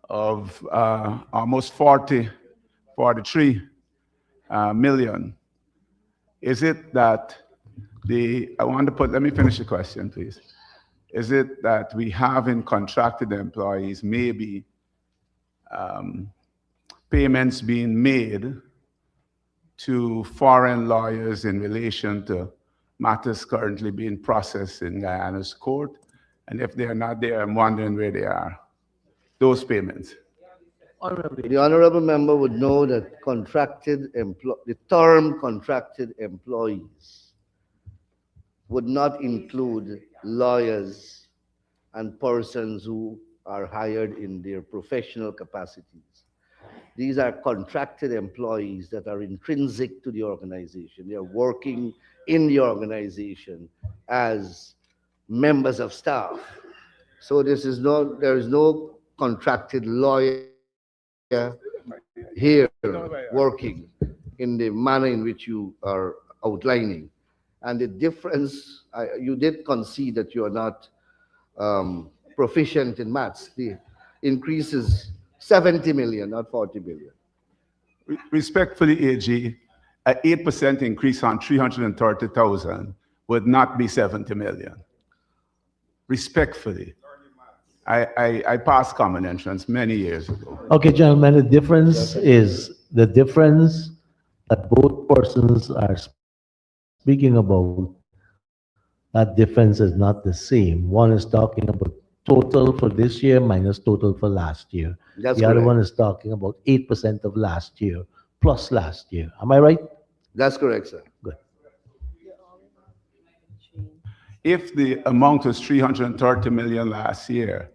of almost 43 million. Is it that I want to put, let me finish the question, please. Is it that we have in contracted employees maybe payments being made to foreign lawyers in relation to matters currently being processed in Guyana's court? And if they are not there, I'm wondering where they are, those payments. The honorable member would know that the term contracted employees would not include lawyers and persons who are hired in their professional capacities. These are contracted employees that are intrinsic to the organization. They are working in the organization as members of staff. So there is no contracted lawyer here working in the manner in which you are outlining. And the difference, you did concede that you are not proficient in maths. The increase is 70 million, not 40 billion. Respectfully, AG, an 8% increase on 330,000 would not be 70 million. Respectfully. I passed common entrance many years ago. Okay, gentlemen, the difference is the difference that both persons are speaking about. That difference is not the same. One is talking about total for this year minus total for last year. That's the other correct. one is talking about 8% of last year plus last year. Am I right? That's correct, sir. Good. If the amount was 330 million last year,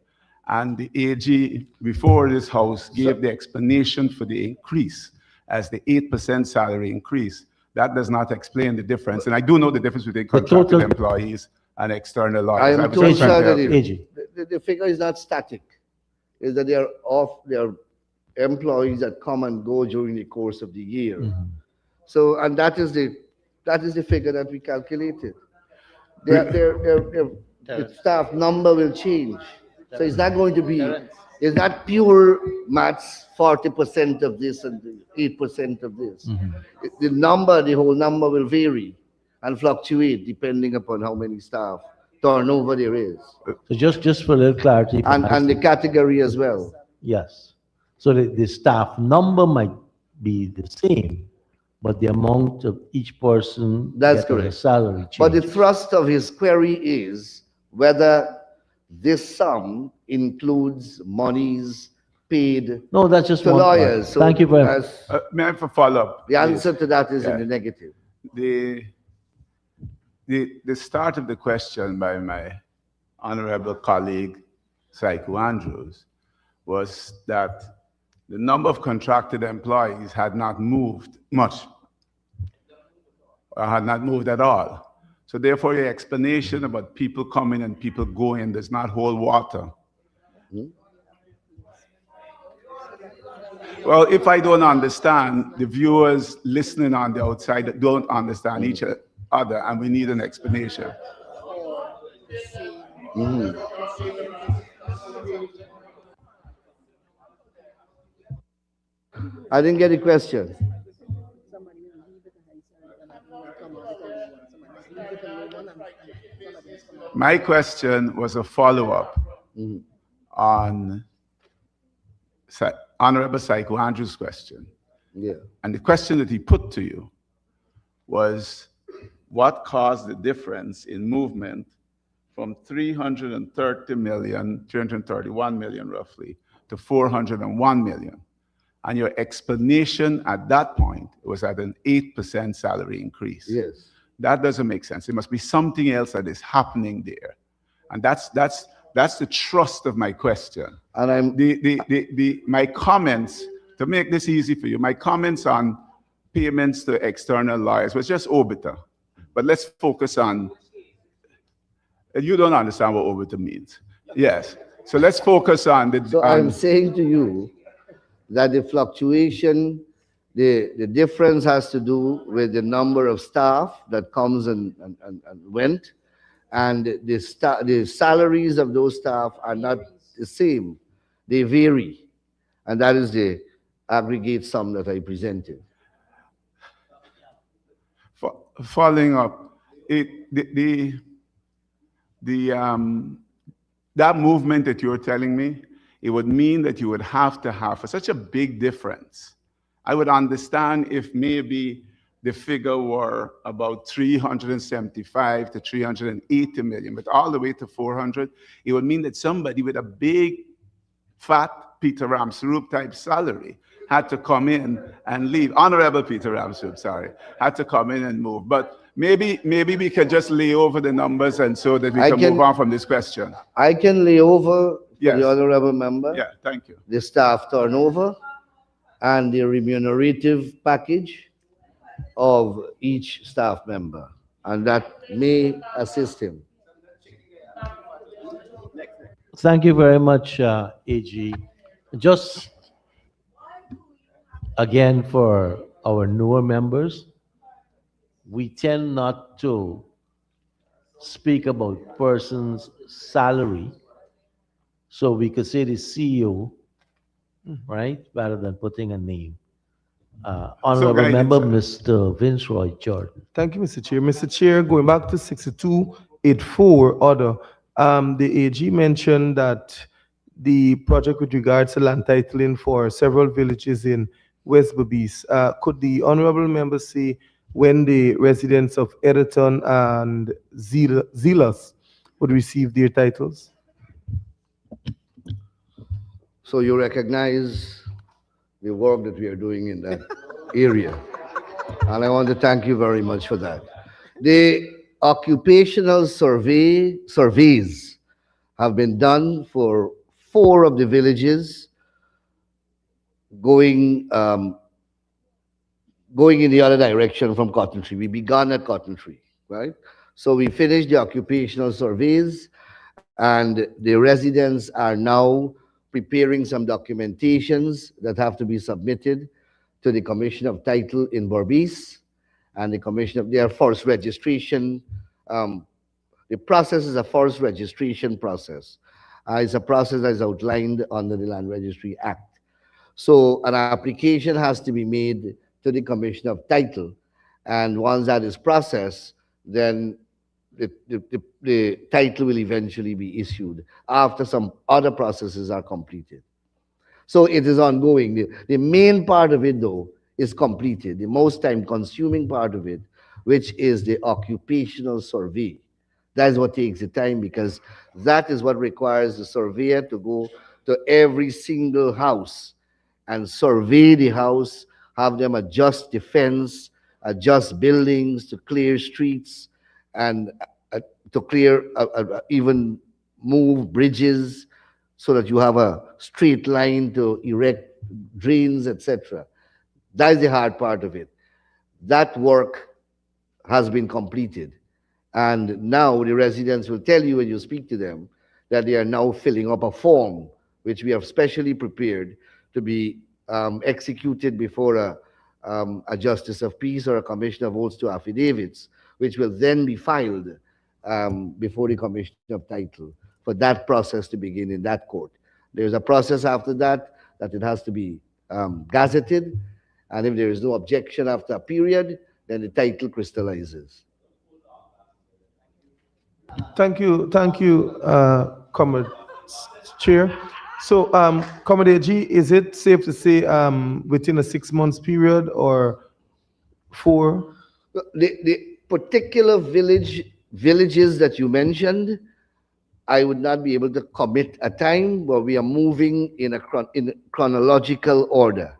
and the AG before this House gave the explanation for the increase as the 8% salary increase, that does not explain the difference. And I do know the difference between contracted employees and external lawyers. I am told, sir, that the figure is not static. Is that they are employees that come and go during the course of the year. Mm-hmm. So, and that is the figure that we calculated. The staff number will change. So it's not going to be, it's not pure maths, 40% of this and 8% of this. Mm-hmm. The whole number will vary and fluctuate depending upon how many staff turnover there is. So just for a little clarity. And the category as well. Yes. So the staff number might be the same, but the amount of each person that's correct. The salary change. But the thrust of his query is whether this sum includes monies paid no, that's just to lawyers. So thank you very much. May I have a follow-up? The answer to that is in the negative. The start of the question by my honorable colleague, Saiku Andrews, was that the number of contracted employees had not moved much, or had not moved at all. So therefore, your explanation about people coming and people going does not hold water. Hmm? Well, if I don't understand, the viewers listening on the outside don't understand each other, and we need an explanation. Mm-hmm. I didn't get the question. My question was a follow-up on Honorable Saiku Andrews' question. Yeah. And the question that he put to you was, what caused the difference in movement from 331 million roughly, to 401 million? And your explanation at that point was at an 8% salary increase. Yes. That doesn't make sense. There must be something else that is happening there. And that's the thrust of my question. And I'm my comments, to make this easy for you, my comments on payments to external lawyers was just obiter. But let's focus on, you don't understand what obiter means. Yes. So let's focus on the... So I'm saying to you that the fluctuation, the difference has to do with the number of staff that comes and went, and the salaries of those staff are not the same. They vary. And that is the aggregate sum that I presented. Following up, the that movement that you're telling me, it would mean that you would have to have for such a big difference. I would understand if maybe the figure were about 375 to 380 million, but all the way to 400, it would mean that somebody with a big fat Peter Ramsroop type salary had to come in and leave. Honorable Peter Ramsroop, sorry, had to come in and move. But maybe we can just lay over the numbers and so that we I can move can on from this question. I can lay over for the Yes. honorable member Yeah, thank you. the staff turnover and the remunerative package of each staff member, and that may assist him. Thank you very much, AG. Just again for our newer members, we tend not to speak about person's salary, so we could say the CEO, right, rather than putting a name. So Honorable guided, Member, sir. Mr. Vince Roy Jordan. Thank you, Mr. Chair. Mr. Chair, going back to 6284 order, the AG mentioned that the project with regards to land titling for several villages in West Berbice. Could the honorable member say when the residents of Editon and Zealous would receive their titles? So you recognize the work that we are doing in that area. And I want to thank you very much for that. The occupational surveys have been done for 4 of the villages going going in the other direction from Cotton Tree. We began at Cotton Tree, right? So we finished the occupational surveys, and the residents are now preparing some documentations that have to be submitted to the Commission of Title in Berbice and the Commission of their forest registration. Um, the process is a forest registration process. It's a process that is outlined under the Land Registry Act. So an application has to be made to the Commission of Title. And once that is processed, then the title will eventually be issued after some other processes are completed. So it is ongoing. The main part of it, though, is completed. The most time consuming part of it, which is the occupational survey. That is what takes the time, because that is what requires the surveyor to go to every single house and survey the house, have them adjust the fence, adjust buildings, to clear streets, and to clear, even move bridges so that you have a straight line to erect drains, etc. That is the hard part of it. That work has been completed. And now the residents will tell you when you speak to them that they are now filling up a form, which we have specially prepared to be executed before a justice of peace or a commissioner of oaths to affidavits, which will then be filed before the commissioner of title for that process to begin in that court. There's a process after that it has to be gazetted, and if there is no objection after a period, then the title crystallizes. Thank you, Comrade Chair. So, Comrade AG, is it safe to say within a 6 months period or 4? The particular villages that you mentioned, I would not be able to commit a time, but we are moving in in chronological order,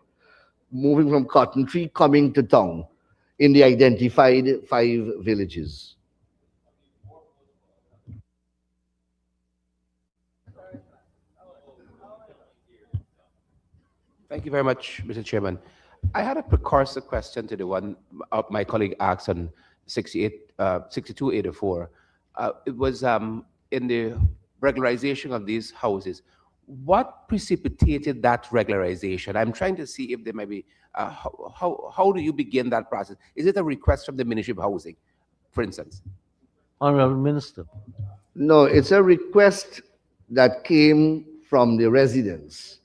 moving from Cotton Tree, coming to town, in the identified 5 villages. Thank you very much, Mr. Chairman. I had a precursor question to the one my colleague asked on 6284. It was in the regularization of these houses. What precipitated that regularization? I'm trying to see if there may be, how do you begin that process? Is it a request from the Ministry of Housing, for instance? Honorable Minister. No, it's a request that came from the residents.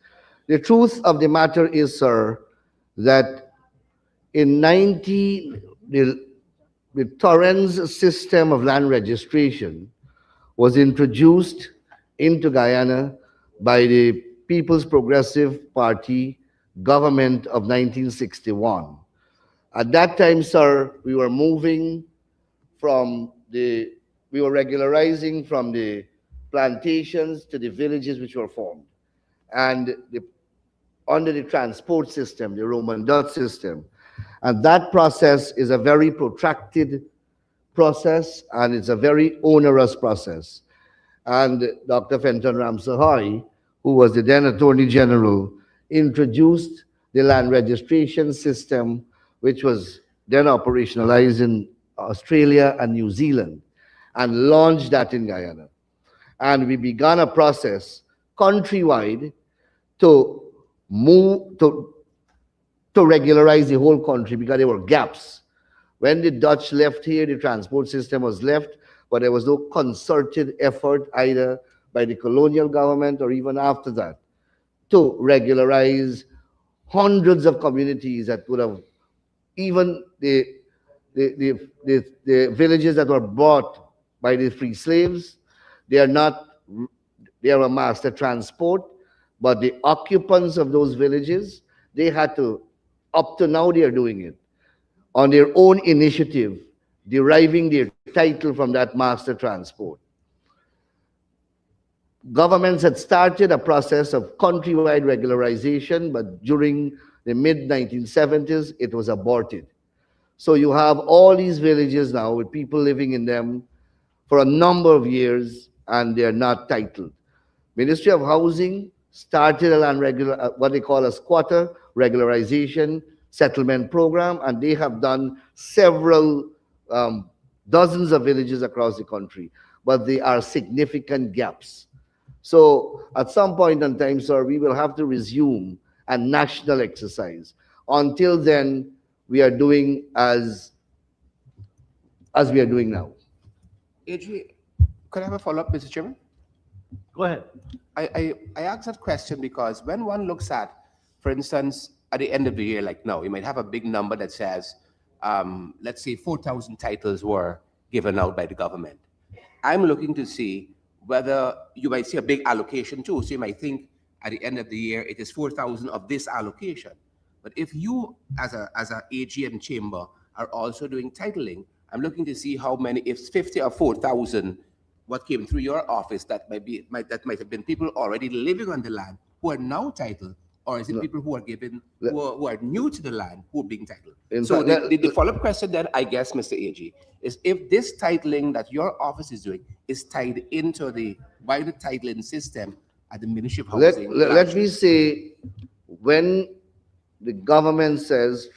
The truth of the matter is, sir, that in 19, the Torrens system of land registration was introduced into Guyana by the People's Progressive Party government of 1961. At that time, sir, from the, we were regularizing from the plantations to the villages which were formed. And under the transport system, the Roman Dutch system. And that process is a very protracted process and it's a very onerous process. And Dr. Fenton Ramsahai, who was the then Attorney General, introduced the land registration system, which was then operationalized in Australia and New Zealand, and launched that in Guyana. And we began a process countrywide to move to regularize the whole country because there were gaps. When the Dutch left here, the transport system was left, but there was no concerted effort either by the colonial government or even after that to regularize hundreds of communities that would have even the villages that were bought by the free slaves. They are not, they are a master transport, but the occupants of those villages, they had to, up to now they are doing it on their own initiative, deriving their title from that master transport. Governments had started a process of countrywide regularization, but during the mid-1970s, it was aborted. So you have all these villages now with people living in them for a number of years, and they're not titled. Ministry of Housing started a land what they call a squatter regularization settlement program, and they have done several dozens of villages across the country, but there are significant gaps. So at some point in time, sir, we will have to resume a national exercise. Until then, we are doing as we are doing now. AG, could I have a follow-up, Mr. Chairman? Go ahead. I asked that question because when one looks at, for instance, at the end of the year, like now, you might have a big number that says, let's say 4,000 titles were given out by the government. I'm looking to see whether you might see a big allocation too. So you might think at the end of the year, it is 4,000 of this allocation. But if you, as a AGM chamber, are also doing titling, I'm looking to see how many, if 50 or 4,000, what came through your office, that might have been people already living on the land who are now titled, or is it people who are given, who are new to the land who are being titled? So the follow-up question then, I guess, Mr. AG, is if this titling that your office is doing is tied into the wider titling system at the Ministry of Housing. Let me say, when the government says,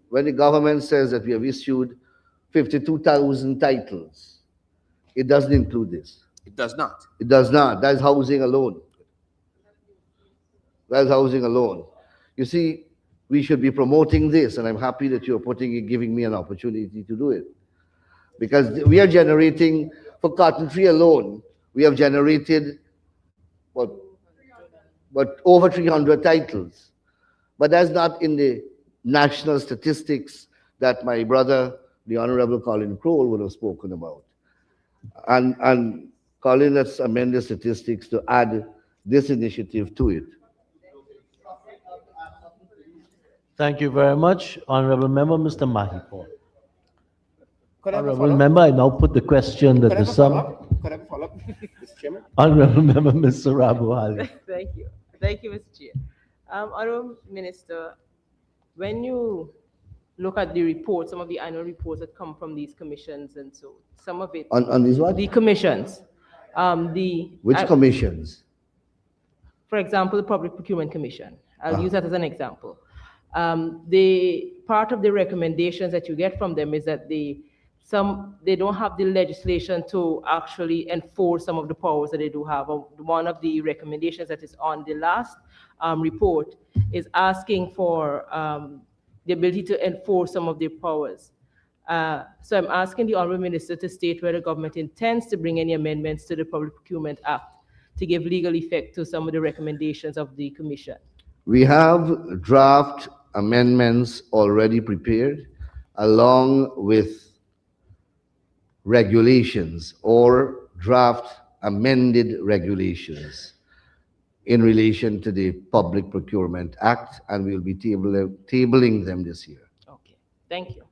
when the government says that we have issued 52,000 titles, it doesn't include this. It does not. It does not. That's housing alone. That's housing alone. You see, we should be promoting this, and I'm happy that you're giving me an opportunity to do it. Because we are generating, for cotton tree alone, we have generated what over 300 titles. But that's not in the national statistics that my brother, the Honorable Colin Crowell, would have spoken about. And Colin, let's amend the statistics to add this initiative to it. Thank you very much, Honorable Member, Mr. Mahipur. Could I have a Honorable follow-up? Member, I now put the question that Could I the have a sum. follow-up? Could I have a follow-up, Mr. Chairman? Honorable Member, Mr. Rabu Ali. Thank you. Thank you, Mr. Chair. Honorable Minister, when you look at the reports, some of the annual reports that come from these commissions and so, some of it. On these what? The commissions. Which commissions? For example, the Public Procurement Commission. I'll use that as an example. The part of the recommendations that you get from them is that they don't have the legislation to actually enforce some of the powers that they do have. One of the recommendations that is on the last report is asking for the ability to enforce some of their powers. So I'm asking the Honourable Minister to state whether the government intends to bring any amendments to the Public Procurement Act to give legal effect to some of the recommendations of the Commission. We have draft amendments already prepared along with regulations or draft amended regulations in relation to the Public Procurement Act, and we'll be tabling them this year. Okay, thank you.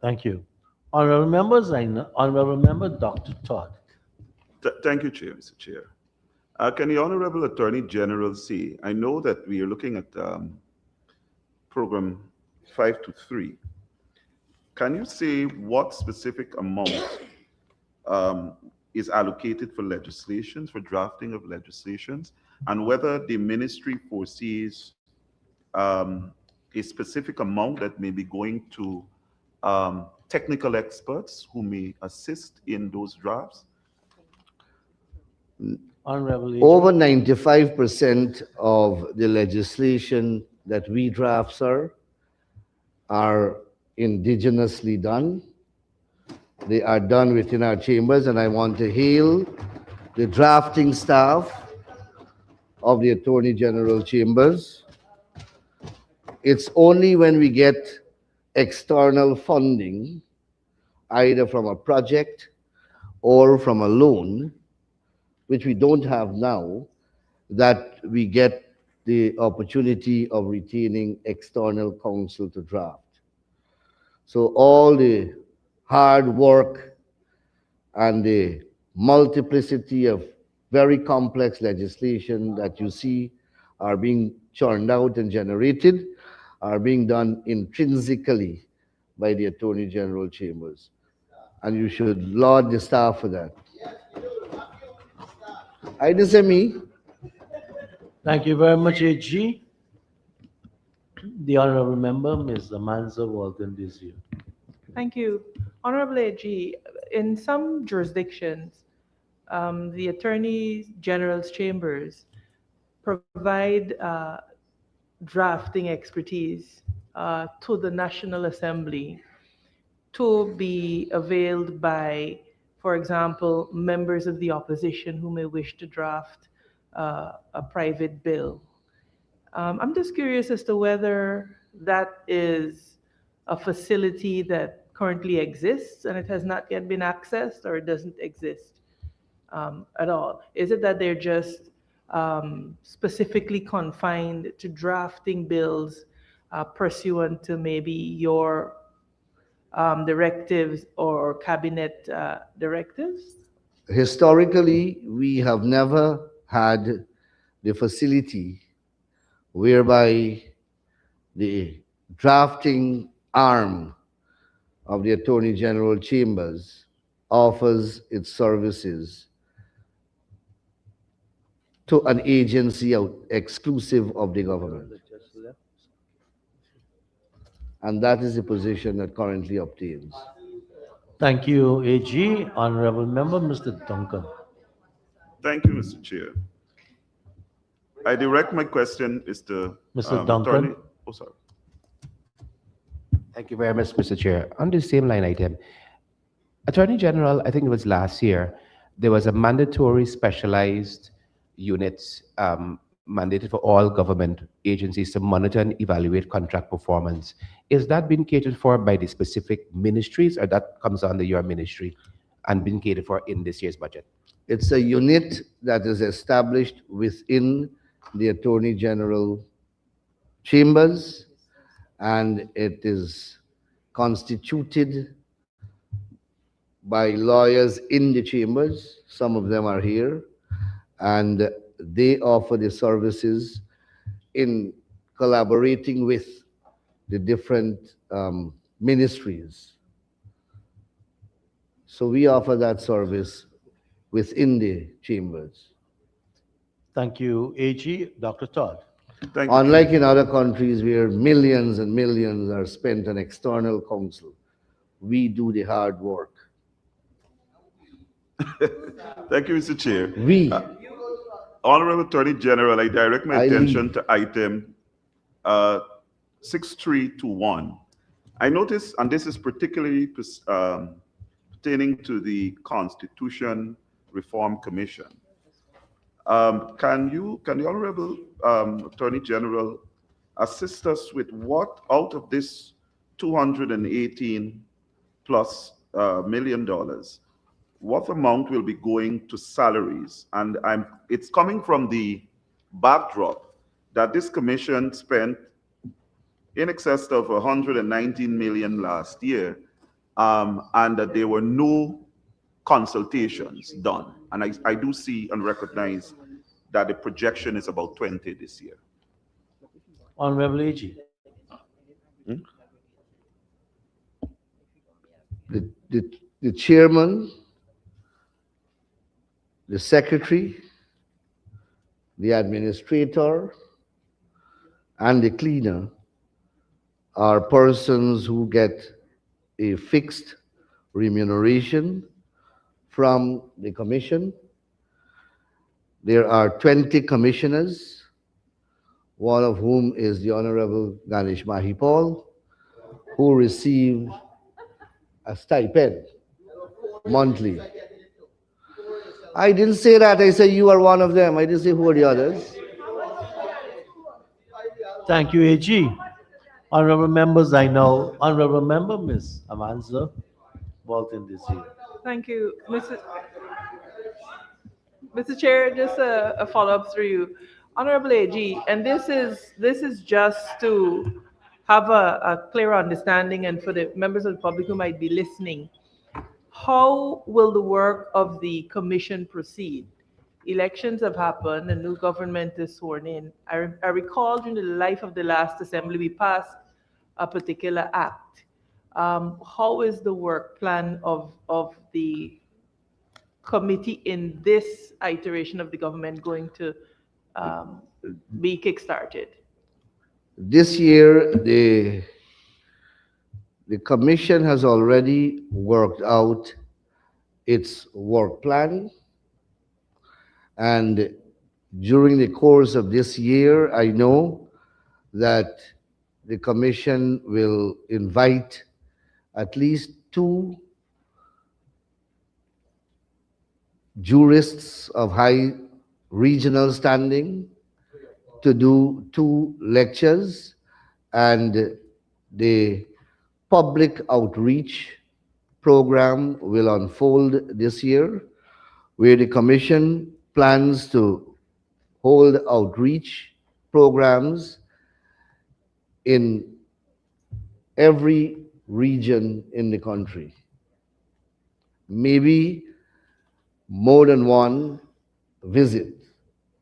Thank you. Honorable Member Dr. Todd. Thank you, Chair, Mr. Chair. Can the Honorable Attorney General see? I know that we are looking at program 523. Can you say what specific amount is allocated for legislations, for drafting of legislations, and whether the ministry foresees a specific amount that may be going to technical experts who may assist in those drafts? Honorable AG. Over 95% of the legislation that we draft, sir, are indigenously done. They are done within our chambers, and I want to hail the drafting staff of the Attorney General chambers. It's only when we get external funding, either from a project or from a loan, which we don't have now, that we get the opportunity of retaining external counsel to draft. So all the hard work and the multiplicity of very complex legislation that you see are being churned out and generated are being done intrinsically by the Attorney General chambers. And you should laud the staff for that. I didn't say me. Thank you very much, AG. The Honorable Member, Ms. Amanza Walton Dizio. Thank you. Honorable AG, in some jurisdictions, the Attorney General's chambers provide drafting expertise to the National Assembly to be availed by, for example, members of the opposition who may wish to draft a private bill. I'm just curious as to whether that is a facility that currently exists and it has not yet been accessed, or it doesn't exist at all. Is it that they're just specifically confined to drafting bills pursuant to maybe your directives or cabinet directives? Historically, we have never had the facility whereby the drafting arm of the Attorney General chambers offers its services to an agency exclusive of the government. And that is the position that currently obtains. Thank you, AG. Honorable Member, Mr. Duncan. Thank you, Mr. Chair. I direct my question is to Mr. Duncan. Oh, sorry. Thank you very much, Mr. Chair. On the same line item, Attorney General, I think it was last year, there was a mandatory specialized units mandated for all government agencies to monitor and evaluate contract performance. Is that being catered for by the specific ministries, or that comes under your ministry and being catered for in this year's budget? It's a unit that is established within the Attorney General chambers, and it is constituted by lawyers in the chambers. Some of them are here, and they offer the services in collaborating with the different ministries. So we offer that service within the chambers. Thank you, AG. Dr. Todd. Thank you. Unlike in other countries where millions and millions are spent on external counsel, we do the hard work. Thank you, Mr. Chair. We, Honorable Attorney General, I direct my I attention to item 6321. I notice, and this is particularly pertaining to the Constitution Reform Commission. Can the Honorable Attorney General assist us with what out of this 218 plus million dollars, what amount will be going to salaries? And it's coming from the backdrop that this commission spent in excess of 119 million last year, and that there were no consultations done. And I do see and recognize that the projection is about 20 this year. Honorable AG. Hmm? The chairman, the secretary, the administrator, and the cleaner are persons who get a fixed remuneration from the commission. There are 20 commissioners, one of whom is the Honorable Ganesh Mahipal, who receive a stipend monthly. I didn't say that. I said you are one of them. I didn't say who are the others. Thank you, AG. Honorable members, I know. Honorable member, Ms. Amanza Walton this year. Thank you, Mr. Chair. Just a follow-up through you, Honorable AG, and this is just to have a clear understanding, and for the members of the public who might be listening, how will the work of the commission proceed? Elections have happened, a new government is sworn in. I recall during the life of the last assembly, we passed a particular act. How is the work plan of the committee in this iteration of the government going to be kickstarted? This year, the commission has already worked out its work plan. And during the course of this year, I know that the commission will invite at least two jurists of high regional standing to do two lectures, and the public outreach program will unfold this year, where the commission plans to hold outreach programs in every region in the country. Maybe more than one visit,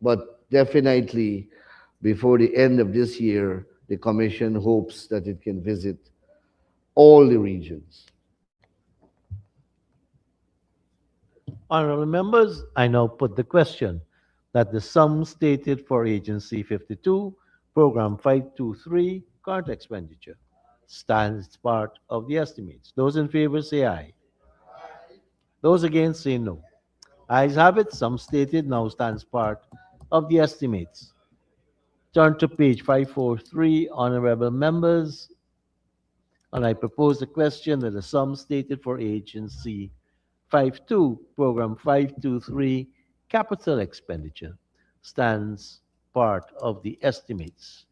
but definitely before the end of this year, the commission hopes that it can visit all the regions. Honorable members, I now put the question that the sum stated for Agency 52, Program 523, current expenditure, stands part of the estimates. Those in favor say aye. Those against say no. Ayes have it, sum stated now stands part of the estimates. Turn to page 543, honorable members, and I propose the question that the sum stated for Agency 52, Program 523, capital expenditure, stands part of the estimates.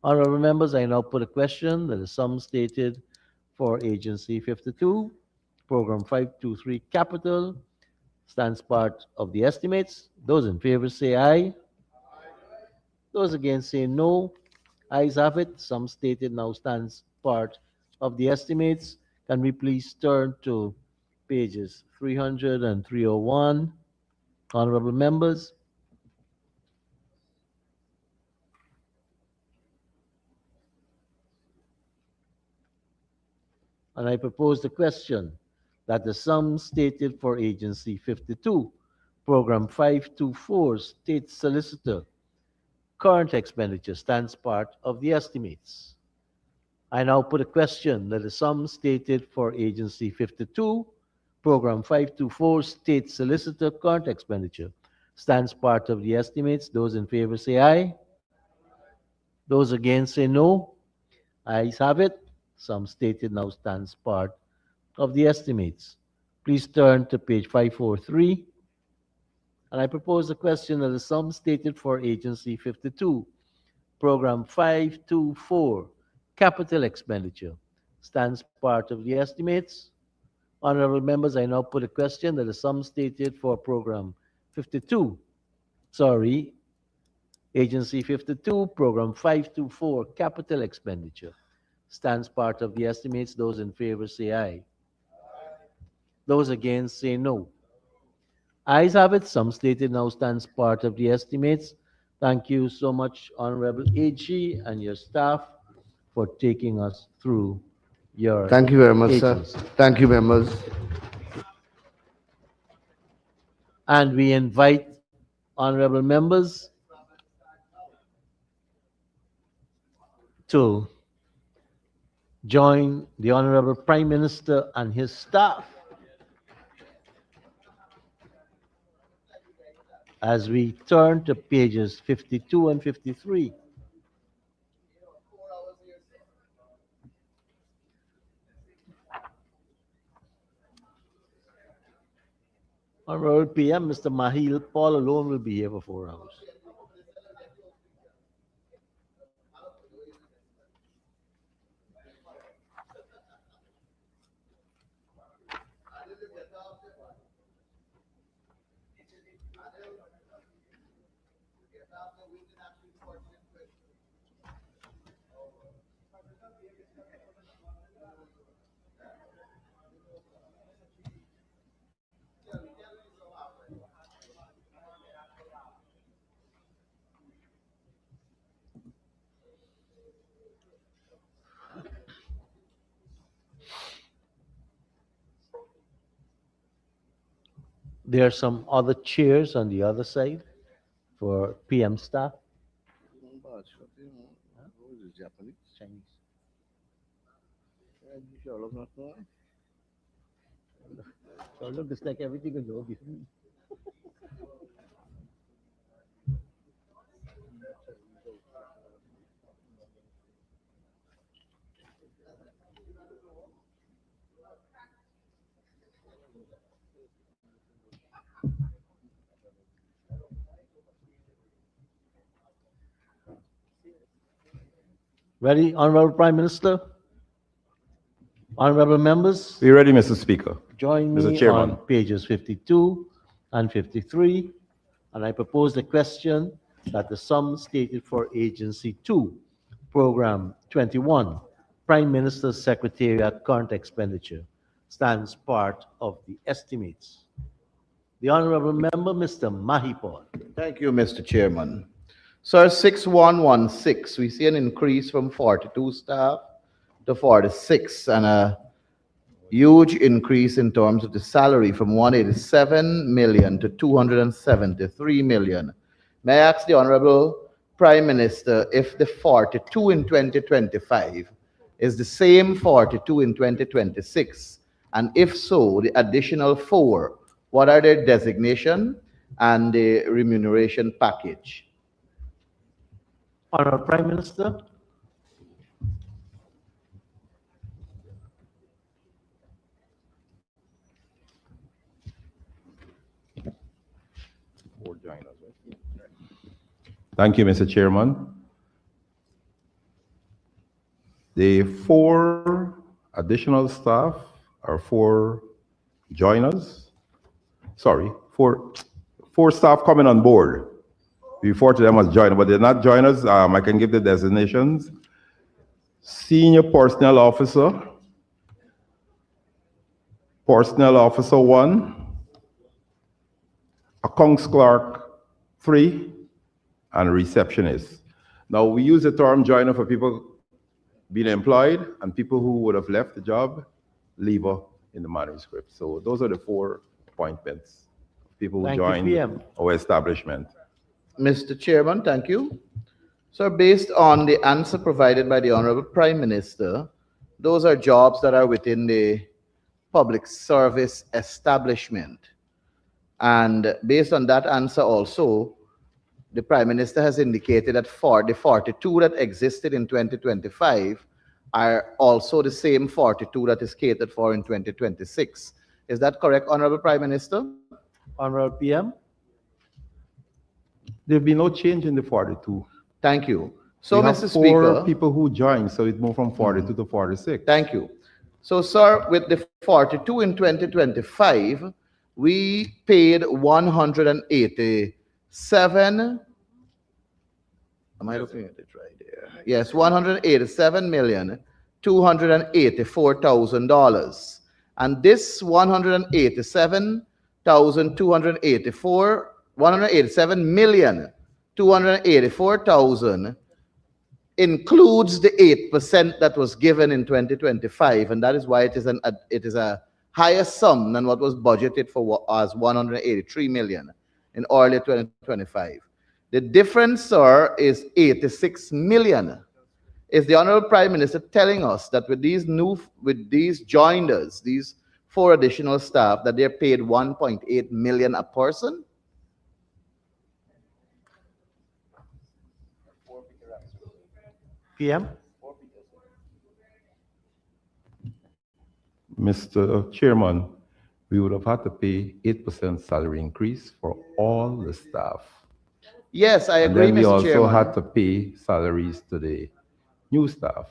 Honorable members, I now put a question that the sum stated for Agency 52, Program 523, capital, stands part of the estimates. Those in favor say aye. Those against say no. Ayes have it. Sum stated now stands part of the estimates. Can we please turn to pages 300 and 301? Honorable members. And I propose the question that the sum stated for Agency 52, Program 524, State Solicitor, current expenditure stands part of the estimates. I now put a question that the sum stated for Agency 52, Program 524, State Solicitor, current expenditure stands part of the estimates. Those in favor say aye. Those against say no. Ayes have it. Sum stated now stands part of the estimates. Please turn to page 543. And I propose the question that the sum stated for Agency 52, Program 524, Capital Expenditure, stands part of the estimates. Honorable members, I now put a question that the sum stated for Program 52, sorry, Agency 52, Program 524, Capital Expenditure, stands part of the estimates. Those in favor say aye. Those against say no. Ayes have it. Sum stated now stands part of the estimates. Thank you so much, Honorable AG and your staff, for taking us through your Thank you very much, sir. agency. Thank you, members. And we invite honorable members to join the Honorable Prime Minister and his staff as we turn to pages 52 and 53. Honorable PM, Mr. Mahil Paul alone will be here for 4 hours. There are some other chairs on the other side for PM staff. Japanese. Chinese. So look, it's like everything is over. Ready, Honorable Prime Minister? Honorable members, We're ready, Mr. Speaker. join Mr. me Chairman. on pages 52 and 53, and I propose the question that the sum stated for Agency 2, Program 21, Prime Minister's Secretariat Current Expenditure, stands part of the estimates. The Honorable Member, Mr. Mahipal. Thank you, Mr. Chairman. Sir, 6116, we see an increase from 42 staff to 46 and a huge increase in terms of the salary from 187 million to 273 million. May I ask the Honorable Prime Minister if the 42 in 2025 is the same 42 in 2026? And if so, the additional 4, what are their designation and the remuneration package? Honorable Prime Minister. Thank you, Mr. Chairman. The 4 additional staff are 4 joiners. Sorry, 4 staff coming on board. We refer to them as joiners, but they're not joiners. I can give the designations. Senior Personnel Officer, Personnel Officer 1, Accounts Clerk 3, and receptionist. Now, we use the term joiner for people being employed and people who would have left the job, leaver in the manuscript. So those are the 4 appointments, people who Thank you, joined PM. our establishment. Mr. Chairman, thank you. So based on the answer provided by the Honorable Prime Minister, those are jobs that are within the public service establishment. And based on that answer also, the Prime Minister has indicated that for the 42 that existed in 2025 are also the same 42 that is catered for in 2026. Is that correct, Honorable Prime Minister? Honorable PM. There'll be no change in the 42. Thank you. So, We have Mr. four Speaker, people who joined, so it moved from 42 to 46. thank you. So, sir, with the 42 in 2025, we paid 187. Am I looking at it right there? Yes, $187,284,000. And this 187,284,000 includes the 8% that was given in 2025, and that is why it is a higher sum than what was budgeted for as 183 million in early 2025. The difference, sir, is 86 million. Is the Honorable Prime Minister telling us that with these joiners, these 4 additional staff, that they're paid 1.8 million a person? PM? Mr. Chairman, we would have had to pay 8% salary increase for all the staff. Yes, I And agree, then we Mr. also Chairman. had to pay salaries to the new staff.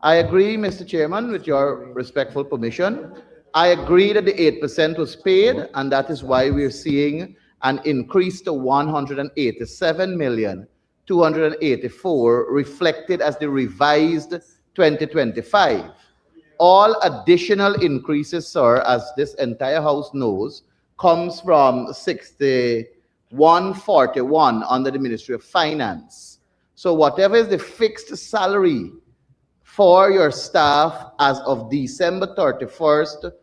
I agree, Mr. Chairman, with your respectful permission. I agree that the 8% was paid, and that is why we're seeing an increase to 187,284 reflected as the revised 2025. All additional increases, sir, as this entire House knows, comes from 6141 under the Ministry of Finance. So whatever is the fixed salary for your staff as of December 31st,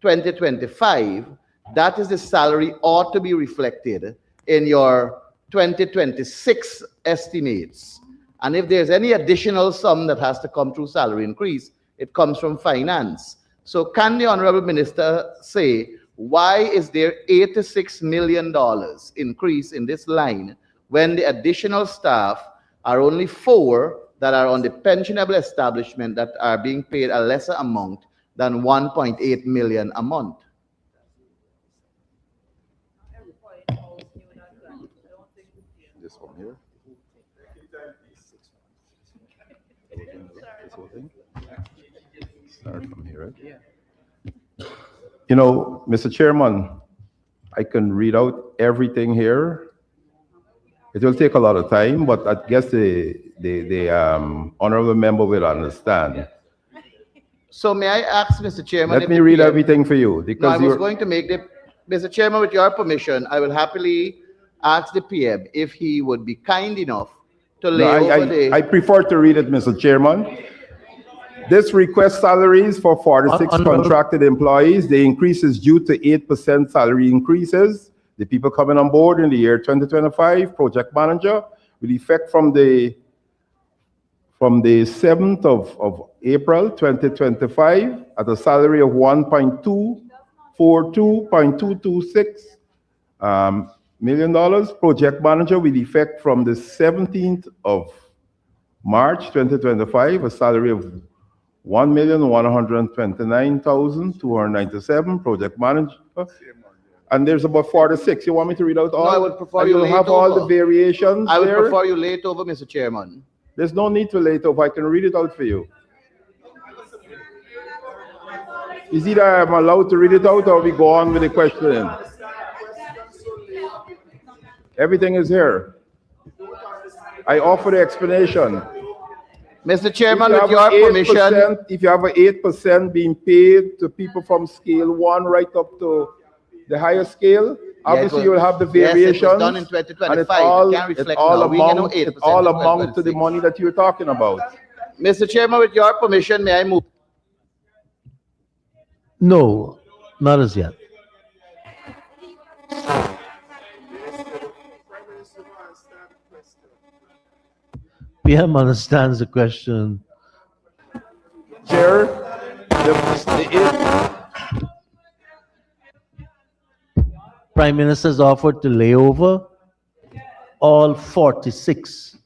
2025, that is the salary ought to be reflected in your 2026 estimates. And if there's any additional sum that has to come through salary increase, it comes from finance. So can the Honorable Minister say, why is there $86 million increase in this line when the additional staff are only 4 that are on the pensionable establishment that are being paid a lesser amount than 1.8 million a month? This one here. This whole thing. Start from here, right? Yeah. You know, Mr. Chairman, I can read out everything here. It will take a lot of time, but I guess the honorable member will understand. So may I ask, Mr. Chairman? Let me read everything for you, No, I because was going to make Mr. Chairman, with your permission, I will happily ask the PM if he would be kind enough to lay over I prefer to read it, Mr. Chairman. This request salaries for 46 contracted employees. The increase is due to 8% salary increases. The people coming on board in the year 2025, project manager, with effect from the 7th of April 2025 at a salary of $1.242.226 million. Project manager with effect from the 17th of March 2025, a salary of $1,129,297. Project manager. And there's about 46. You want me to read out all? No, I would prefer you will lay have it all over. the variations. I would there. prefer you lay it over, Mr. Chairman. There's no need to lay it over. I can read it out for you. Is either I'm allowed to read it out or we go on with the questioning? Everything is here. I offer the explanation. Mr. Chairman, with your permission. If you have an 8% being paid to people from scale 1 right up to the higher scale, obviously you will have the variations. Yes, it was done in 2025. And it all amount to the 8% money that you're talking about. Mr. Chairman, with your permission, may I move? No, not as yet. PM understands the question. Chair, Prime Minister's offered to lay over all 46.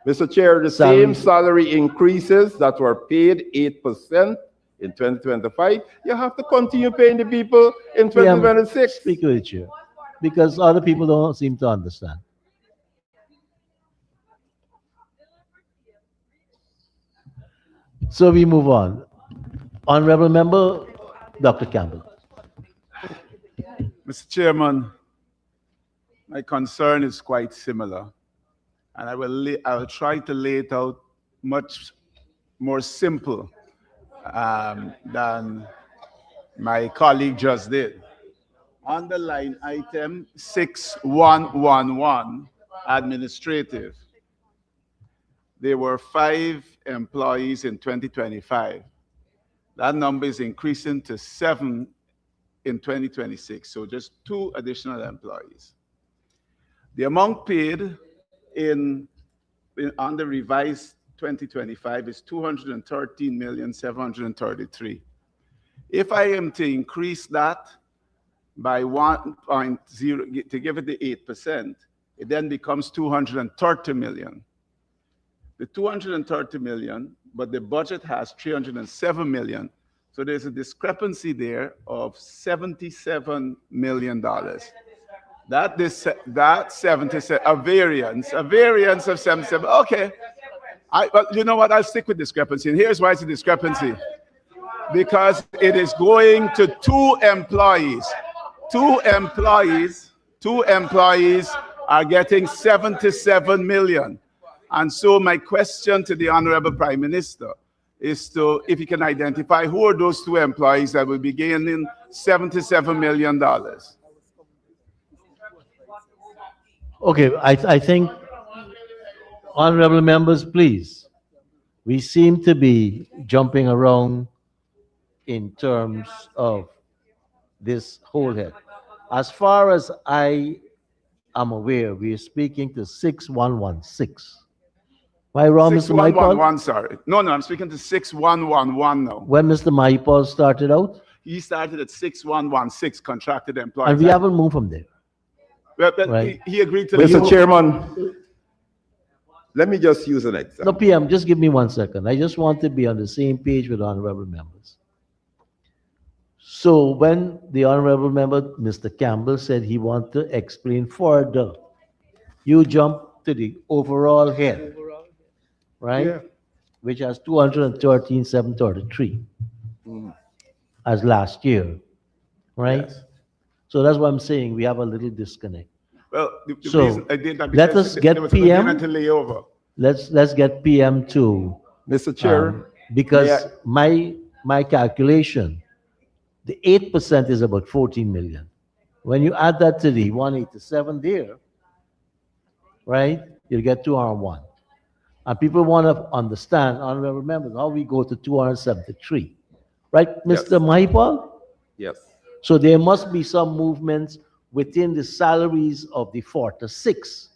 Mr. Chair, the same salary increases that were paid 8% in 2025, you have to continue paying the people in 2026. Speak with the chair. because other people don't seem to understand. So we move on. Honorable Member, Dr. Campbell. Mr. Chairman, my concern is quite similar, and I will try to lay it out much more simple than my colleague just did. On the line item 6111, administrative, there were 5 employees in 2025. That number is increasing to 7 in 2026, so just 2 additional employees. The amount paid on the revised 2025 is 213,733. If I am to increase that by 1.0 to give it the 8%, it then becomes 230 million. The 230 million, but the budget has 307 million. So there's a discrepancy there of $77 million. That 77, a variance of 77. Okay. But you know what? I'll stick with discrepancy. And here's why it's a discrepancy. Because it is going to 2 employees. 2 employees are getting 77 million. And so my question to the Honorable Prime Minister is if he can identify who are those 2 employees that will be gaining $77 million. Okay, I think, honorable members, please, we seem to be jumping around in terms of this whole head. As far as I am aware, we are speaking to 6116. Am I wrong, Mr. Maipal? 6111, sorry. No, I'm speaking to 6111 now. When Mr. Maipal started out? He started at 6116, contracted employees. And we haven't moved from there. But Right. he agreed to Mr. leave. Chairman, let me just use an example. No, PM, just give me 1 second. I just want to be on the same page with honorable members. So when the honorable member, Mr. Campbell, said he wanted to explain further, you jump to the overall head, right? Yeah. Which has 213,733 as last year, right? Yes. So that's what I'm saying. We have a little disconnect. Well, the So, reason I did that let because us get there was a PM. beginning to lay over. Let's get PM to Mr. Chair, because may my calculation, the 8% is about 14 million. When you add that to the 187 there, right, you'll get 201. And people want to understand, honorable members, how we go to 273. Right, Mr. Yes. Mahipal? yes. So there must be some movements within the salaries of the 4 to 6.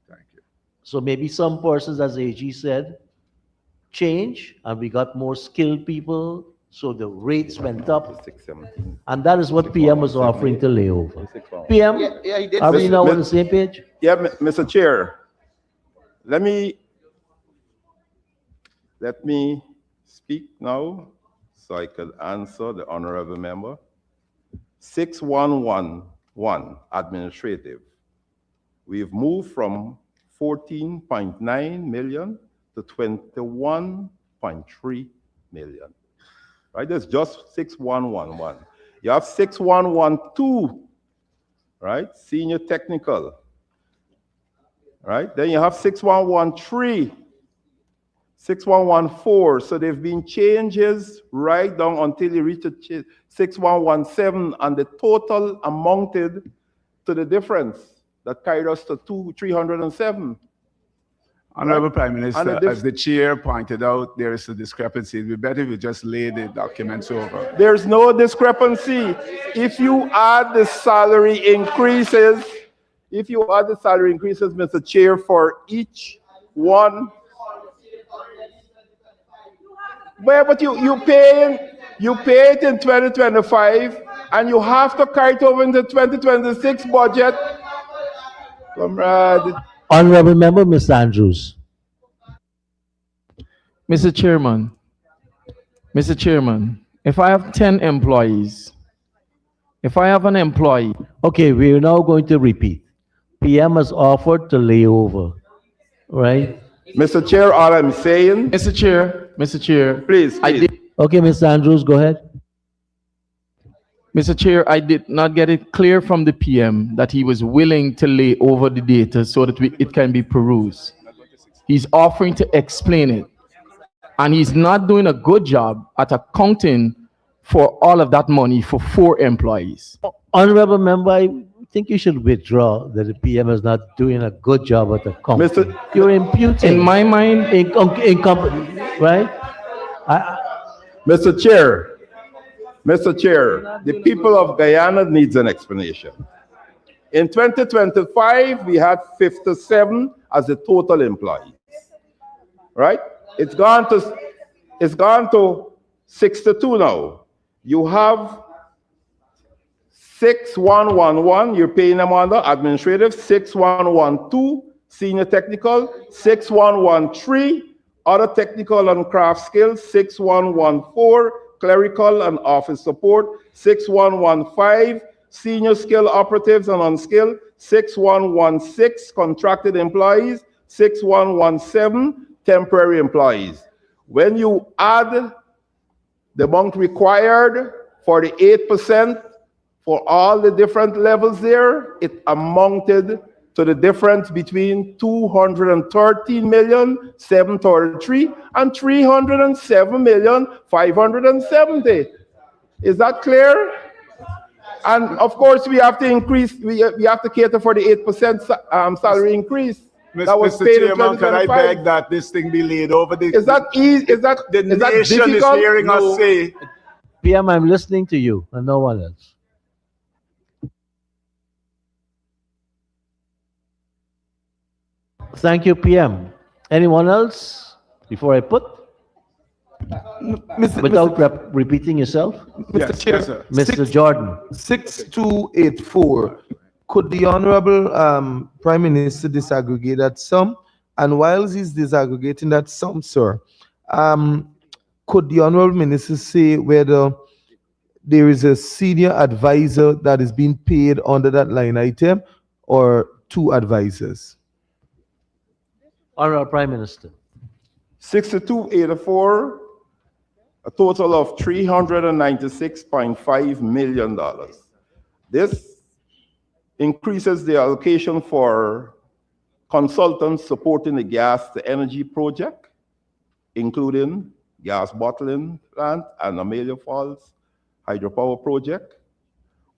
Thank you. So maybe some persons, as AG said, change, and we got more skilled people, so the rates went up. 617. And that is what PM was offering to lay over. 611. PM, Yeah, he did are we say- now on the same page? Yeah, Mr. Chair, let me speak now so I could answer the honorable member. 6111, administrative. We've moved from 14.9 million to 21.3 million. Right, that's just 6111. You have 6112, right, senior technical. Right, then you have 6113, 6114. So there've been changes right down until you reach 6117, and the total amounted to the difference that carried us to 307. Honorable Prime Minister, And the as the chair pointed out, there is a discrepancy. It would be better if you just lay the documents over. There's no discrepancy. If you add the salary increases, Mr. Chair, for each one. Well, but you pay it in 2025, and you have to carry it over into 2026 budget. Comrade. Honorable member, Mr. Andrews. Mr. Chairman, if I have 10 employees If I have an employee, Okay, we are now going to repeat. PM has offered to lay over, right? Mr. Chair, all I'm saying, Mr. Chair, please, I please. did, Okay, Mr. Andrews, go ahead. Mr. Chair, I did not get it clear from the PM that he was willing to lay over the data so that it can be perused. He's offering to explain it, and he's not doing a good job at accounting for all of that money for 4 employees. Honorable member, I think you should withdraw that the PM is not doing a good job at accounting. Mr. You're imputing. In my mind, Right? I- Mr. Chair, the people of Guyana needs an explanation. In 2025, we had 57 as the total employees, right? It's gone to 62 now. You have 6111, you're paying them under administrative, 6112, senior technical, 6113, other technical and craft skills, 6114, clerical and office support, 6115, senior skill operatives and unskilled, 6116, contracted employees, 6117, temporary employees. When you add the amount required for the 8% for all the different levels there, it amounted to the difference between 213,733 and 307,570. Is that clear? And of course, we have to increase, we have to cater for the 8% salary increase. That was Mr. paid in Chairman, can I 2025. beg that this thing be laid over? Is that easy? Is that the is that nation is difficult? hearing us say? PM, I'm listening to you and no one else. Thank you, PM. Anyone else before I put? Without repeating yourself? Yes, Chair, yes, sir. Mr. Jordan. 6284. Could the Honorable Prime Minister disaggregate that sum? And whilst he's disaggregating that sum, sir, could the Honorable Minister say whether there is a senior advisor that is being paid under that line item or 2 advisors? Honorable Prime Minister. 6284, a total of $396.5 million. This increases the allocation for consultants supporting the gas to energy project, including gas bottling plant and Amelia Falls hydropower project,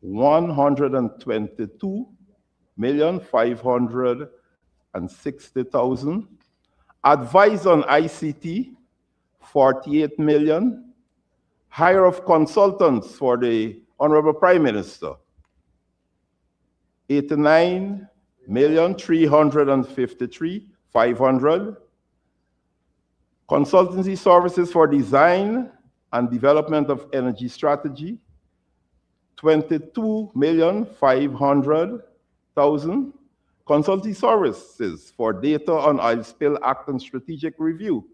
122,560,000. Advise on ICT, 48 million. Hire of consultants for the Honorable Prime Minister, 89,353,500. Consultancy services for design and development of energy strategy, 22,500,000. Consultancy services for data on oil spill act and strategic review,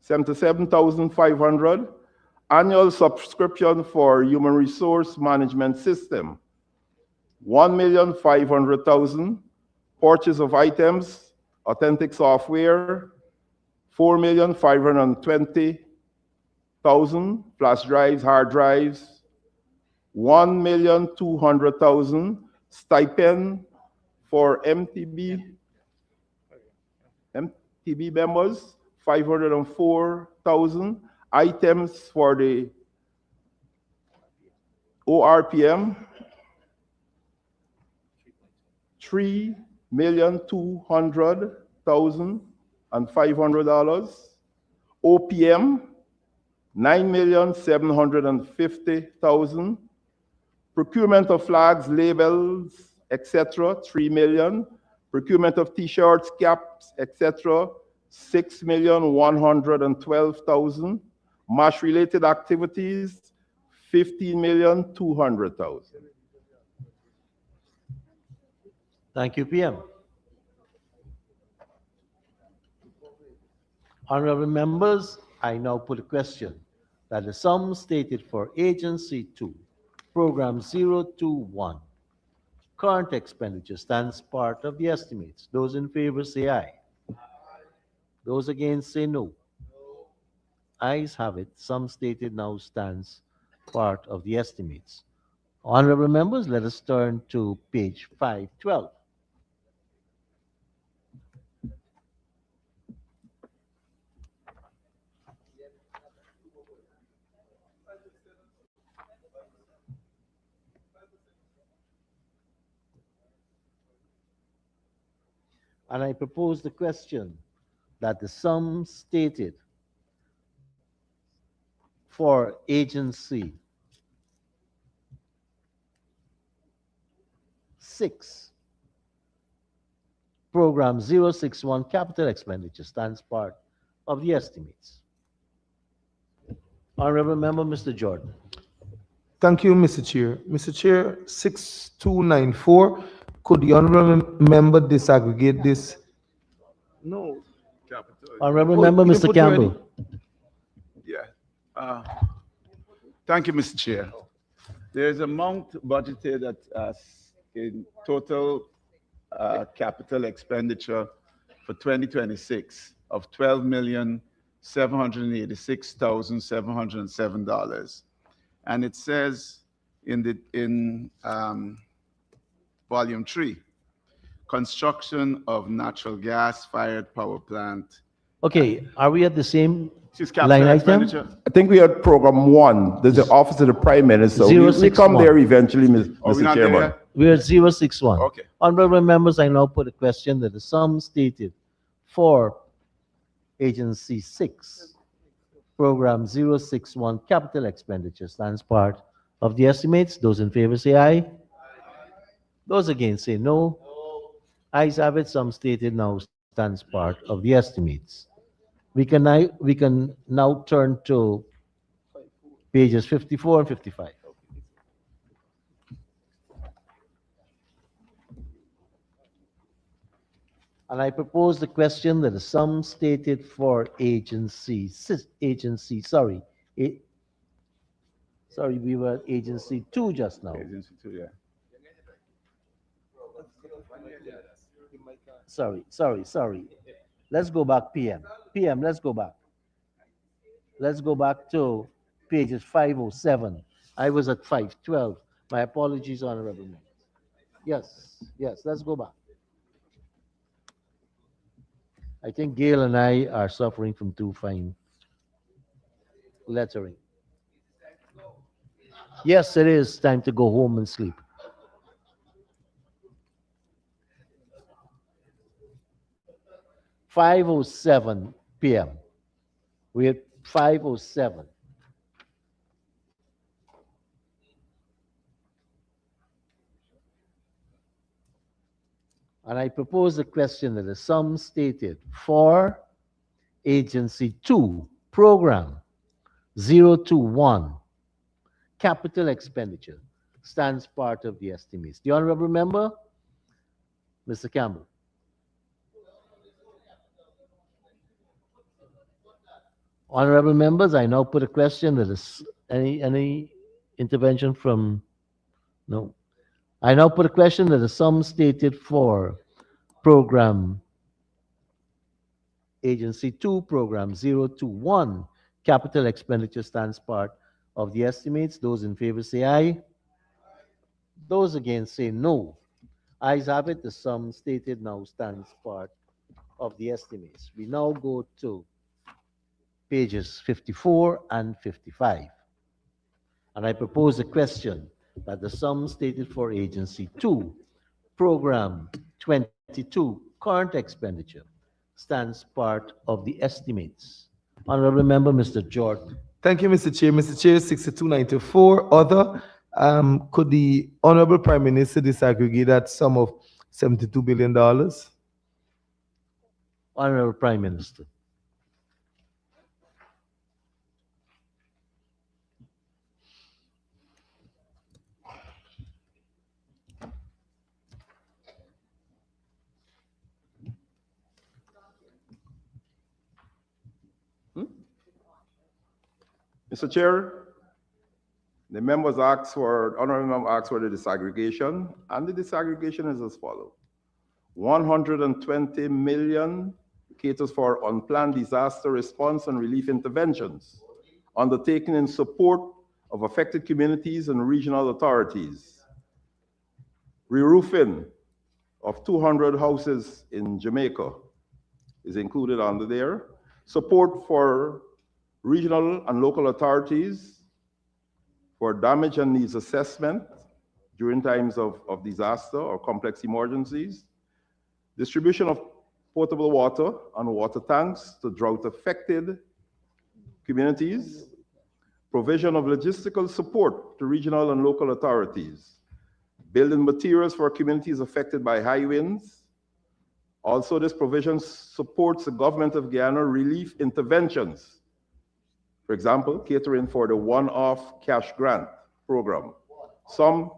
77,500. Annual subscription for human resource management system, 1,500,000. Purchase of items, authentic software, 4,520,000. Flash drives, hard drives, 1,200,000. Stipend for MTB members, 504,000. Items for the ORPM, $3,200,500. OPM, 9,750,000. Procurement of flags, labels, etc., 3 million. Procurement of t-shirts, caps, etc., 6,112,000. MASH-related activities, 15,200,000. Thank you, PM. Honorable members, I now put a question. that the sum stated for Agency 2, Program 021, current expenditure stands part of the estimates. Those in favor say aye. Those against say no. Ayes have it. Sum stated now stands part of the estimates. Honorable members, let us turn to page 512. And I propose the question that the sum stated for Agency 6, Program 061, capital expenditure stands part of the estimates. Honorable Member, Mr. Jordan. Thank you, Mr. Chair. Mr. Chair, 6294, could the honorable member disaggregate this? No, capital. Honorable Oh, Member, you can Mr. put it already? Campbell. Yeah. Thank you, Mr. Chair. There is amount budgeted at in total capital expenditure for 2026 of $12,786,707, and it says in volume 3, construction of natural gas-fired power plant. Okay, are we at the same This is line capital item? expenditure. I think we had program 1. There's the Office of the Prime Minister. We come 061. there eventually, Are we Mr. not there Chairman. yet? We're at 061. Okay. Honorable members, I now put a question that the sum stated for Agency 6, Program 061, capital expenditure stands part of the estimates. Those in favor say aye. Those against say no. Ayes have it. Sum stated now stands part of the estimates. We can now turn to pages 54 and 55. And I propose the question that the sum stated for we were at Agency 2 just now. Agency 2, yeah. Sorry. Let's go back, PM. Let's go back. Let's go back to pages 507. I was at 512. My apologies, Honorable Member. Yes, let's go back. I think Gail and I are suffering from too fine lettering. Yes, it is time to go home and sleep. 5:07 p.m. We're at 5:07. And I propose the question that the sum stated for Agency 2, Program 021, capital expenditure, stands part of the estimates. The Honorable Member, Mr. Campbell. Honorable members, I now put a question that is any intervention from no. I now put a question that the sum stated for Program Agency 2, Program 021, capital expenditure stands part of the estimates. Those in favor say aye. Those against say no. Ayes have it. The sum stated now stands part of the estimates. We now go to pages 54 and 55. And I propose a question that the sum stated for Agency 2, Program 22, current expenditure, stands part of the estimates. Honorable Member, Mr. Jordan. Thank you, Mr. Chair. Mr. Chair, 6294, other. Could the Honorable Prime Minister disaggregate that sum of $72 billion? Honorable Prime Minister. Mr. Chair, the members asked for, honorable member asked for the disaggregation, and the disaggregation is as follows. 120 million caters for unplanned disaster response and relief interventions undertaken in support of affected communities and regional authorities. Re-roofing of 200 houses in Jamaica is included under there. Support for regional and local authorities for damage and needs assessment during times of disaster or complex emergencies. Distribution of potable water and water tanks to drought-affected communities. Provision of logistical support to regional and local authorities. Building materials for communities affected by high winds. Also, this provision supports the government of Guyana relief interventions. For example, catering for the one-off cash grant program. Some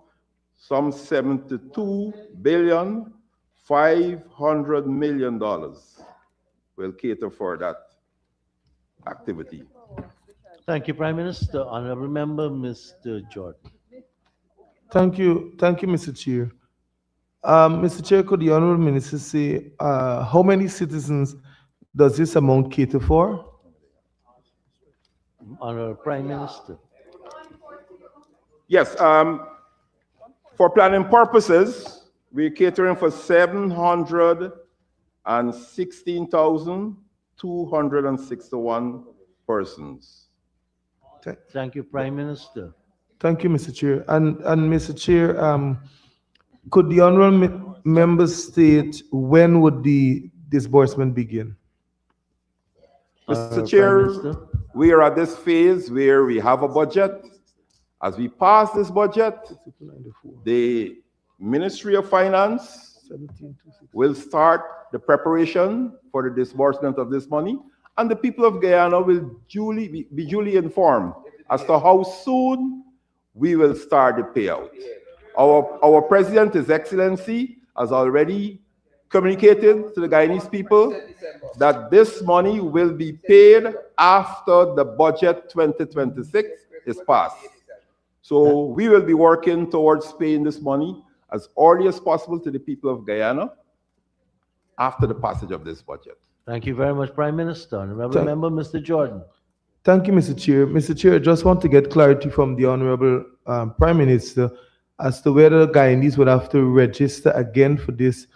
72 billion, $500 million will cater for that activity. Thank you, Prime Minister. Honorable Member, Mr. Jordan. Thank you, Mr. Chair. Mr. Chair, could the Honorable Minister say how many citizens does this amount cater for? Honorable Prime Minister. Yes, for planning purposes, we're catering for 716,261 persons. Thank you, Prime Minister. Thank you, Mr. Chair. And Mr. Chair, could the honorable member state when would the disbursement begin? Mr. Chair, we are at this phase where we have a budget. As we pass this budget, the Ministry of Finance will start the preparation for the disbursement of this money, and the people of Guyana will be duly informed as to how soon we will start the payout. Our President, His Excellency, has already communicated to the Guyanese people that this money will be paid after the budget 2026 is passed. So we will be working towards paying this money as early as possible to the people of Guyana after the passage of this budget. Thank you very much, Prime Minister. Honorable Member, Mr. Jordan. Thank you, Mr. Chair. Mr. Chair, I just want to get clarity from the Honorable Prime Minister as to whether Guyanese would have to register again for this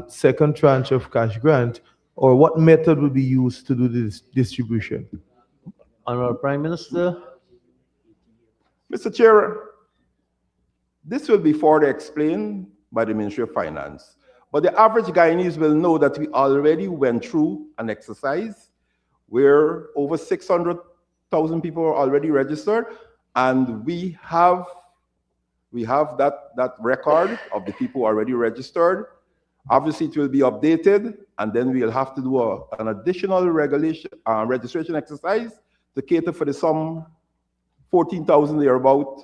second tranche of cash grant, or what method will be used to do this distribution. Honorable Prime Minister. Mr. Chair, this will be further explained by the Ministry of Finance. But the average Guyanese will know that we already went through an exercise where over 600,000 people are already registered, and we have that record of the people already registered. Obviously, it will be updated, and then we'll have to do an additional registration exercise to cater for the some 14,000 thereabout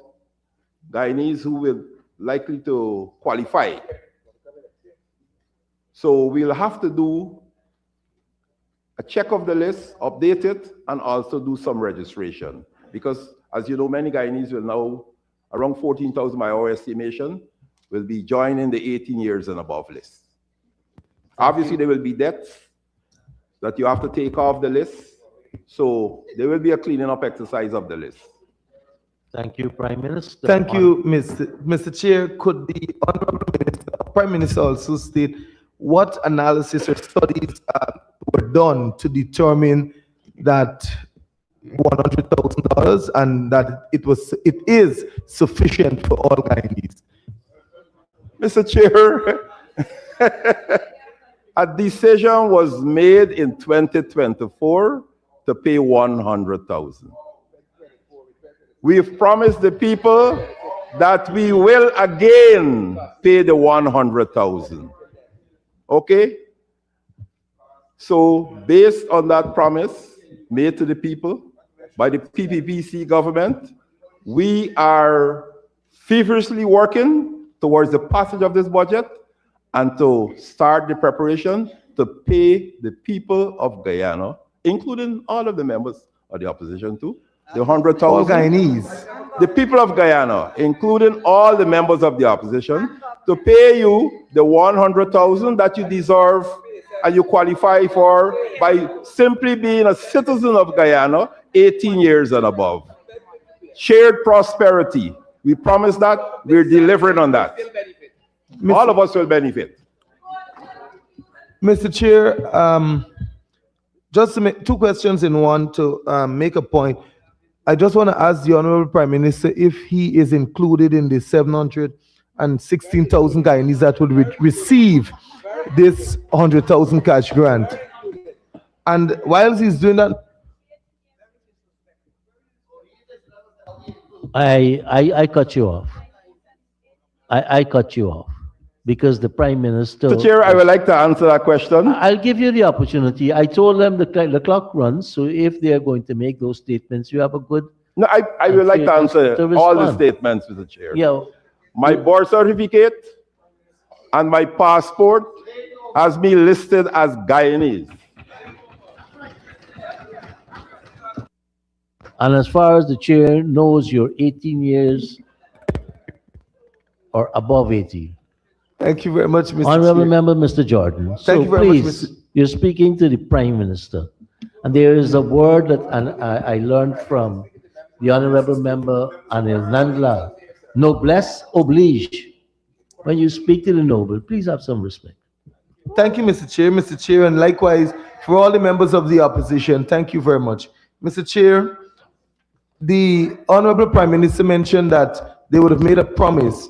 Guyanese who will likely to qualify. So we'll have to do a check of the list, update it, and also do some registration. Because, as you know, many Guyanese will now, around 14,000 by our estimation, will be joining the 18 years and above list. Obviously, there will be debts that you have to take off the list. So there will be a cleaning up exercise of the list. Thank you, Prime Minister. Thank you, Mr. Chair. Could the Honorable Prime Minister also state what analysis or studies were done to determine that $100,000 and that it is sufficient for all Guyanese? Mr. Chair, a decision was made in 2024 to pay $100,000. We've promised the people that we will again pay the $100,000. Okay? So based on that promise made to the people by the PPPC government, we are feverishly working towards the passage of this budget and to start the preparation to pay the people of Guyana, including all of the members of the opposition too, The All 100,000. Guyanese. The people of Guyana, including all the members of the opposition, to pay you the 100,000 that you deserve and you qualify for by simply being a citizen of Guyana, 18 years and above. Shared prosperity. We promise that. We're delivering on that. All of us will benefit. Mr. Chair, just to make two questions in one to make a point. I just want to ask the Honorable Prime Minister if he is included in the 716,000 Guyanese that would receive this 100,000 cash grant. And while he's doing that, I cut you off. I cut you off because the Prime Minister. Mr. Chair, I would like to answer that question. I'll give you the opportunity. I told them the clock runs, so if they are going to make those statements, you have a good. No, I would like to answer all the respond. statements, Mr. Chair. Yeah. My birth certificate and my passport has me listed as Guyanese. And as far as the chair knows, you're 18 years or above 80. thank you very much, Mr. Honorable Chair. Member, Mr. Jordan. Thank you very much, please, Mr. you're speaking to the Prime Minister. And there is a word that I learned from the Honorable Member Anil Nandla. Noblesse oblige. When you speak to the noble, please have some respect. Thank you, Mr. Chair, and likewise for all the members of the opposition. Thank you very much. Mr. Chair, the Honorable Prime Minister mentioned that they would have made a promise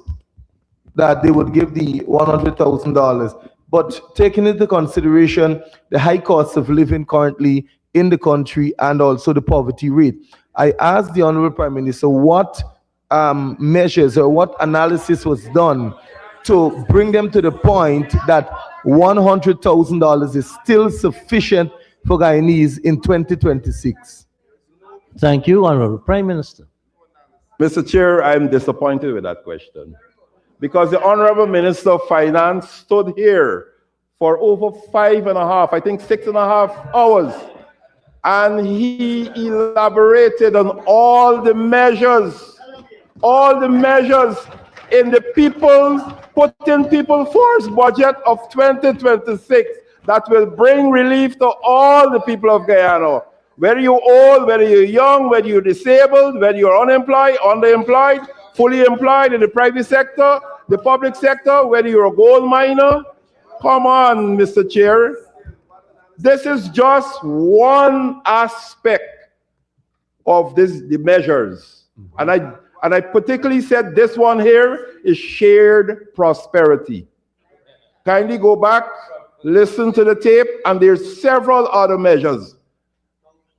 that they would give the $100,000. But taking into consideration the high cost of living currently in the country and also the poverty rate, I asked the Honorable Prime Minister what measures or what analysis was done to bring them to the point that $100,000 is still sufficient for Guyanese in 2026. Thank you, Honorable Prime Minister. Mr. Chair, I'm disappointed with that question because the Honorable Minister of Finance stood here for over 5.5, I think 6.5 hours, and he elaborated on all the measures in the putting people first budget of 2026 that will bring relief to all the people of Guyana. Whether you're old, whether you're young, whether you're disabled, whether you're unemployed, underemployed, fully employed in the private sector, the public sector, whether you're a gold miner. Come on, Mr. Chair. This is just one aspect of the measures. And I particularly said this one here is shared prosperity. Kindly go back, listen to the tape, and there's several other measures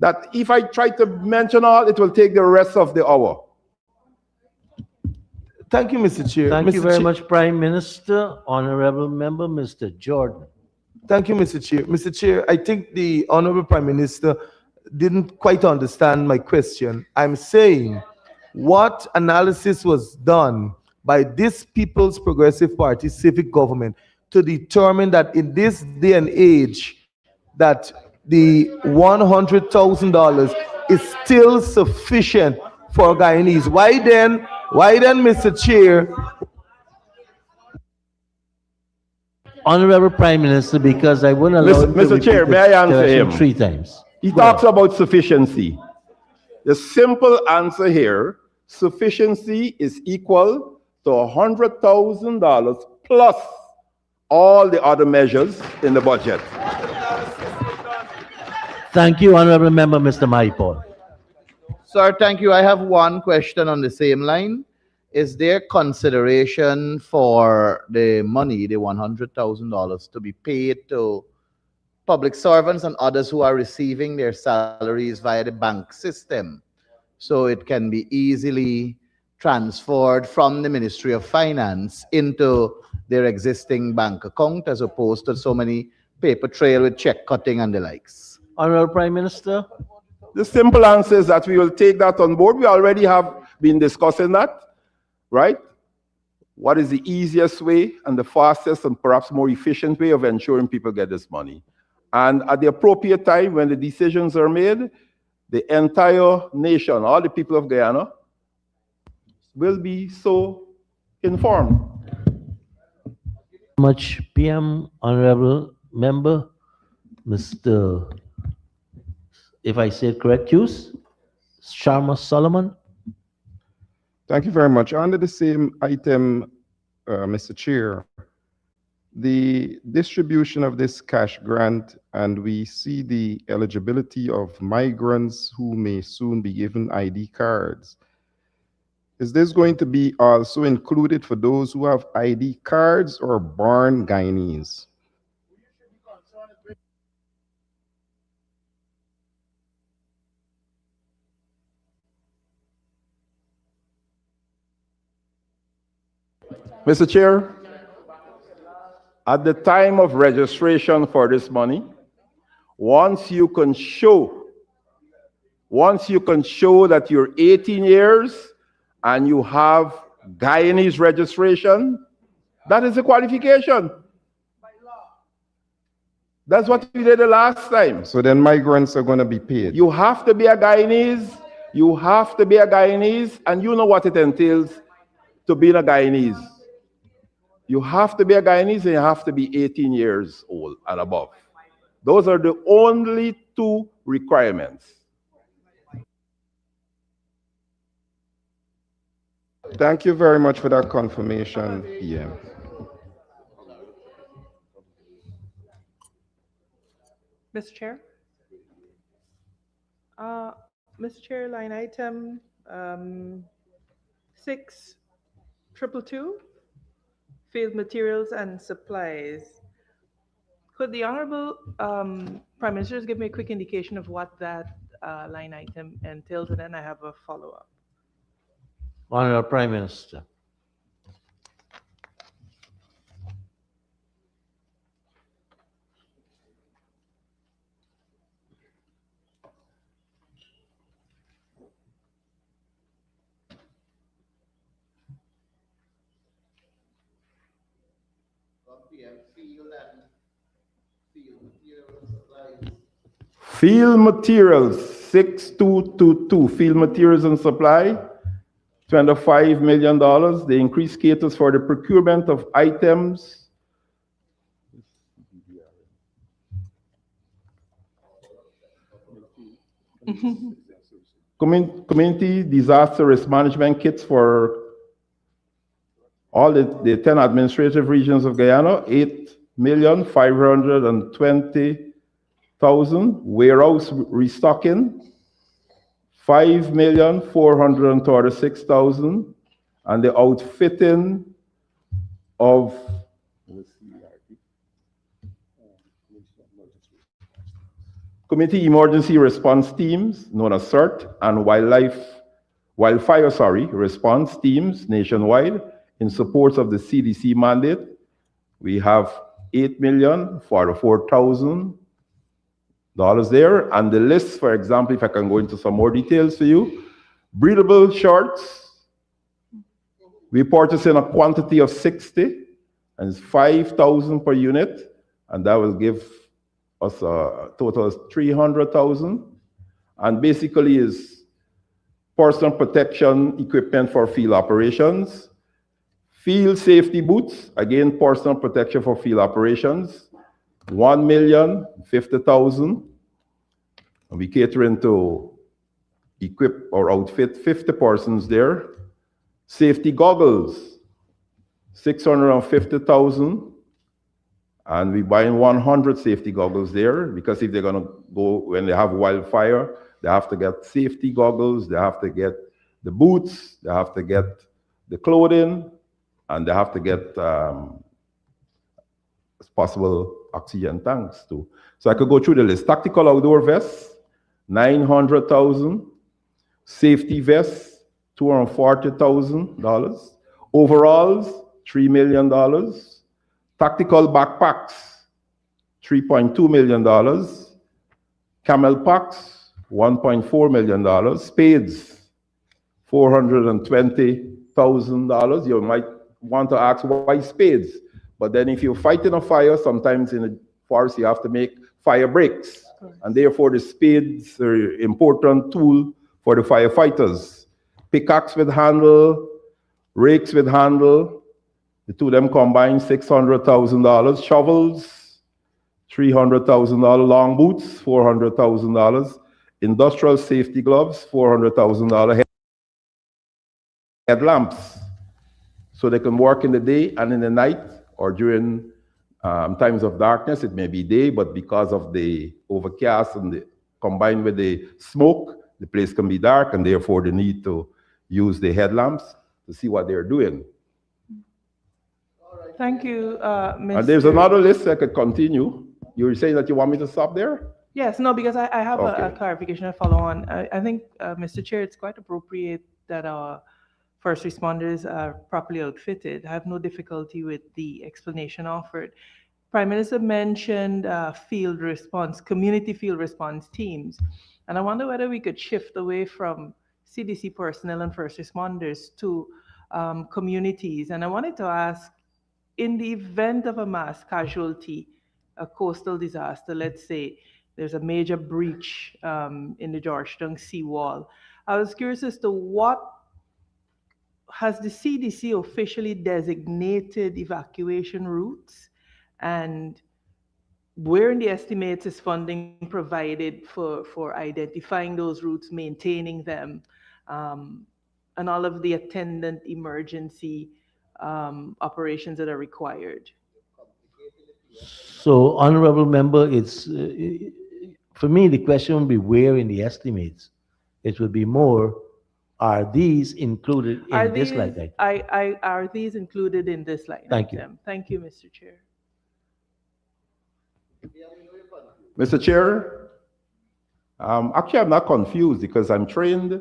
that if I try to mention all, it will take the rest of the hour. Thank you, Mr. Chair. Thank you Mr. very Chair- much, Prime Minister. Honorable Member, Mr. Jordan. Thank you, Mr. Chair. Mr. Chair, I think the Honorable Prime Minister didn't quite understand my question. I'm saying, what analysis was done by this People's Progressive Party civic government to determine that in this day and age, that the $100,000 is still sufficient for Guyanese? Why then, Mr. Chair? Honorable Prime Minister, because I wouldn't allow him to Mr. Chair, repeat may I the answer question him? 3 times. He talks about sufficiency. The simple answer here, sufficiency is equal to $100,000 plus all the other measures in the budget. Thank you, Honorable Member, Mr. Maipol. Sir, thank you. I have one question on the same line. Is there consideration for the money, the $100,000, to be paid to public servants and others who are receiving their salaries via the bank system, so it can be easily transferred from the Ministry of Finance into their existing bank account, as opposed to so many paper trail with check cutting and the likes? Honorable Prime Minister. The simple answer is that we will take that on board. We already have been discussing that, right? What is the easiest way and the fastest and perhaps more efficient way of ensuring people get this money? And at the appropriate time, when the decisions are made, the entire nation, all the people of Guyana, will be so informed. Much PM, Honorable Member, Mr. If I say it correct, Hughes, Sharma Solomon. Thank you very much. Under the same item, Mr. Chair, the distribution of this cash grant, and we see the eligibility of migrants who may soon be given ID cards. Is this going to be also included for those who have ID cards or born Guyanese? Mr. Chair, at the time of registration for this money, once you can show that you're 18 years and you have Guyanese registration, that is a qualification. That's what we did the last time. So then migrants are going to be paid. You have to be a Guyanese, and you know what it entails to be a Guyanese. You have to be a Guyanese and you have to be 18 years old and above. Those are the only two requirements. Thank you very much for that confirmation, PM. Mr. Chair? Mr. Chair, line item 6222, field materials and supplies. Could the Honorable Prime Minister just give me a quick indication of what that line item entails, and then I have a follow-up. Honorable Prime Minister. Field materials, 6222, field materials and supply, $25 million. The increase caters for the procurement of items community disaster risk management kits for all the 10 administrative regions of Guyana, 8,520,000. Warehouse restocking, 5,436,000. And the outfitting of community emergency response teams, known as CERT, and wildfire response teams nationwide in support of the CDC mandate. We have $8,044,000 there. And the list, for example, if I can go into some more details for you, breathable shorts, we purchase in a quantity of 60, and it's 5,000 per unit, and that will give us a total of 300,000. And basically is personal protection equipment for field operations, field safety boots, again, personal protection for field operations, 1,050,000. And we catering to equip or outfit 50 persons there. Safety goggles, 650,000. And we buying 100 safety goggles there, because if they're gonna go, when they have wildfire, they have to get safety goggles, they have to get the boots, they have to get the clothing, and they have to get possible oxygen tanks too. So I could go through the list. Tactical outdoor vests, 900,000. Safety vests, $240,000. Overalls, $3 million. Tactical backpacks, $3.2 million. Camel packs, $1.4 million. Spades, $420,000. You might want to ask why spades, but then if you're fighting a fire, sometimes in the forest you have to make fire breaks. And therefore, the spades are an important tool for the firefighters. Pickaxe with handle, rakes with handle, the two of them combined $600,000. Shovels, $300,000. Long boots, $400,000. Industrial safety gloves, $400,000. Headlamps, so they can work in the day and in the night, or during times of darkness. It may be day, but because of the overcast and combined with the smoke, the place can be dark, and therefore the need to use the headlamps to see what they're doing. Thank you, Mr. And there's another list I could continue. You were saying that you want me to stop there? Yes, no, because I have a Okay. clarification, a follow-on. I think, Mr. Chair, it's quite appropriate that our first responders are properly outfitted. I have no difficulty with the explanation offered. Prime Minister mentioned field response, community field response teams. And I wonder whether we could shift away from CDC personnel and first responders to communities. And I wanted to ask, in the event of a mass casualty, a coastal disaster, let's say there's a major breach in the Georgetown seawall, I was curious as to what has the CDC officially designated evacuation routes, and where in the estimates is funding provided for identifying those routes, maintaining them, and all of the attendant emergency operations that are required? So, honorable member, it's for me the question would be where in the estimates. It would be more, are these included in this line item? Are these included in this line Thank you. item? Thank you, Mr. Chair. Mr. Chair, actually I'm not confused because I'm trained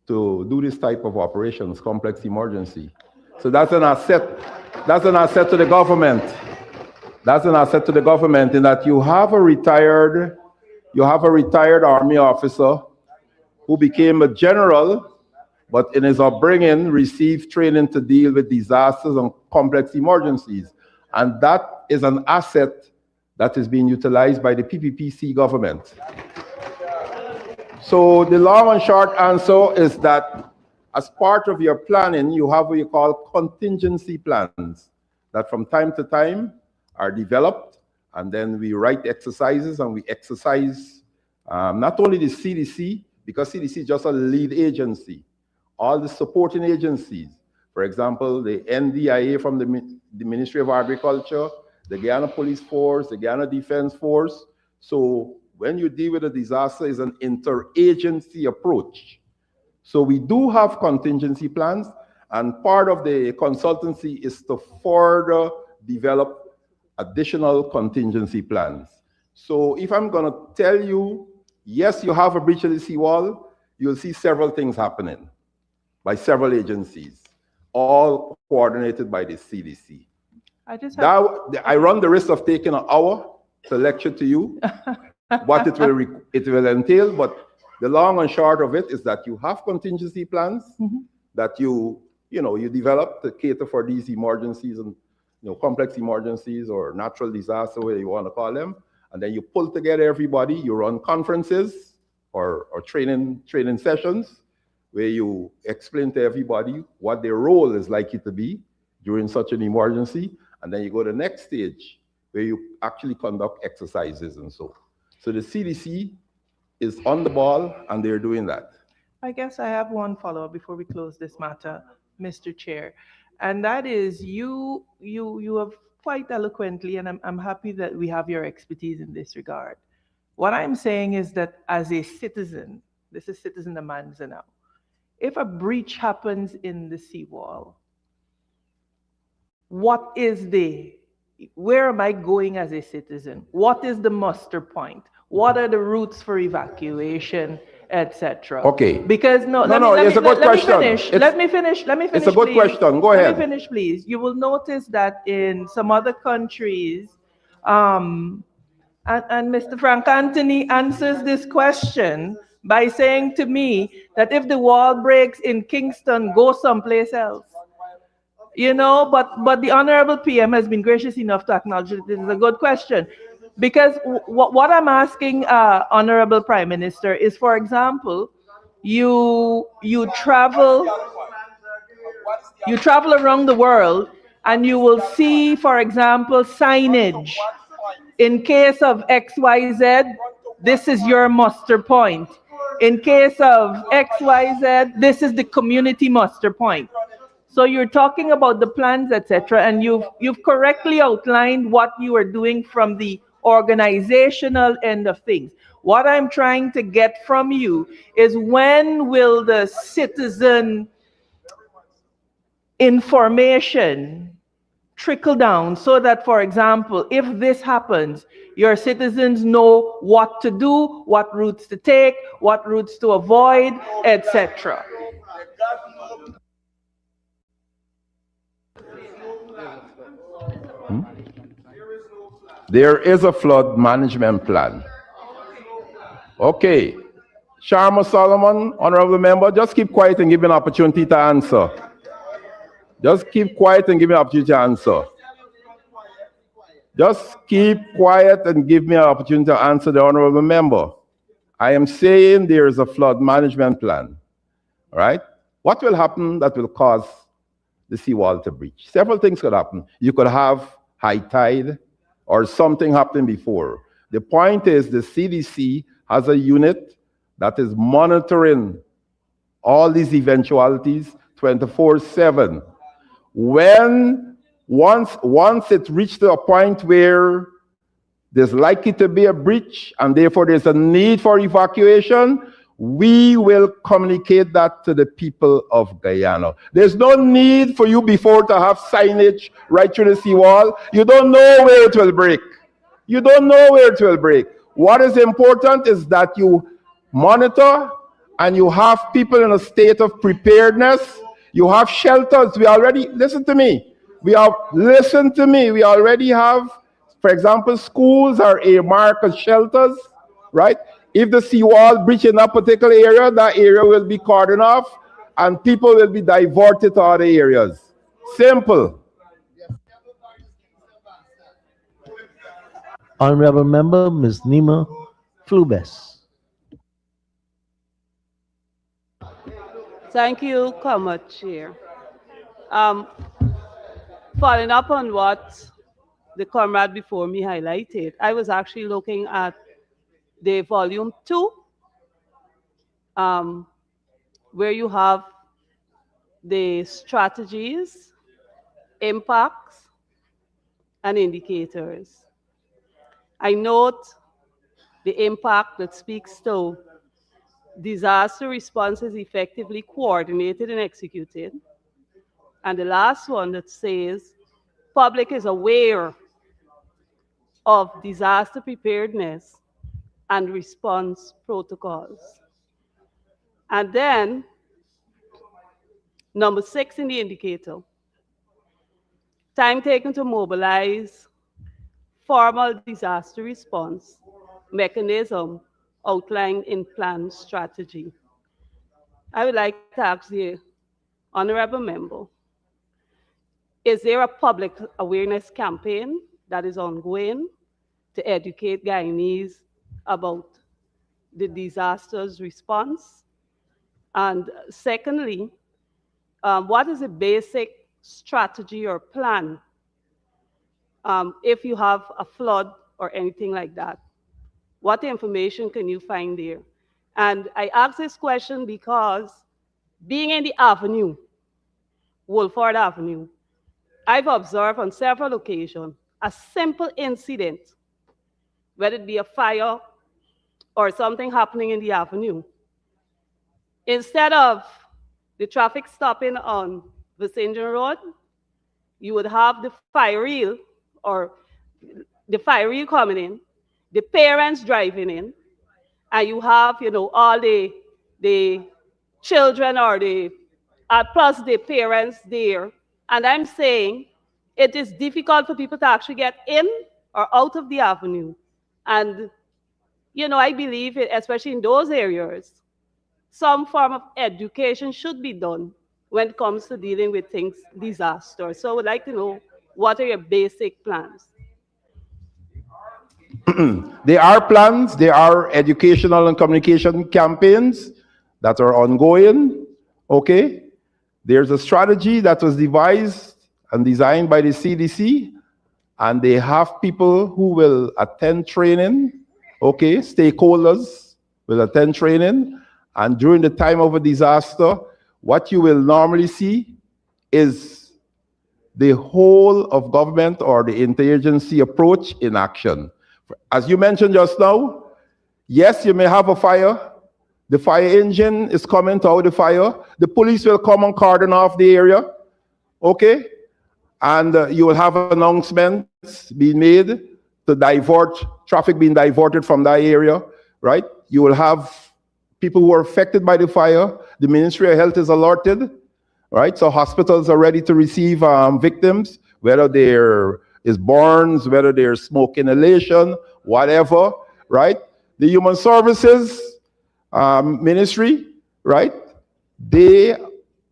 to do this type of operations, complex emergency. So that's an asset. That's an asset to the government. That's an asset to the government in that you have a retired Army officer who became a general, but in his upbringing received training to deal with disasters and complex emergencies. And that is an asset that is being utilized by the PPPC government. So the long and short answer is that as part of your planning, you have what you call contingency plans that from time to time are developed, and then we write exercises and we exercise not only the CDC, because CDC is just a lead agency, all the supporting agencies. For example, the NDIA from the Ministry of Agriculture, the Guyana Police Force, the Guyana Defense Force. So when you deal with a disaster, it's an interagency approach. So we do have contingency plans, and part of the consultancy is to further develop additional contingency plans. So if I'm gonna tell you, yes, you have a breach of the seawall, you'll see several things happening by several agencies, all coordinated by the CDC. I run the risk of taking an hour to lecture to you what it will entail, but the long and short of it is that you have contingency plans that you develop to cater for these emergencies and complex emergencies or natural disaster, whatever you want to call them, and then you pull together everybody. You run conferences or training sessions where you explain to everybody what their role is likely to be during such an emergency, and then you go to the next stage where you actually conduct exercises and so. So the CDC is on the ball, and they're doing that. I guess I have one follow-up before we close this matter, Mr. Chair, and that is you have quite eloquently, and I'm happy that we have your expertise in this regard. What I'm saying is that as a citizen, this is Citizen Amanza now, if a breach happens in the seawall, where am I going as a citizen? What is the muster point? What are the routes for evacuation, etc.? Okay. Because it's a good question. Let me finish. It's a good question. Go ahead. Let me finish, please. You will notice that in some other countries, and Mr. Frank Anthony answers this question by saying to me that if the wall breaks in Kingston, go someplace else. But the Honorable PM has been gracious enough to acknowledge that this is a good question. Because what I'm asking, Honorable Prime Minister, is, for example, you travel around the world and you will see, for example, signage. In case of XYZ, this is your muster point. In case of XYZ, this is the community muster point. So you're talking about the plans, etc., and you've correctly outlined what you are doing from the organizational end of things. What I'm trying to get from you is, when will the citizen information trickle down, so that, for example, if this happens, your citizens know what to do, what routes to take, what routes to avoid, etc. There is a flood management plan. Okay. Sharma Solomon, honorable member, just keep quiet and give me an opportunity to answer. Just keep quiet and give me an opportunity to answer. Just keep quiet and give me an opportunity to answer the honorable member. I am saying there is a flood management plan. All right? What will happen that will cause the seawall to breach? Several things could happen. You could have high tide or something happening before. The point is, the CDC has a unit that is monitoring all these eventualities 24/7. Once it reaches a point where there's likely to be a breach and therefore there's a need for evacuation, we will communicate that to the people of Guyana. There's no need for you before to have signage right through the seawall. You don't know where it will break. You don't know where it will break. What is important is that you monitor and you have people in a state of preparedness. You have shelters. We already, listen to me. We already have, for example, schools are earmarked as shelters, right? If the seawall breaches in a particular area, that area will be cordoned off and people will be diverted to other areas. Simple. Honorable Member, Ms. Nima Flubes. Thank you, Comrade Chair. Um, Following up on what the comrade before me highlighted, I was actually looking at the volume 2, where you have the strategies, impacts, and indicators. I note the impact that speaks to disaster responses effectively coordinated and executed. And the last one that says public is aware of disaster preparedness and response protocols. And then number 6 in the indicator, time taken to mobilize formal disaster response mechanism outlined in plan strategy. I would like to ask the honorable member, is there a public awareness campaign that is ongoing to educate Guyanese about the disaster's response? And secondly, what is the basic strategy or plan if you have a flood or anything like that? What information can you find there? And I ask this question because being in the avenue, Wolford Avenue, I've observed on several occasions a simple incident, whether it be a fire or something happening in the avenue. Instead of the traffic stopping on Vicinity Road, you would have the fire reel or the fire reel coming in, the parents driving in, and you have, all the children or plus the parents there. And I'm saying it is difficult for people to actually get in or out of the avenue. And, I believe, especially in those areas, some form of education should be done when it comes to dealing with things, disasters. So I would like to know, what are your basic plans? There are plans, there are educational and communication campaigns that are ongoing, okay? There's a strategy that was devised and designed by the CDC, and they have people who will attend training, okay? Stakeholders will attend training, and during the time of a disaster, what you will normally see is the whole of government or the interagency approach in action. As you mentioned just now, yes, you may have a fire. The fire engine is coming to out the fire. The police will come and cordon off the area, okay? And you will have announcements being made to divert, traffic being diverted from that area, right? You will have people who are affected by the fire. The Ministry of Health is alerted, right? So hospitals are ready to receive victims, whether there is burns, whether there's smoke inhalation, whatever, right? The Human Services Ministry, right? They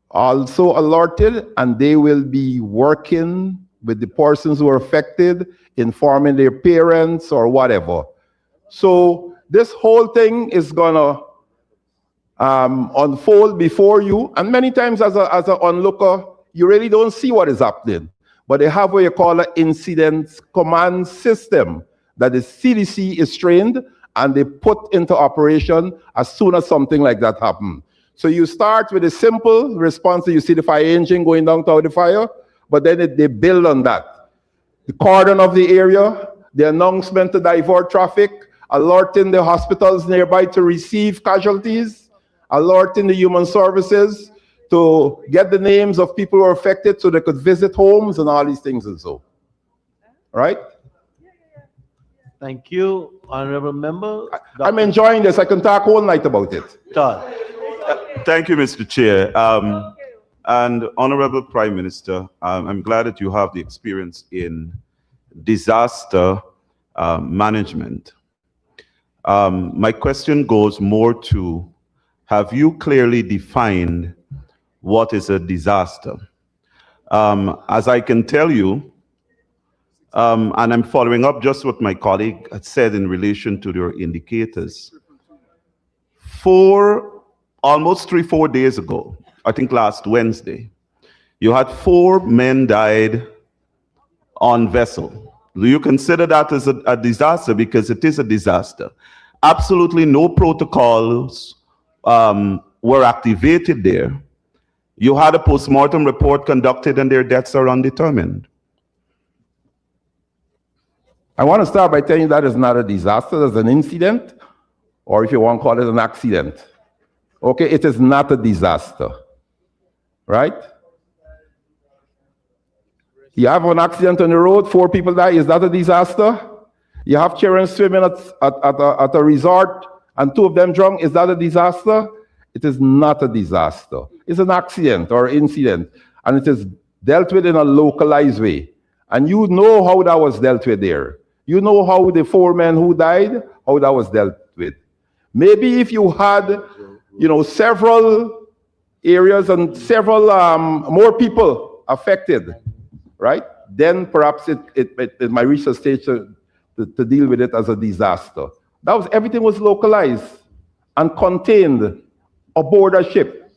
also alerted, and they will be working with the persons who are affected, informing their parents or whatever. So this whole thing is gonna unfold before you, and many times as an onlooker, you really don't see what is happening. But they have what you call an incident command system that the CDC is trained and they put into operation as soon as something like that happens. So you start with a simple response. You see the fire engine going down to the fire, but then they build on that. The cordon of the area, the announcement to divert traffic, alerting the hospitals nearby to receive casualties, alerting the human services to get the names of people who are affected so they could visit homes and all these things and so. Right? Thank you, honorable member. I'm enjoying this. I can talk all night about it. Todd. Thank you, Mr. Chair. And Honorable Prime Minister, I'm glad that you have the experience in disaster management. My question goes more to, have you clearly defined what is a disaster? As I can tell you, and I'm following up just what my colleague had said in relation to their indicators. Almost 3-4 days ago, I think last Wednesday, you had 4 men died on vessel. Do you consider that as a disaster? Because it is a disaster. Absolutely no protocols were activated there. You had a post-mortem report conducted and their deaths are undetermined. I want to start by telling you that is not a disaster, that's an incident, or if you want to call it an accident. Okay, it is not a disaster, right? You have an accident on the road, 4 people die, is that a disaster? You have children swimming at a resort and 2 of them drunk, is that a disaster? It is not a disaster. It's an accident or incident, and it is dealt with in a localized way. And you know how that was dealt with there. You know how the 4 men who died, how that was dealt with. Maybe if you had, several areas and several more people affected, right? Then perhaps it might reach a stage to deal with it as a disaster. Everything was localized and contained aboard a ship.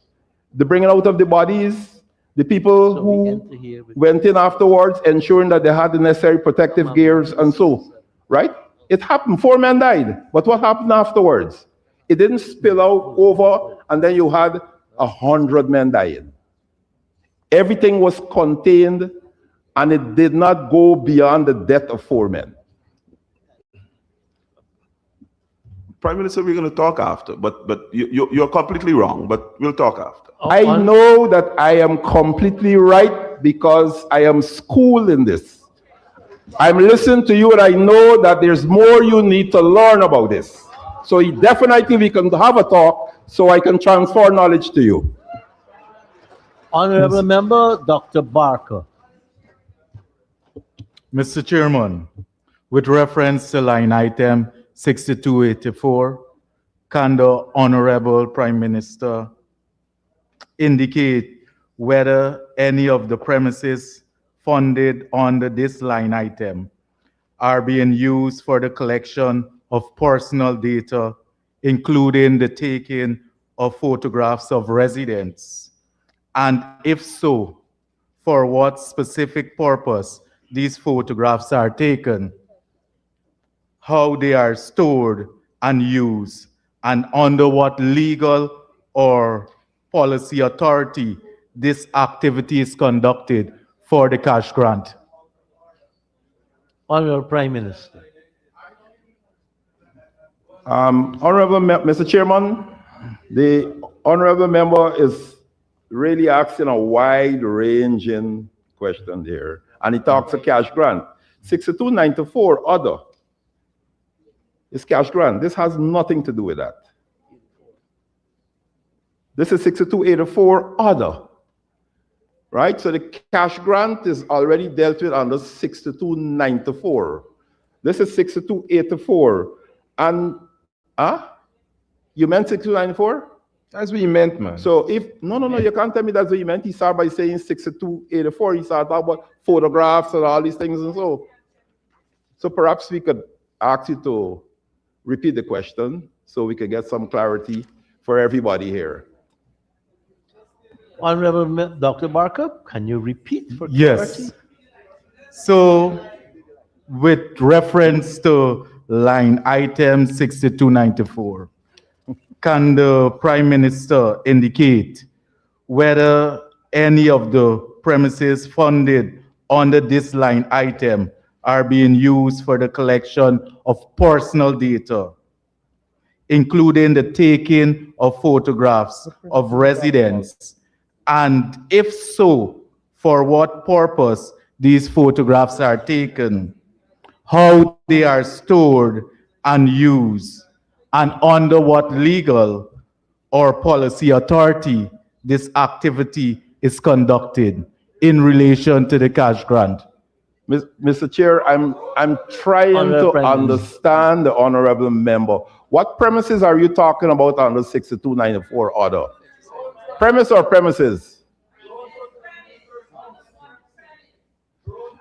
The bringing out of the bodies, the people who went in afterwards, ensuring that they had the necessary protective gears and so, right? It happened, 4 men died, but what happened afterwards? It didn't spill out over, and then you had 100 men dying. Everything was contained, and it did not go beyond the death of 4 men. Prime Minister, we're going to talk after, but you're completely wrong, but we'll talk after. I know that I am completely right because I am schooled in this. I'm listening to you, and I know that there's more you need to learn about this. So definitely we can have a talk so I can transfer knowledge to you. Honorable member, Dr. Barker. Mr. Chairman, with reference to line item 6284, can the Honorable Prime Minister indicate whether any of the premises funded under this line item are being used for the collection of personal data, including the taking of photographs of residents? And if so, for what specific purpose these photographs are taken, how they are stored and used, and under what legal or policy authority this activity is conducted for the cash grant. Honorable Prime Minister. Mr. Chairman, the honorable member is really asking a wide-ranging question here, and he talks a cash grant. 6294 other is cash grant. This has nothing to do with that. This is 6284 other, right? So the cash grant is already dealt with under 6294. This is 6284, and you meant 6294? That's what you meant, man. So if, no, you can't tell me that's what you meant. He started by saying 6284. He started talking about photographs and all these things and so perhaps we could ask you to repeat the question so we could get some clarity for everybody here. Honorable Dr. Barker, can you repeat for clarity? Yes. So with reference to line item 6294, can the Prime Minister indicate whether any of the premises funded under this line item are being used for the collection of personal data, including the taking of photographs of residents? And if so, for what purpose these photographs are taken, how they are stored and used, and under what legal or policy authority this activity is conducted in relation to the cash grant? Mr. Chair, I'm trying to understand the honorable member. What premises are you talking about under 6294 order? Premise or premises?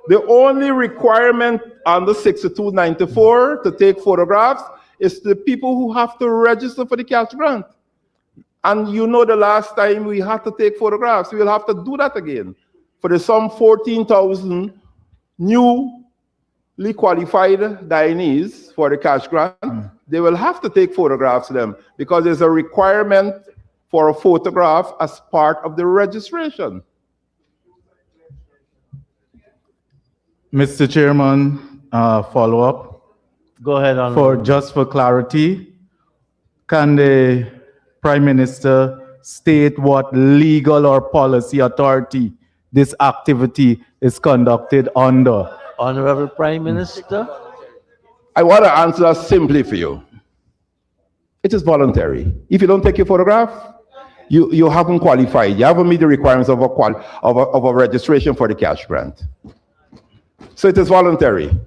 The only requirement under 6294 to take photographs is the people who have to register for the cash grant. And you know the last time we had to take photographs, we will have to do that again. For the some 14,000 newly qualified diners for the cash grant, they will have to take photographs of them because there's a requirement for a photograph as part of the registration. Mr. Chairman, follow up. Go ahead, Honorable. Just for clarity, can the Prime Minister state what legal or policy authority this activity is conducted under? Honorable Prime Minister. I want to answer that simply for you. It is voluntary. If you don't take your photograph, you haven't qualified. You haven't met the requirements of a registration for the cash grant. So it is voluntary.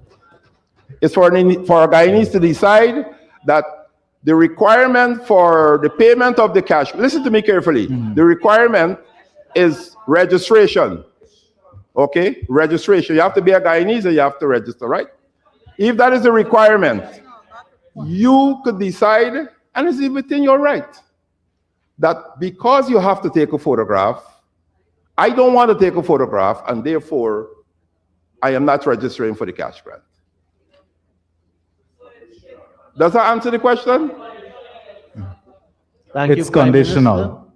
It's for a Guyanese to decide that the requirement for the payment of the cash, listen to me carefully, the requirement is registration. Okay? Registration. You have to be a Guyanese and you have to register, right? If that is the requirement, you could decide, and it's within your right, that because you have to take a photograph, I don't want to take a photograph, and therefore, I am not registering for the cash grant. Does that answer the question? Thank you, it's conditional.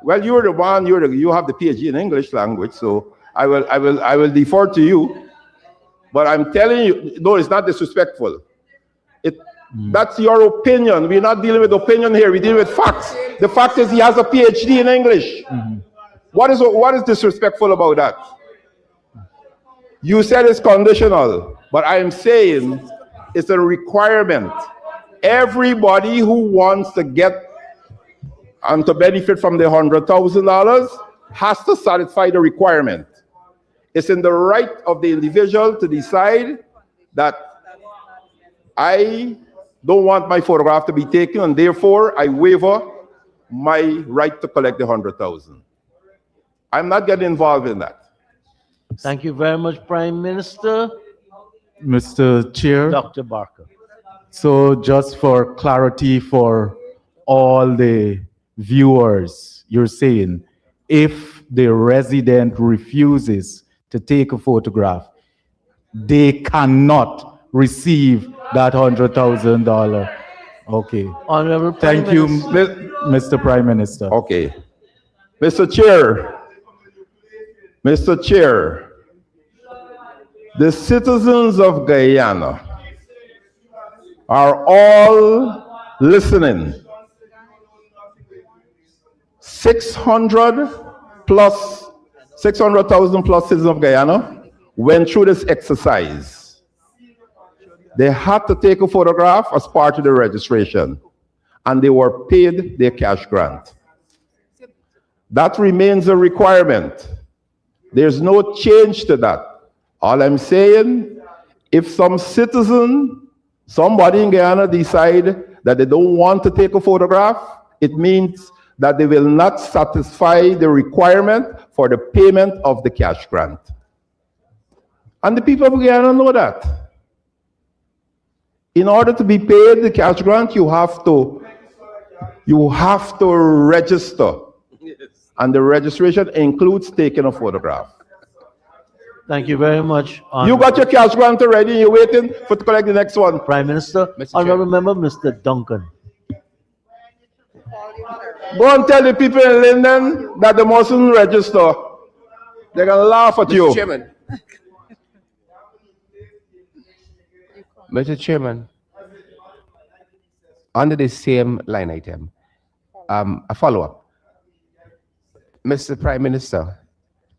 Well, you're the one. You have the PhD in English language, so I will defer to you. But I'm telling you, no, it's not disrespectful. That's your opinion. We're not dealing with opinion here. We're dealing with facts. The fact is, he has a PhD in English. What is disrespectful about that? You said it's conditional, but I am saying it's a requirement. Everybody who wants to get and to benefit from the $100,000 has to satisfy the requirement. It's in the right of the individual to decide that I don't want my photograph to be taken, and therefore I waiver my right to collect the $100,000. I'm not getting involved in that. Thank you very much, Prime Minister. Mr. Chair. Dr. Barker. So just for clarity for all the viewers, you're saying if the resident refuses to take a photograph, they cannot receive that $100,000. Okay. Honorable Prime Thank you, Minister. Mr. Prime Minister. Okay. Mr. Chair, Mr. Chair, the citizens of Guyana are all listening. 600 plus, 600,000 plus citizens of Guyana went through this exercise. They had to take a photograph as part of the registration, and they were paid their cash grant. That remains a requirement. There's no change to that. All I'm saying, if some citizen, somebody in Guyana decide that they don't want to take a photograph, it means that they will not satisfy the requirement for the payment of the cash grant. And the people of Guyana know that. In order to be paid the cash grant, you have to register. And the registration includes taking a photograph. Thank you very much. You got your cash grant already, you're waiting to collect the next one. Prime Minister. Honorable Member, Mr. Duncan. Go and tell the people in Linden that they mustn't register. They're going to laugh at you. Mr. Chairman. Mr. Chairman, under the same line item, a follow-up. Mr. Prime Minister,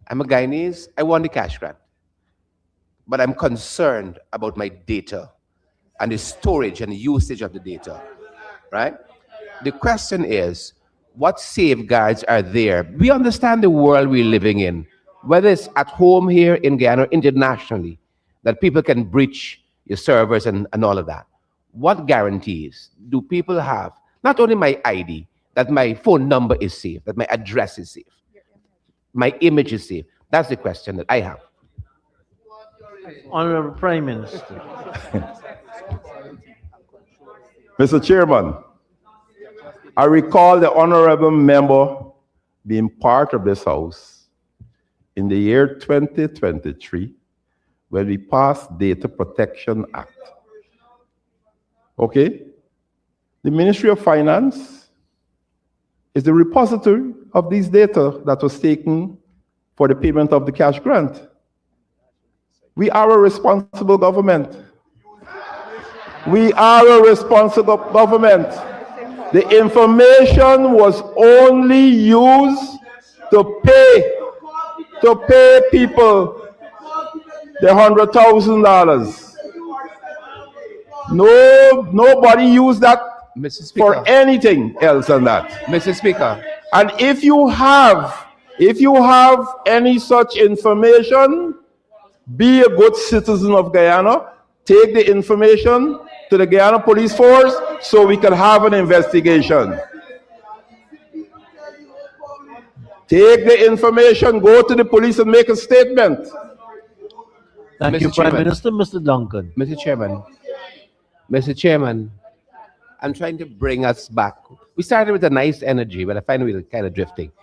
I'm a Guyanese, I want the cash grant, but I'm concerned about my data and the storage and the usage of the data, right? The question is, what safeguards are there? We understand the world we're living in, whether it's at home here in Guyana or internationally, that people can breach your servers and all of that. What guarantees do people have, not only my ID, that my phone number is safe, that my address is safe, my image is safe? That's the question that I have. Honorable Prime Minister. Mr. Chairman, I recall the honorable member being part of this house in the year 2023 when we passed Data Protection Act. Okay? The Ministry of Finance is the repository of these data that was taken for the payment of the cash grant. We are a responsible government. We are a responsible government. The information was only used to pay people the $100,000. Nobody used that for anything else than that. Mr. Speaker. And if you have any such information, be a good citizen of Guyana, take the information to the Guyana Police Force so we can have an investigation. Take the information, go to the police and make a statement. Thank you, Prime Minister. Mr. Duncan. Mr. Chairman, I'm trying to bring us back. We started with a nice energy, but I find we're kind of drifting.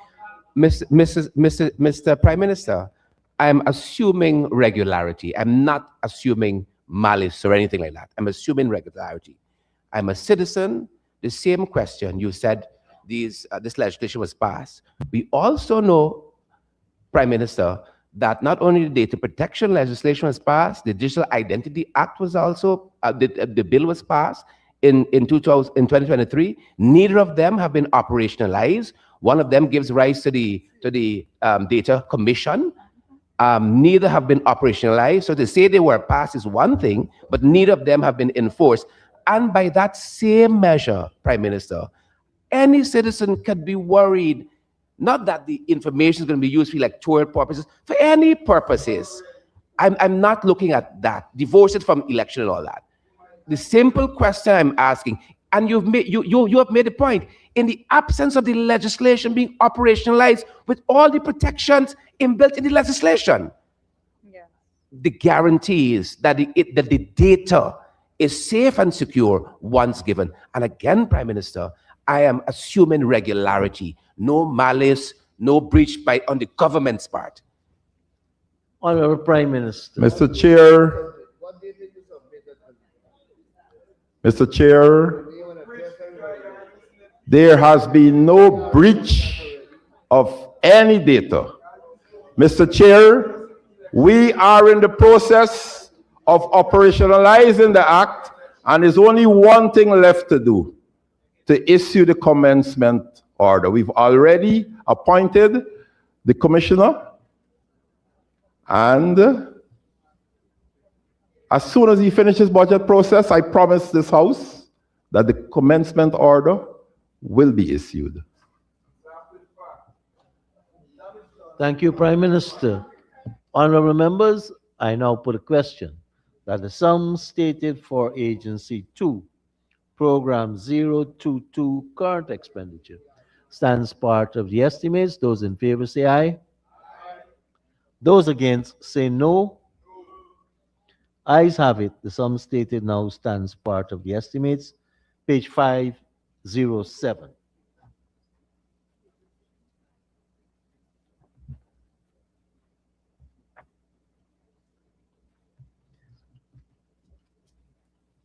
Mr. Prime Minister, I'm assuming regularity. I'm not assuming malice or anything like that. I'm assuming regularity. I'm a citizen. The same question. You said this legislation was passed. We also know, Prime Minister, that not only the data protection legislation was passed, the Digital Identity Act was also, the bill was passed in 2023. Neither of them have been operationalized. One of them gives rise to the Data Commission. Neither have been operationalized. So to say they were passed is one thing, but neither of them have been enforced. And by that same measure, Prime Minister, any citizen could be worried, not that the information is going to be used for electoral purposes, for any purposes. I'm not looking at that, divorce it from election and all that. The simple question I'm asking, and you have made a point, in the absence of the legislation being operationalized with all the protections inbuilt in the legislation. the guarantees that that the data is safe and secure once given. And again, Prime Minister, I am assuming regularity, no malice, no breach by on the government's part. Honorable Prime Minister. Mr. Chair, Mr. Chair, there has been no breach of any data. Mr. Chair, we are in the process of operationalizing the Act, and there's only one thing left to do, to issue the commencement order. We've already appointed the commissioner, and as soon as he finishes budget process, I promise this House that the commencement order will be issued. Thank you, Prime Minister. Honorable members, I now put a question that the sum stated for Agency 2, Program 022, current expenditure, stands part of the estimates. Those in favor say aye. Those against say no. Ayes have it. The sum stated now stands part of the estimates. Page 507.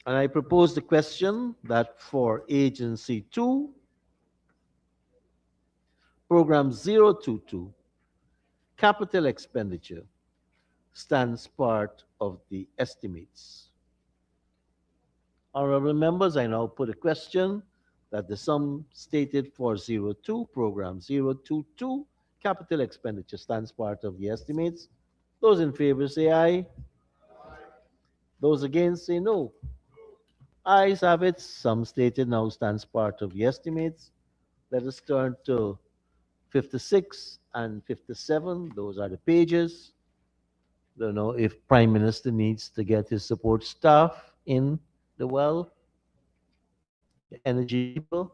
And I propose the question that for Agency 2, Program 022, capital expenditure, stands part of the estimates. Honorable members, I now put a question that the sum stated for 02, Program 022, capital expenditure, stands part of the estimates. Those in favor say aye. Those against say no. Ayes have it. Sum stated now stands part of the estimates. Let us turn to 56 and 57. Those are the pages. Don't know if Prime Minister needs to get his support staff in the well, the energy people.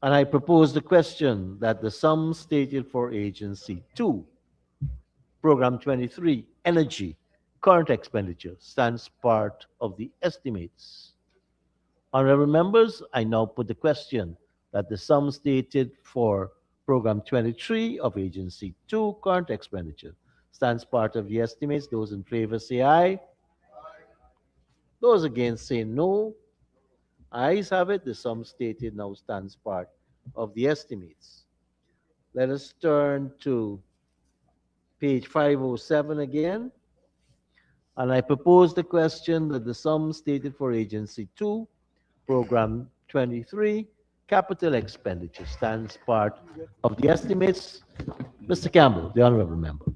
And I propose the question that the sum stated for Agency 2, Program 23, Energy, current expenditure, stands part of the estimates. Honorable members, I now put the question that the sum stated for Program 23 of Agency 2, current expenditure, stands part of the estimates. Those in favor say aye. Those against say no. Ayes have it. The sum stated now stands part of the estimates. Let us turn to page 507 again. And I propose the question that the sum stated for Agency 2, Program 23, capital expenditure, stands part of the estimates. Mr. Campbell, the honorable member.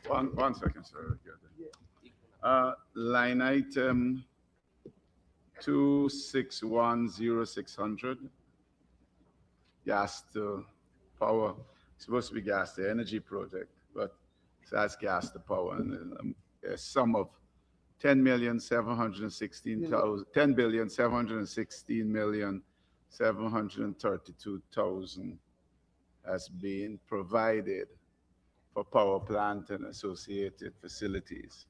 One second, sir. Line item 2610600, gas to power. It's supposed to be gas to energy project, but that's gas to power, and a sum of 10,716,732,000 has been provided for power plant and associated facilities.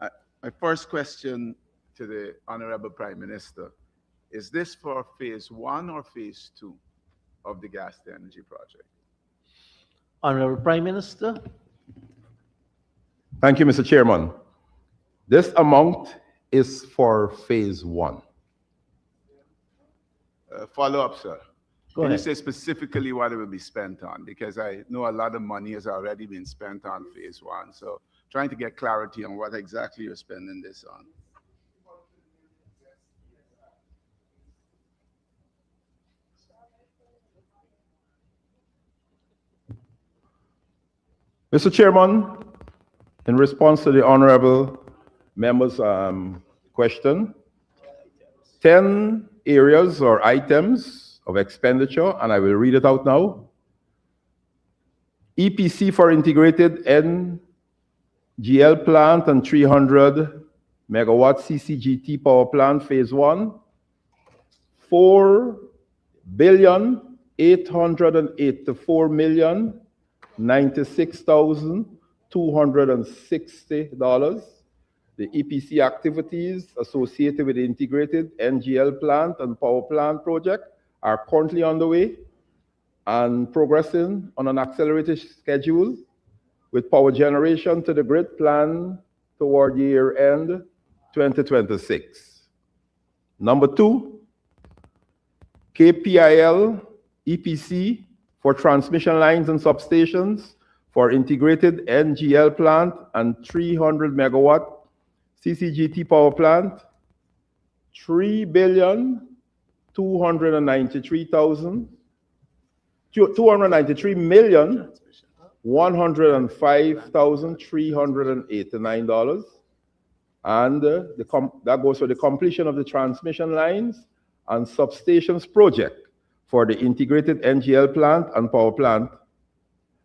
My first question to the Honorable Prime Minister, is this for phase 1 or phase 2 of the gas to energy project? Honorable Prime Minister. Thank you, Mr. Chairman. This amount is for phase 1. Follow up, sir. Go Can you ahead. say specifically what it will be spent on? Because I know a lot of money has already been spent on phase 1. So trying to get clarity on what exactly you're spending this on. Mr. Chairman, in response to the honorable member's question, 10 areas or items of expenditure, and I will read it out now. EPC for integrated GL plant and 300 megawatt CCGT power plant phase 1, 4,884,096,260. The EPC activities associated with the integrated NGL plant and power plant project are currently underway and progressing on an accelerated schedule, with power generation to the grid plan toward year-end 2026. Number 2, KPIL EPC for transmission lines and substations for integrated NGL plant and 300 megawatt CCGT power plant, $3,293,105,389. And that goes for the completion of the transmission lines and substations project for the integrated NGL plant and power plant,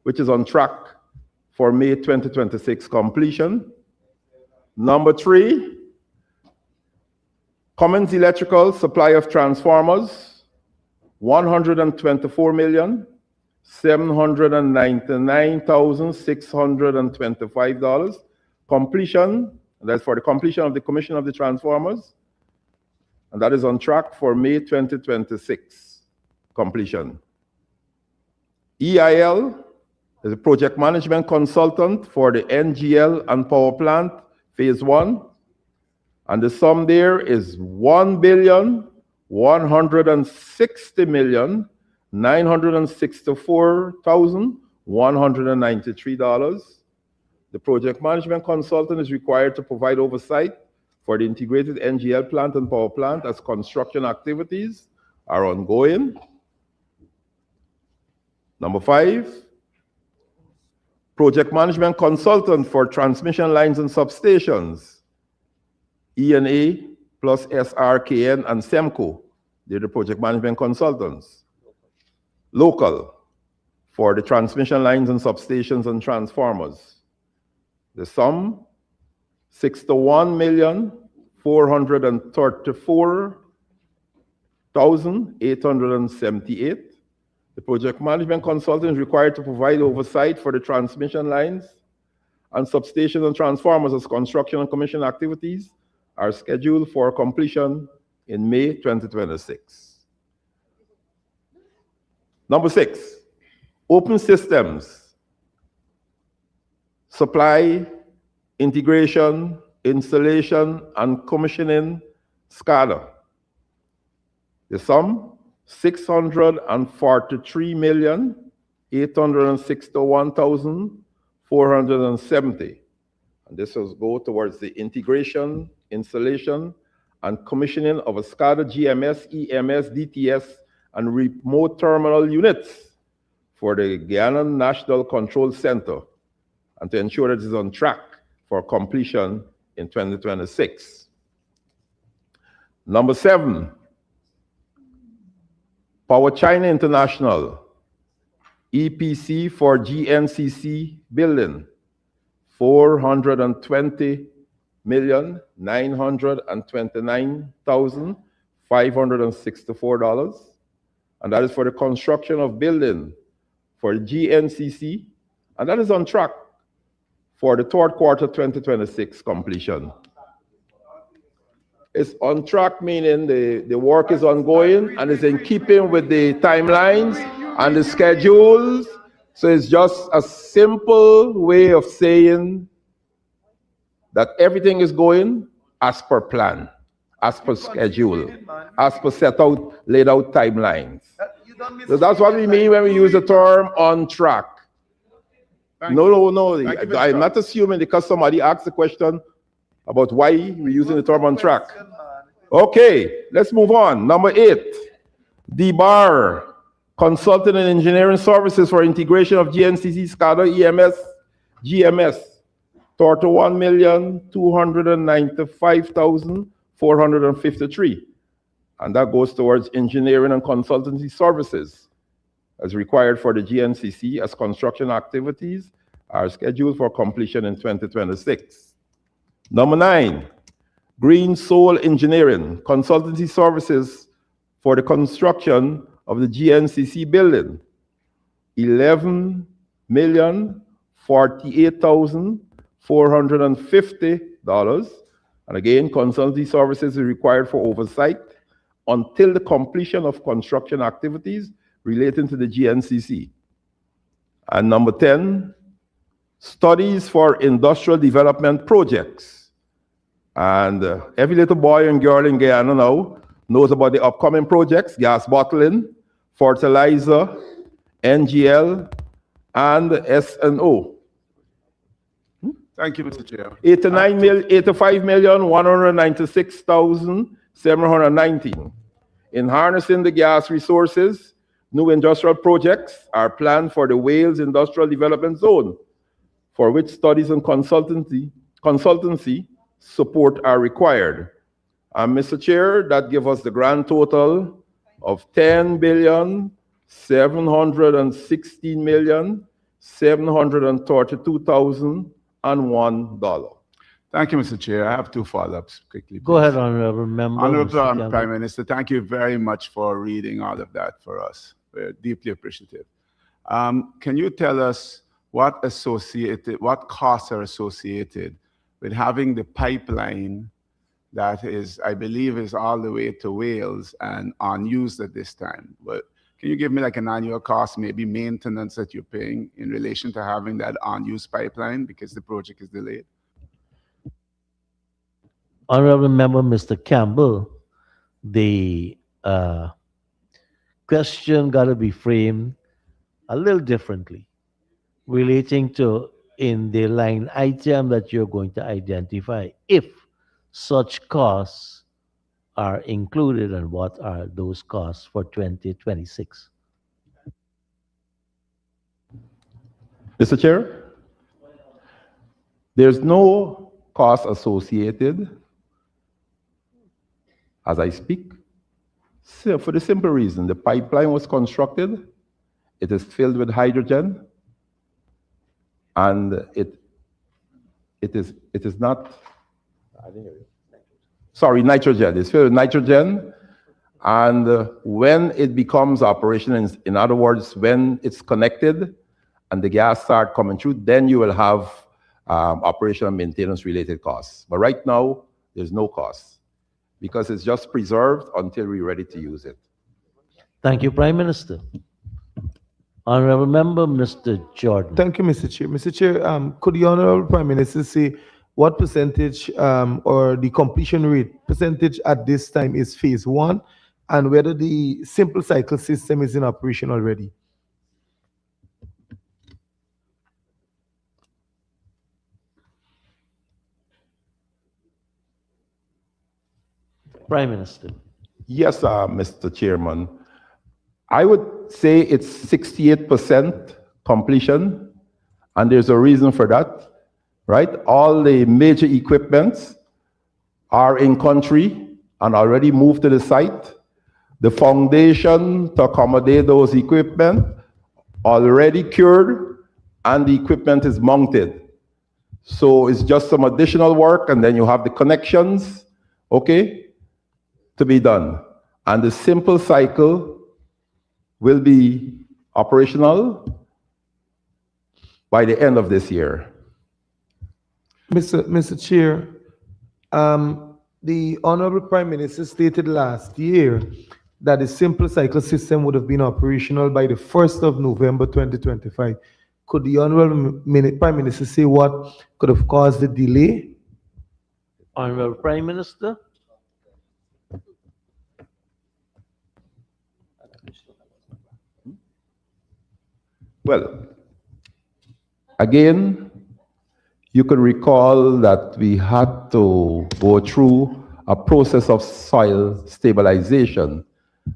which is on track for May 2026 completion. Number 3, Cummins Electrical supply of transformers, $124,799,625. Completion, that's for the completion of the commission of the transformers, and that is on track for May 2026 completion. EIL is a project management consultant for the NGL and power plant phase 1, and the sum there is $1,160,964,193. The project management consultant is required to provide oversight for the integrated NGL plant and power plant as construction activities are ongoing. Number 5, project management consultant for transmission lines and substations, E&A plus SRKN and SEMCO. They're the project management consultants. Local for the transmission lines and substations and transformers. The sum, $61,434,878. The project management consultant is required to provide oversight for the transmission lines and substations and transformers as construction and commission activities are scheduled for completion in May 2026. Number 6, open systems, supply, integration, installation, and commissioning SCADA. The sum, $643,861,470. And this will go towards the integration, installation, and commissioning of a SCADA GMS, EMS, DTS, and remote terminal units for the Guyana National Control Center, and to ensure that it is on track for completion in 2026. Number 7, Power China International, EPC for GNCC building, $420,929,564. And that is for the construction of building for GNCC, and that is on track for the third quarter 2026 completion. It's on track, meaning the work is ongoing and is in keeping with the timelines and the schedules. So it's just a simple way of saying that everything is going as per plan, as per schedule, as per laid out timelines. So that's what we mean when we use the term on track. No. I'm not assuming because somebody asked the question about why we're using the term on track. Okay, let's move on. Number 8, DBAR, Consulting and Engineering Services for Integration of GNCC, SCADA, EMS, GMS, $1,295,453. And that goes towards engineering and consultancy services as required for the GNCC as construction activities are scheduled for completion in 2026. Number 9, Green Soul Engineering, consultancy services for the construction of the GNCC building, $11,048,450. And again, consultancy services is required for oversight until the completion of construction activities relating to the GNCC. And number 10, studies for industrial development projects. And every little boy and girl in Guyana now knows about the upcoming projects: gas bottling, fertilizer, NGL, and S&O. Thank you, Mr. Chair. 85,196,719. In harnessing the gas resources, new industrial projects are planned for the Wales Industrial Development Zone, for which studies and consultancy support are required. And Mr. Chair, that gives us the grand total of $10,716,732,001. Thank you, Mr. Chair. I have two follow-ups quickly. Go ahead, Honorable Member. Honorable Mr. Campbell. Prime Minister, thank you very much for reading all of that for us. We're deeply appreciative. Can you tell us what costs are associated with having the pipeline that is, I believe, is all the way to Wales and unused at this time? But can you give me like an annual cost, maybe maintenance that you're paying in relation to having that unused pipeline because the project is delayed? Honorable Member Mr. Campbell, the question got to be framed a little differently, relating to in the line item that you're going to identify if such costs are included and what are those costs for 2026. Mr. Chair, there's no cost associated as I speak. So for the simple reason, the pipeline was constructed, it is filled with hydrogen, and it is not, I didn't hear you. Sorry, nitrogen. It's filled with nitrogen, and when it becomes operational, in other words, when it's connected and the gas start coming through, then you will have operational maintenance related costs. But right now, there's no cost because it's just preserved until we're ready to use it. Thank you, Prime Minister. Honorable Member, Mr. Jordan. Thank you, Mr. Chair. Mr. Chair, could the Honorable Prime Minister say what percentage or the completion rate percentage at this time is phase 1 and whether the simple cycle system is in operation already? Prime Minister. Yes, Mr. Chairman. I would say it's 68% completion, and there's a reason for that, right? All the major equipments are in country and already moved to the site. The foundation to accommodate those equipment already cured, and the equipment is mounted. So it's just some additional work, and then you have the connections, okay, to be done. And the simple cycle will be operational by the end of this year. Mr. Chair, the Honorable Prime Minister stated last year that the simple cycle system would have been operational by the 1st of November 2025. Could the Honorable Prime Minister say what could have caused the delay? Honorable Prime Minister. Well, again, you could recall that we had to go through a process of soil stabilization,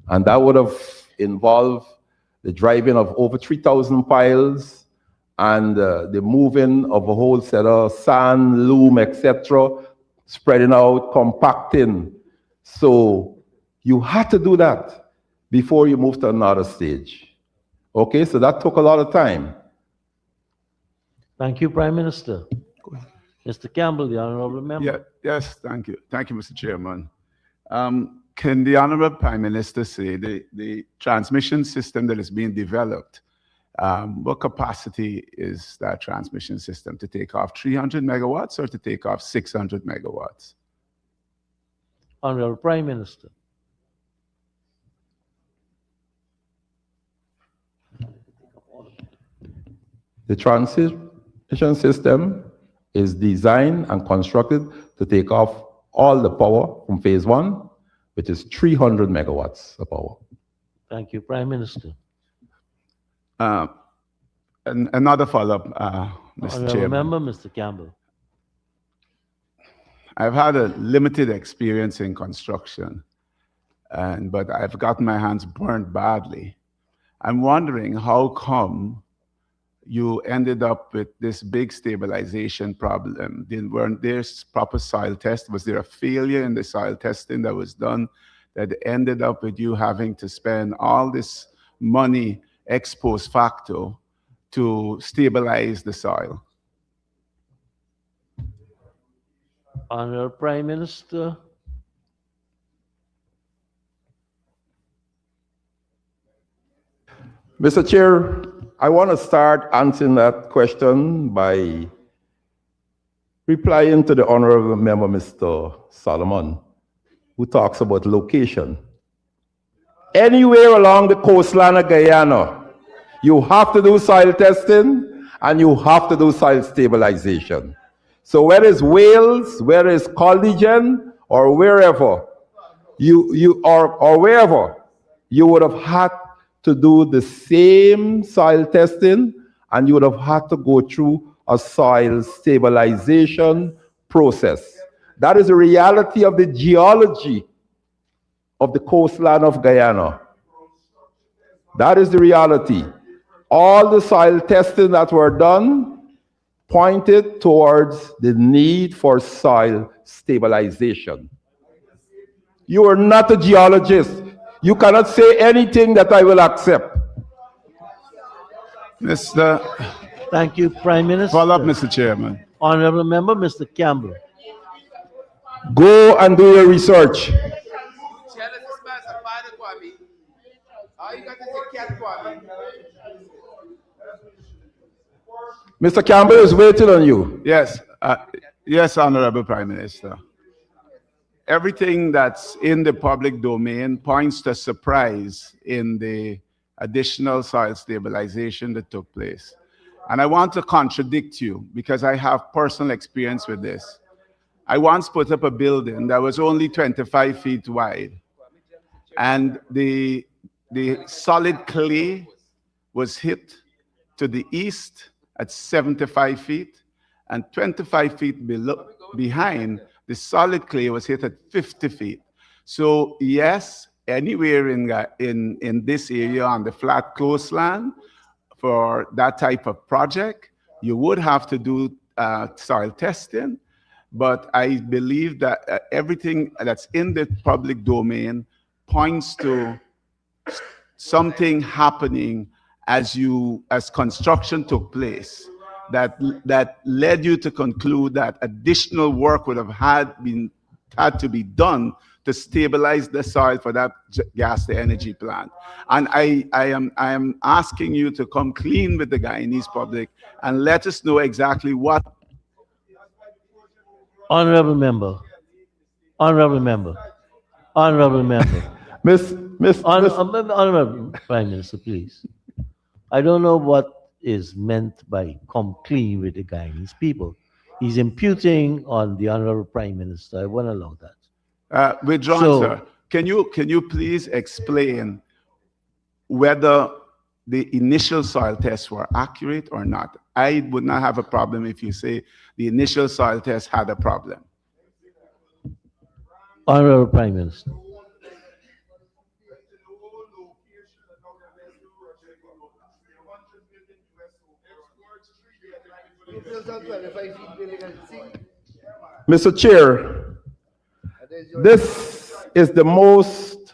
and that would have involved the driving of over 3,000 piles and the moving of a whole set of sand, loam, etc., spreading out, compacting. So you had to do that before you move to another stage. Okay, so that took a lot of time. Thank you, Prime Minister. Mr. Campbell, the honorable member. Yes, thank you. Thank you, Mr. Chairman. Can the Honorable Prime Minister say the transmission system that is being developed, what capacity is that transmission system to take off 300 megawatts or to take off 600 megawatts? Honorable Prime Minister. The transmission system is designed and constructed to take off all the power from phase one, which is 300 megawatts of power. Thank you, Prime Minister. And another follow-up, Mr. Honorable Chairman. member, Mr. Campbell. I've had a limited experience in construction, but I've gotten my hands burnt badly. I'm wondering how come you ended up with this big stabilization problem. Weren't there proper soil tests? Was there a failure in the soil testing that was done that ended up with you having to spend all this money ex post facto to stabilize the soil? Honorable Prime Minister. Mr. Chair, I want to start answering that question by replying to the honorable member, Mr. Solomon, who talks about location. Anywhere along the coastline of Guyana, you have to do soil testing and you have to do soil stabilization. So whether it's Wales, whether it's Collegian, or wherever, or wherever, you would have had to do the same soil testing, and you would have had to go through a soil stabilization process. That is the reality of the geology of the coastline of Guyana. That is the reality. All the soil testing that were done pointed towards the need for soil stabilization. You are not a geologist. You cannot say anything that I will accept. Mr. Thank you, Prime Minister. Follow up, Mr. Chairman. Honorable member, Mr. Campbell. Go and do your research. Mr. Campbell is waiting on you. Yes, yes, Honorable Prime Minister. Everything that's in the public domain points to surprise in the additional soil stabilization that took place. And I want to contradict you because I have personal experience with this. I once put up a building that was only 25 feet wide, and the solid clay was hit to the east at 75 feet, and 25 feet behind, the solid clay was hit at 50 feet. So yes, anywhere in this area on the flat coastline, for that type of project, you would have to do soil testing. But I believe that everything that's in the public domain points to something happening as construction took place that led you to conclude that additional work would have had to be done to stabilize the soil for that gas to energy plant. And I am asking you to come clean with the Guyanese public and let us know exactly what. Honorable member. Honorable member. Honorable member. Honorable Prime Minister, please. I don't know what is meant by come clean with the Guyanese people. He's imputing on the Honorable Prime Minister. I won't allow that. Withdrawn, sir. Can you please explain whether the initial soil tests were accurate or not? I would not have a problem if you say the initial soil test had a problem. Honorable Prime Minister. Mr. Chair, this is the most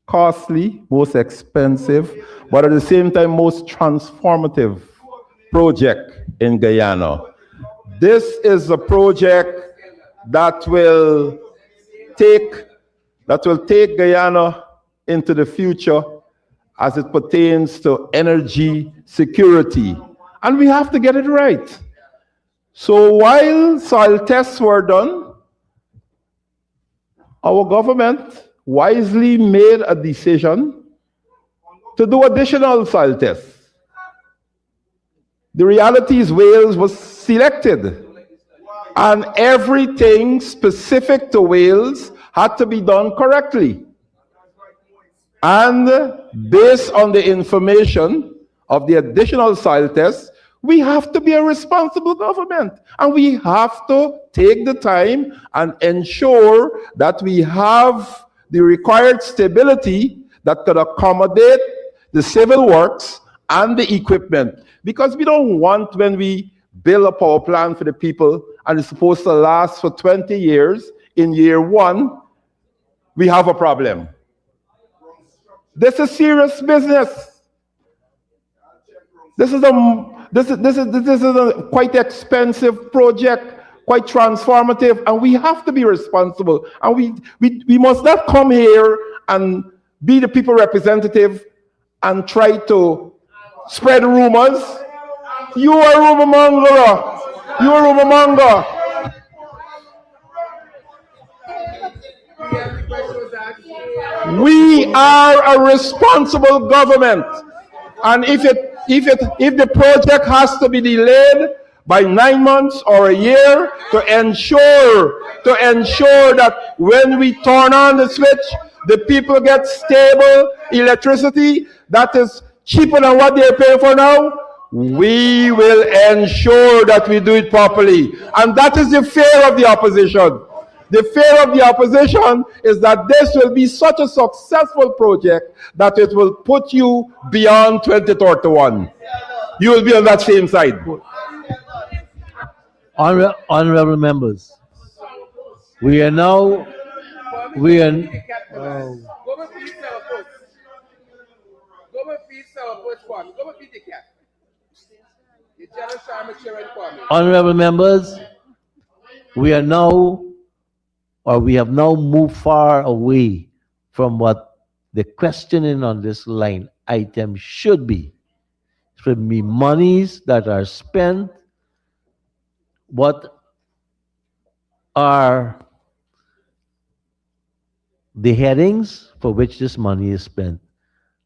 costly, most expensive, but at the same time most transformative project in Guyana. This is a project that will take Guyana into the future as it pertains to energy security. And we have to get it right. So while soil tests were done, our government wisely made a decision to do additional soil tests. The reality is Wales was selected, and everything specific to Wales had to be done correctly. And based on the information of the additional soil tests, we have to be a responsible government. And we have to take the time and ensure that we have the required stability that could accommodate the civil works and the equipment. Because we don't want, when we build a power plant for the people and it's supposed to last for 20 years, in year one, we have a problem. This is serious business. This is a quite expensive project, quite transformative, and we have to be responsible. And we must not come here and be the people representative and try to spread rumors. You are a rumor monger. You are a rumor monger. We are a responsible government. And if the project has to be delayed by 9 months or a year to ensure that when we turn on the switch, the people get stable electricity that is cheaper than what they're paying for now, we will ensure that we do it properly. And that is the fear of the opposition. The fear of the opposition is that this will be such a successful project that it will put you beyond 2031. You will be on that same side. Honorable members, we are now, we are, honorable members, we are now, or we have now moved far away from what the questioning on this line item should be. It should be monies that are spent, what are the headings for which this money is spent.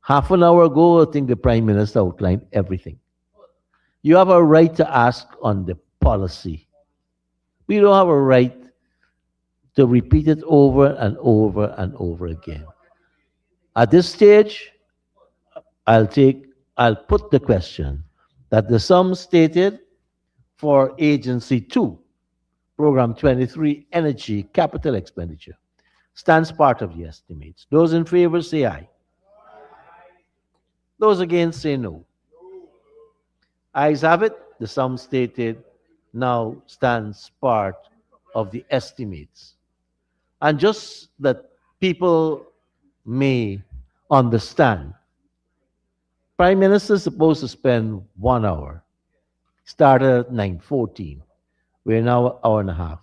Half an hour ago, I think the Prime Minister outlined everything. You have a right to ask on the policy. We don't have a right to repeat it over and over and over again. At this stage, I'll put the question that the sum stated for Agency 2, Program 23, Energy Capital Expenditure, stands part of the estimates. Those in favor say aye. Those against say no. Ayes have it. The sum stated now stands part of the estimates. And just that people may understand, Prime Minister is supposed to spend 1 hour. Started at 9:14. We're now an hour and a half.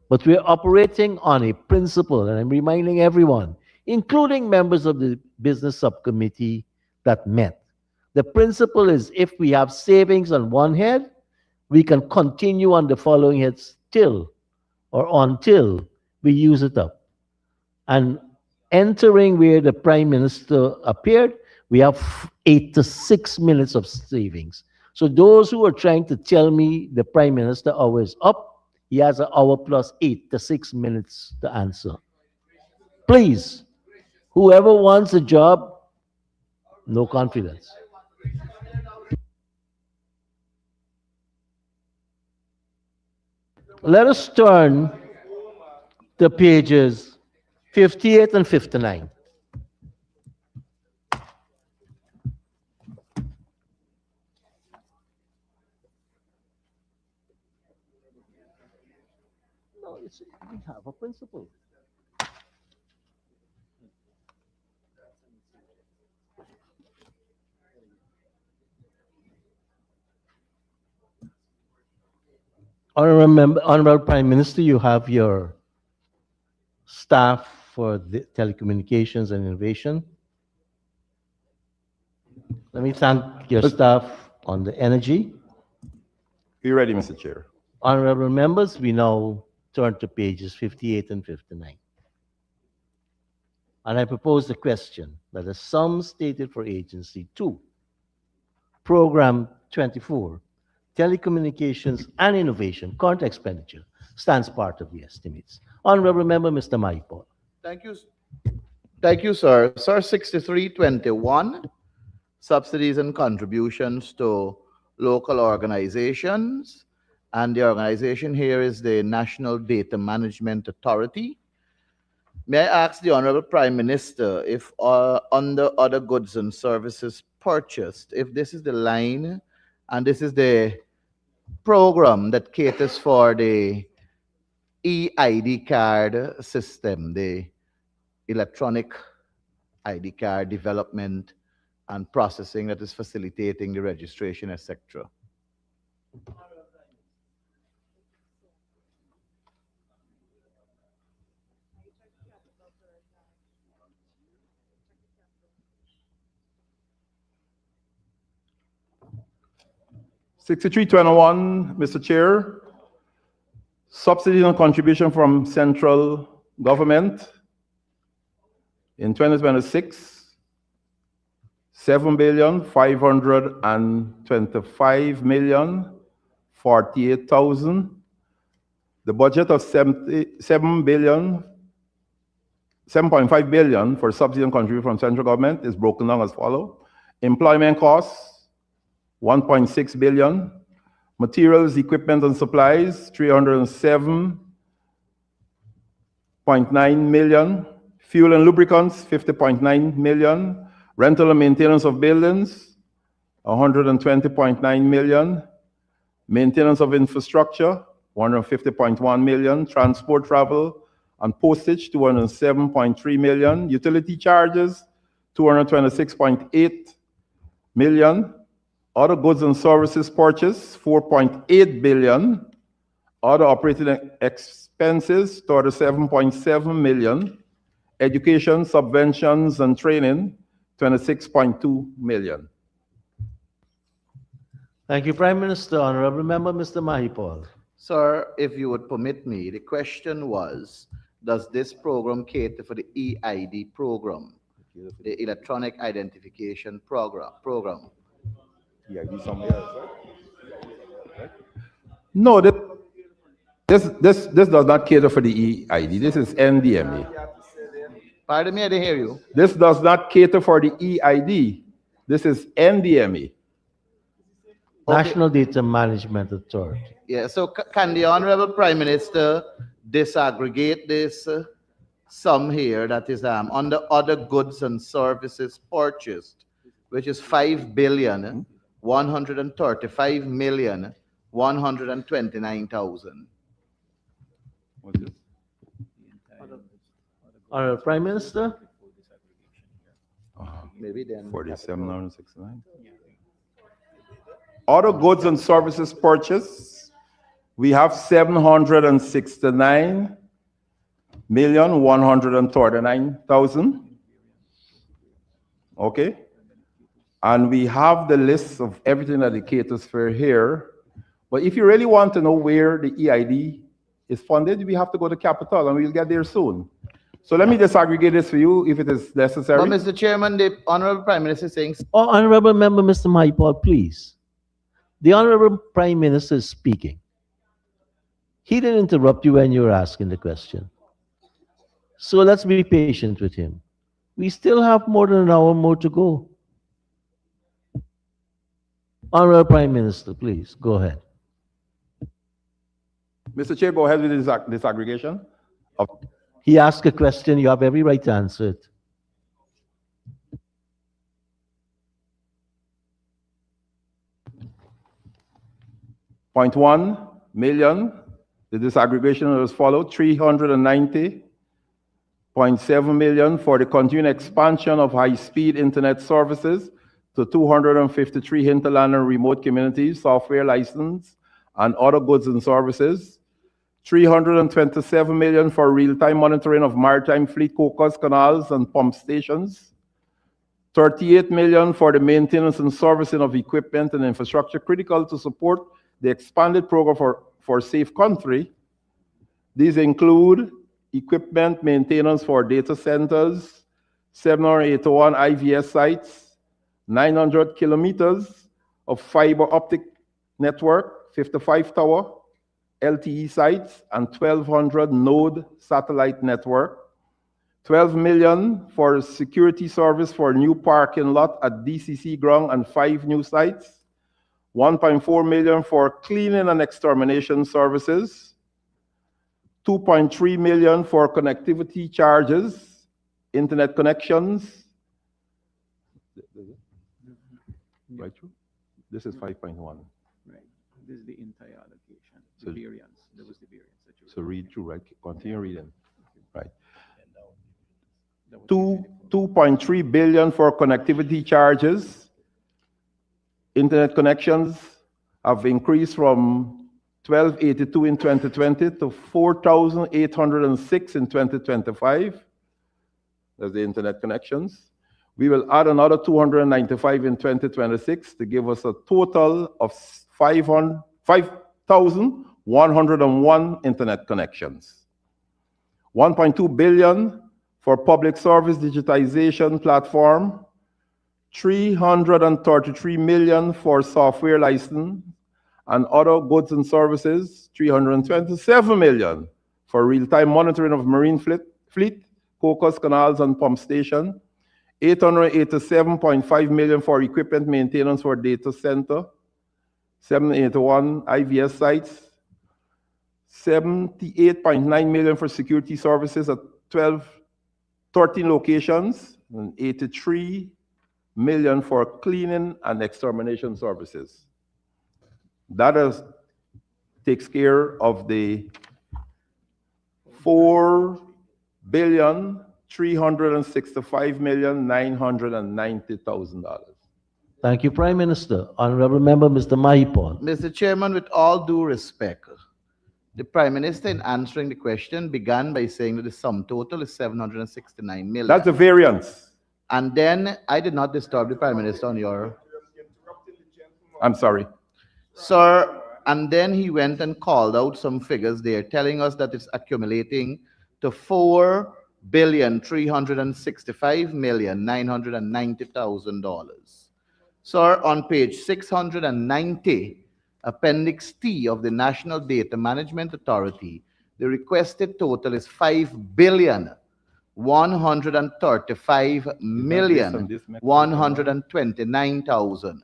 But we're operating on a principle, and I'm reminding everyone, including members of the business subcommittee that met. The principle is if we have savings on one head, we can continue on the following heads till or until we use it up. And entering where the Prime Minister appeared, we have 86 minutes of savings. So those who are trying to tell me the Prime Minister hour is up, he has an hour plus 86 minutes to answer. Please, whoever wants a job, no confidence. Let us turn to pages 58 and 59. No, we have a principle. Honorable Prime Minister, you have your staff for the telecommunications and innovation. Let me thank your staff on the energy. Be ready, Mr. Chair. Honorable members, we now turn to pages 58 and 59. And I propose the question that the sum stated for Agency 2, Program 24, Telecommunications and Innovation, current expenditure, stands part of the estimates. Honorable Member, Mr. Maipol. Thank you. Thank you, sir. Sir, 6321, subsidies and contributions to local organizations. And the organization here is the National Data Management Authority. May I ask the Honorable Prime Minister if under other goods and services purchased, if this is the line and this is the program that caters for the e-ID card system, the electronic ID card development and processing that is facilitating the registration, etc. $63.21, Mr. Chair. Subsidies and contribution from central government in 2026, $7,525,048,000. The budget of $7.5 billion for subsidy and contribution from central government is broken down as follows. Employment costs, $1.6 billion. Materials, equipment, and supplies, $307.9 million. Fuel and lubricants, $50.9 million. Rental and maintenance of buildings, $120.9 million. Maintenance of infrastructure, $150.1 million. Transport, travel, and postage, $207.3 million. Utility charges, $226.8 million. Other goods and services purchase, $4.8 billion. Other operating expenses, $37.7 million. Education, subventions, and training, $26.2 million. Thank you, Prime Minister. Honorable Member, Mr. Mahipal. Sir, if you would permit me, the question was, does this program cater for the e-ID program, the electronic identification program? EID somewhere else, right? No, this does not cater for the EID. This is NDMA. Pardon me, I didn't hear you. This does not cater for the EID. This is NDMA. National Data Management Authority. Yeah, so can the Honorable Prime Minister disaggregate this sum here that is under other goods and services purchased, which is $5,135,129,000? Honorable Prime Minister. Maybe then 47,969. Other goods and services purchase, we have $769,139,000. Okay. And we have the list of everything that it caters for here. But if you really want to know where the EID is funded, we have to go to Capital, and we'll get there soon. So let me disaggregate this for you if it is necessary. But Mr. Chairman, the Honorable Prime Minister is saying... Oh, Honorable Member, Mr. Mahipal, please. The Honorable Prime Minister is speaking. He didn't interrupt you when you were asking the question. So let's be patient with him. We still have more than an hour more to go. Honorable Prime Minister, please, go ahead. Mr. Chair, go ahead with this disaggregation. He asked a question, you have every right to answer it. $0.1 million, the disaggregation is as follows: $390.7 million for the continued expansion of high-speed internet services to 253 hinterland and remote communities, software license and other goods and services. 327 million for real-time monitoring of maritime fleet cocos, canals, and pump stations. 38 million for the maintenance and servicing of equipment and infrastructure critical to support the expanded program for Safe Country. These include equipment maintenance for data centers, 781 IVS sites, 900 kilometers of fiber optic network, 55 tower LTE sites, and 1,200 node satellite network. 12 million for security service for new parking lot at DCC ground and 5 new sites. 1.4 million for cleaning and extermination services. 2.3 million for connectivity charges, internet connections. Right through? This is 5.1. Right. This is the entire allocation, So- the variance. There was the variance that you. So read through, right? Continue reading. Right. That was 2.3 billion for connectivity charges. Internet connections have increased from 1,282 in 2020 to 4,806 in 2025. That's the internet connections. We will add another 295 in 2026 to give us a total of 5,101 internet connections. 1.2 billion for public service digitization platform, 333 million for software license and other goods and services, 327 million for real-time monitoring of marine fleet, cocos, canals, and pump station, 887.5 million for equipment maintenance for data center, 781 IVS sites, 78.9 million for security services at 13 locations, and 83 million for cleaning and extermination services. That takes care of the $4,365,990,000. Thank you, Prime Minister. Honorable Member, Mr. Mahipon. Mr. Chairman, with all due respect, the Prime Minister, in answering the question, began by saying that the sum total is 769 million. That's a variance. And then I did not disturb the Prime Minister on your... I'm sorry. Sir, and then he went and called out some figures there, telling us that it's accumulating to $4,365,990,000. Sir, on page 690, Appendix T of the National Data Management Authority, the requested total is 5,135,129,000.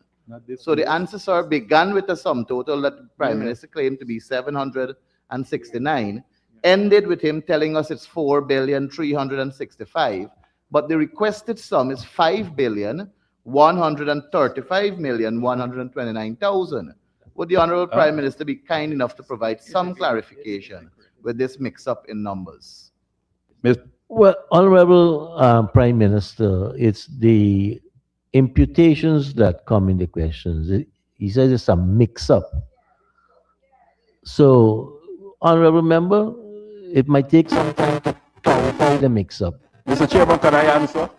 So the answer, sir, began with a sum total that the Prime Minister claimed to be 769, ended with him telling us it's 4,365,000, but the requested sum is 5,135,129,000. Would the Honorable Prime Minister be kind enough to provide some clarification with this mix-up in numbers? Well, Honorable Prime Minister, it's the imputations that come in the questions. He says it's a mix-up. So, Honorable Member, it might take some time to clarify the mix-up. Mr. Chairman, can I answer?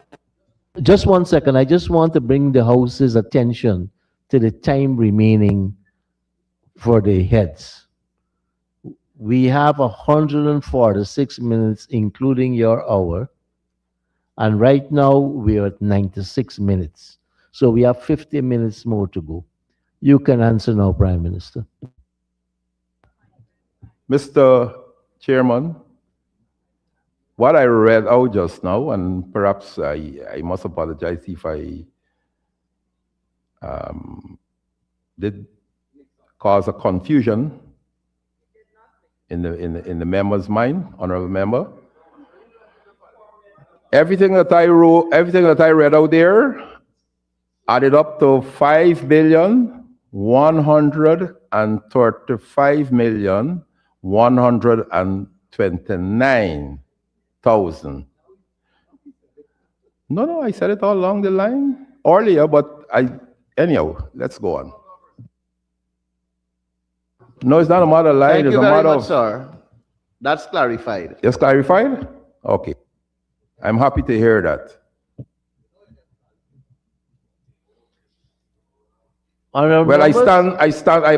Just 1 second. I just want to bring the House's attention to the time remaining for the heads. We have 146 minutes, including your hour. And right now, we are at 96 minutes. So we have 50 minutes more to go. You can answer now, Prime Minister. Mr. Chairman, what I read out just now, and perhaps I must apologize if I did cause a confusion in the member's mind, honorable member. Everything that I wrote, everything that I read out there added up to 5,135,129,000. No, I said it all along the line earlier, but anyhow, let's go on. No, it's not a matter of line, Thank it's you a very matter much, of... sir. That's clarified. Yes, clarified? Okay. I'm happy to hear that. Honorable Well, members?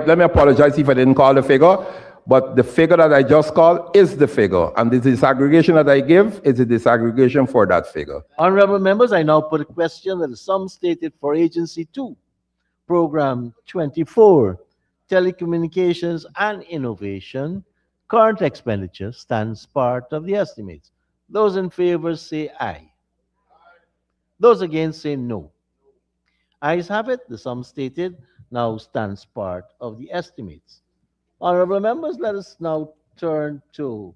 let me apologize if I didn't call the figure, but the figure that I just called is the figure, and the disaggregation that I give is a disaggregation for that figure. Honorable members, I now put a question that the sum stated for Agency 2, Program 24, Telecommunications and Innovation, current expenditure stands part of the estimates. Those in favor say aye. Those against say no. Ayes have it, the sum stated now stands part of the estimates. Honorable members, let us now turn to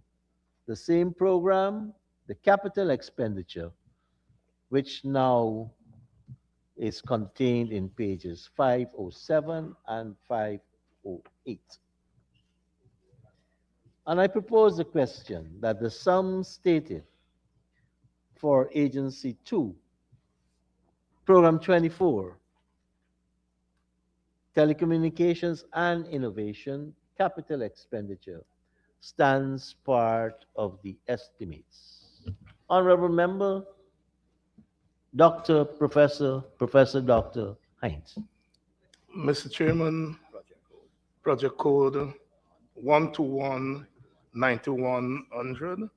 the same program, the capital expenditure, which now is contained in pages 507 and 508. And I propose the question that the sum stated for Agency 2, Program 24, Telecommunications and Innovation, capital expenditure, stands part of the estimates. Honorable Member, Professor Dr. Hines. Mr. Chairman, project code 121-9100,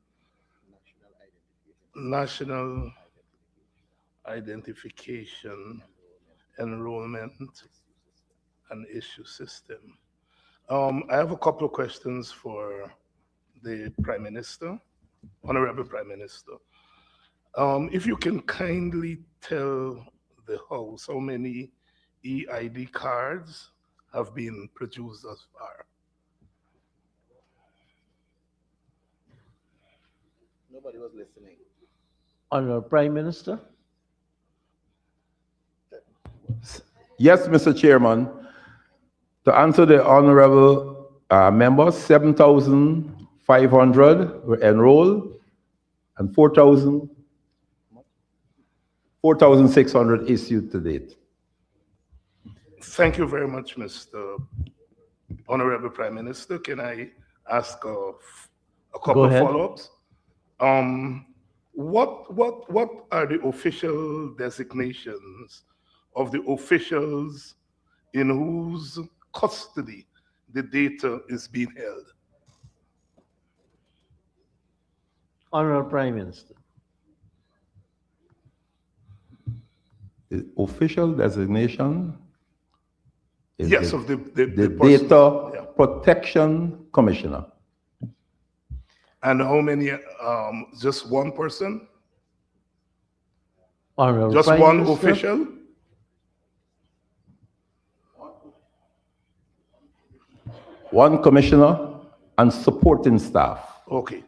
National Identification, Enrollment, and Issue System. I have a couple of questions for the Prime Minister, Honorable Prime Minister. If you can kindly tell the House how many EID cards have been produced thus far. Nobody was listening. Honorable Prime Minister. Yes, Mr. Chairman. To answer the honorable members, 7,500 were enrolled and 4,600 issued to date. Thank you very much, Mr. Honorable Prime Minister. Can I ask a couple of follow-ups? What are the official designations of the officials in whose custody the data is being held? Honorable Prime Minister. The official designation is yes, of the Data Protection Commissioner. And how many? Just one person? Honorable just Prime one Minister? official? One commissioner and supporting staff. Okay,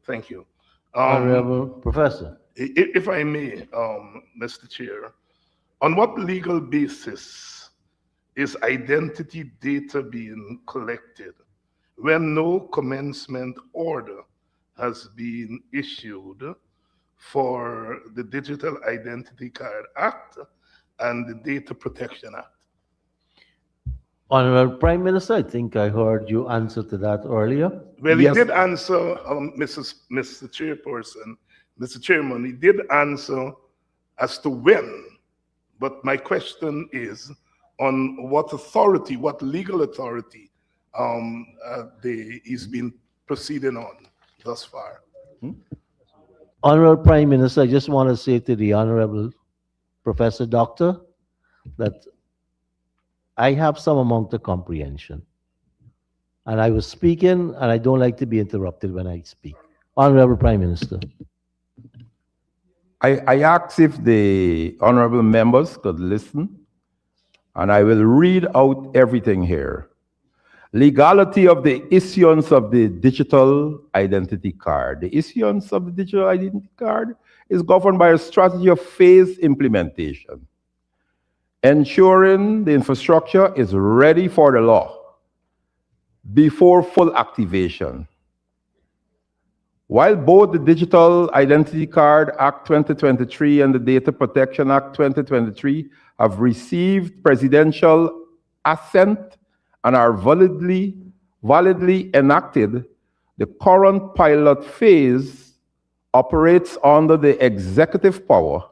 thank you. Honorable Professor. If I may, Mr. Chair, on what legal basis is identity data being collected when no commencement order has been issued for the Digital Identity Card Act and the Data Protection Act? Honorable Prime Minister, I think I heard you answer to that earlier. Well, yes. He did answer, Mr. Chairperson, Mr. Chairman, he did answer as to when, but my question is on what authority, what legal authority he's been proceeding on thus far. Honorable Prime Minister, I just want to say to the Honorable Professor Doctor that I have some amount of comprehension. And I was speaking, and I don't like to be interrupted when I speak. Honorable Prime Minister. I asked if the honorable members could listen, and I will read out everything here. Legality of the issuance of the digital identity card. The issuance of the digital identity card is governed by a strategy of phased implementation, ensuring the infrastructure is ready for the law before full activation. While both the Digital Identity Card Act 2023 and the Data Protection Act 2023 have received presidential assent and are validly validly enacted, the current pilot phase operates under the executive power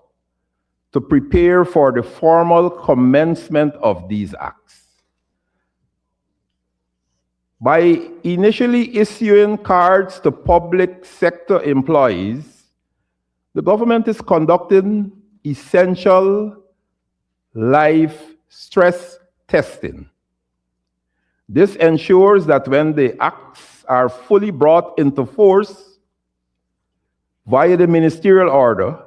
to prepare for the formal commencement of these acts. By initially issuing cards to public sector employees, the government is conducting essential life stress testing. This ensures that when the acts are fully brought into force via the ministerial order,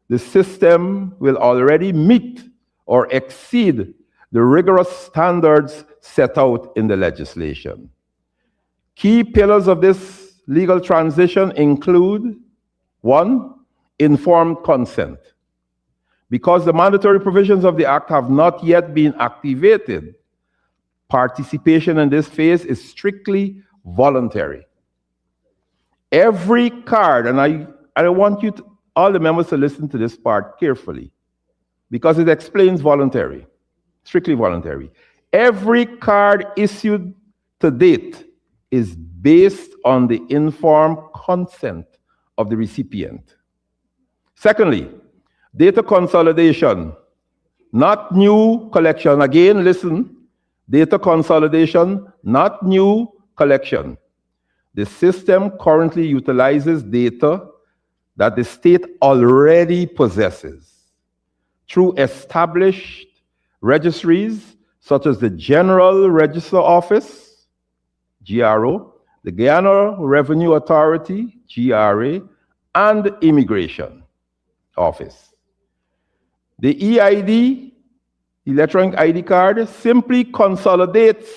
the system will already meet or exceed the rigorous standards set out in the legislation. Key pillars of this legal transition include: one, informed consent. Because the mandatory provisions of the Act have not yet been activated, participation in this phase is strictly voluntary. Every card, and I want you to, all the members to listen to this part carefully, because it explains voluntary, strictly voluntary. Every card issued to date is based on the informed consent of the recipient. Secondly, data consolidation, not new collection. Again, listen, data consolidation, not new collection. The system currently utilizes data that the state already possesses through established registries such as the General Register Office, GRO, the Guyana Revenue Authority, GRA, and Immigration Office. The EID, electronic ID card, simply consolidates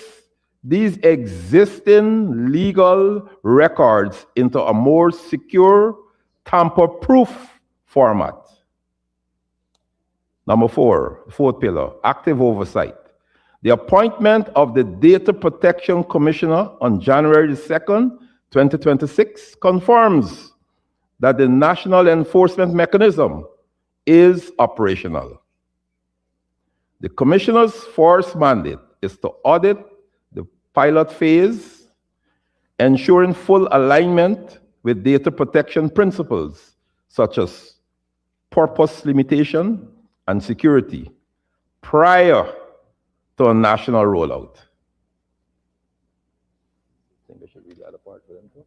these existing legal records into a more secure, tamper-proof format. Number four, fourth pillar, active oversight. The appointment of the Data Protection Commissioner on January 2nd, 2026 confirms that the national enforcement mechanism is operational. The Commissioner's first mandate is to audit the pilot phase, ensuring full alignment with data protection principles such as purpose limitation and security prior to a national rollout. I think I should read the other part for them too.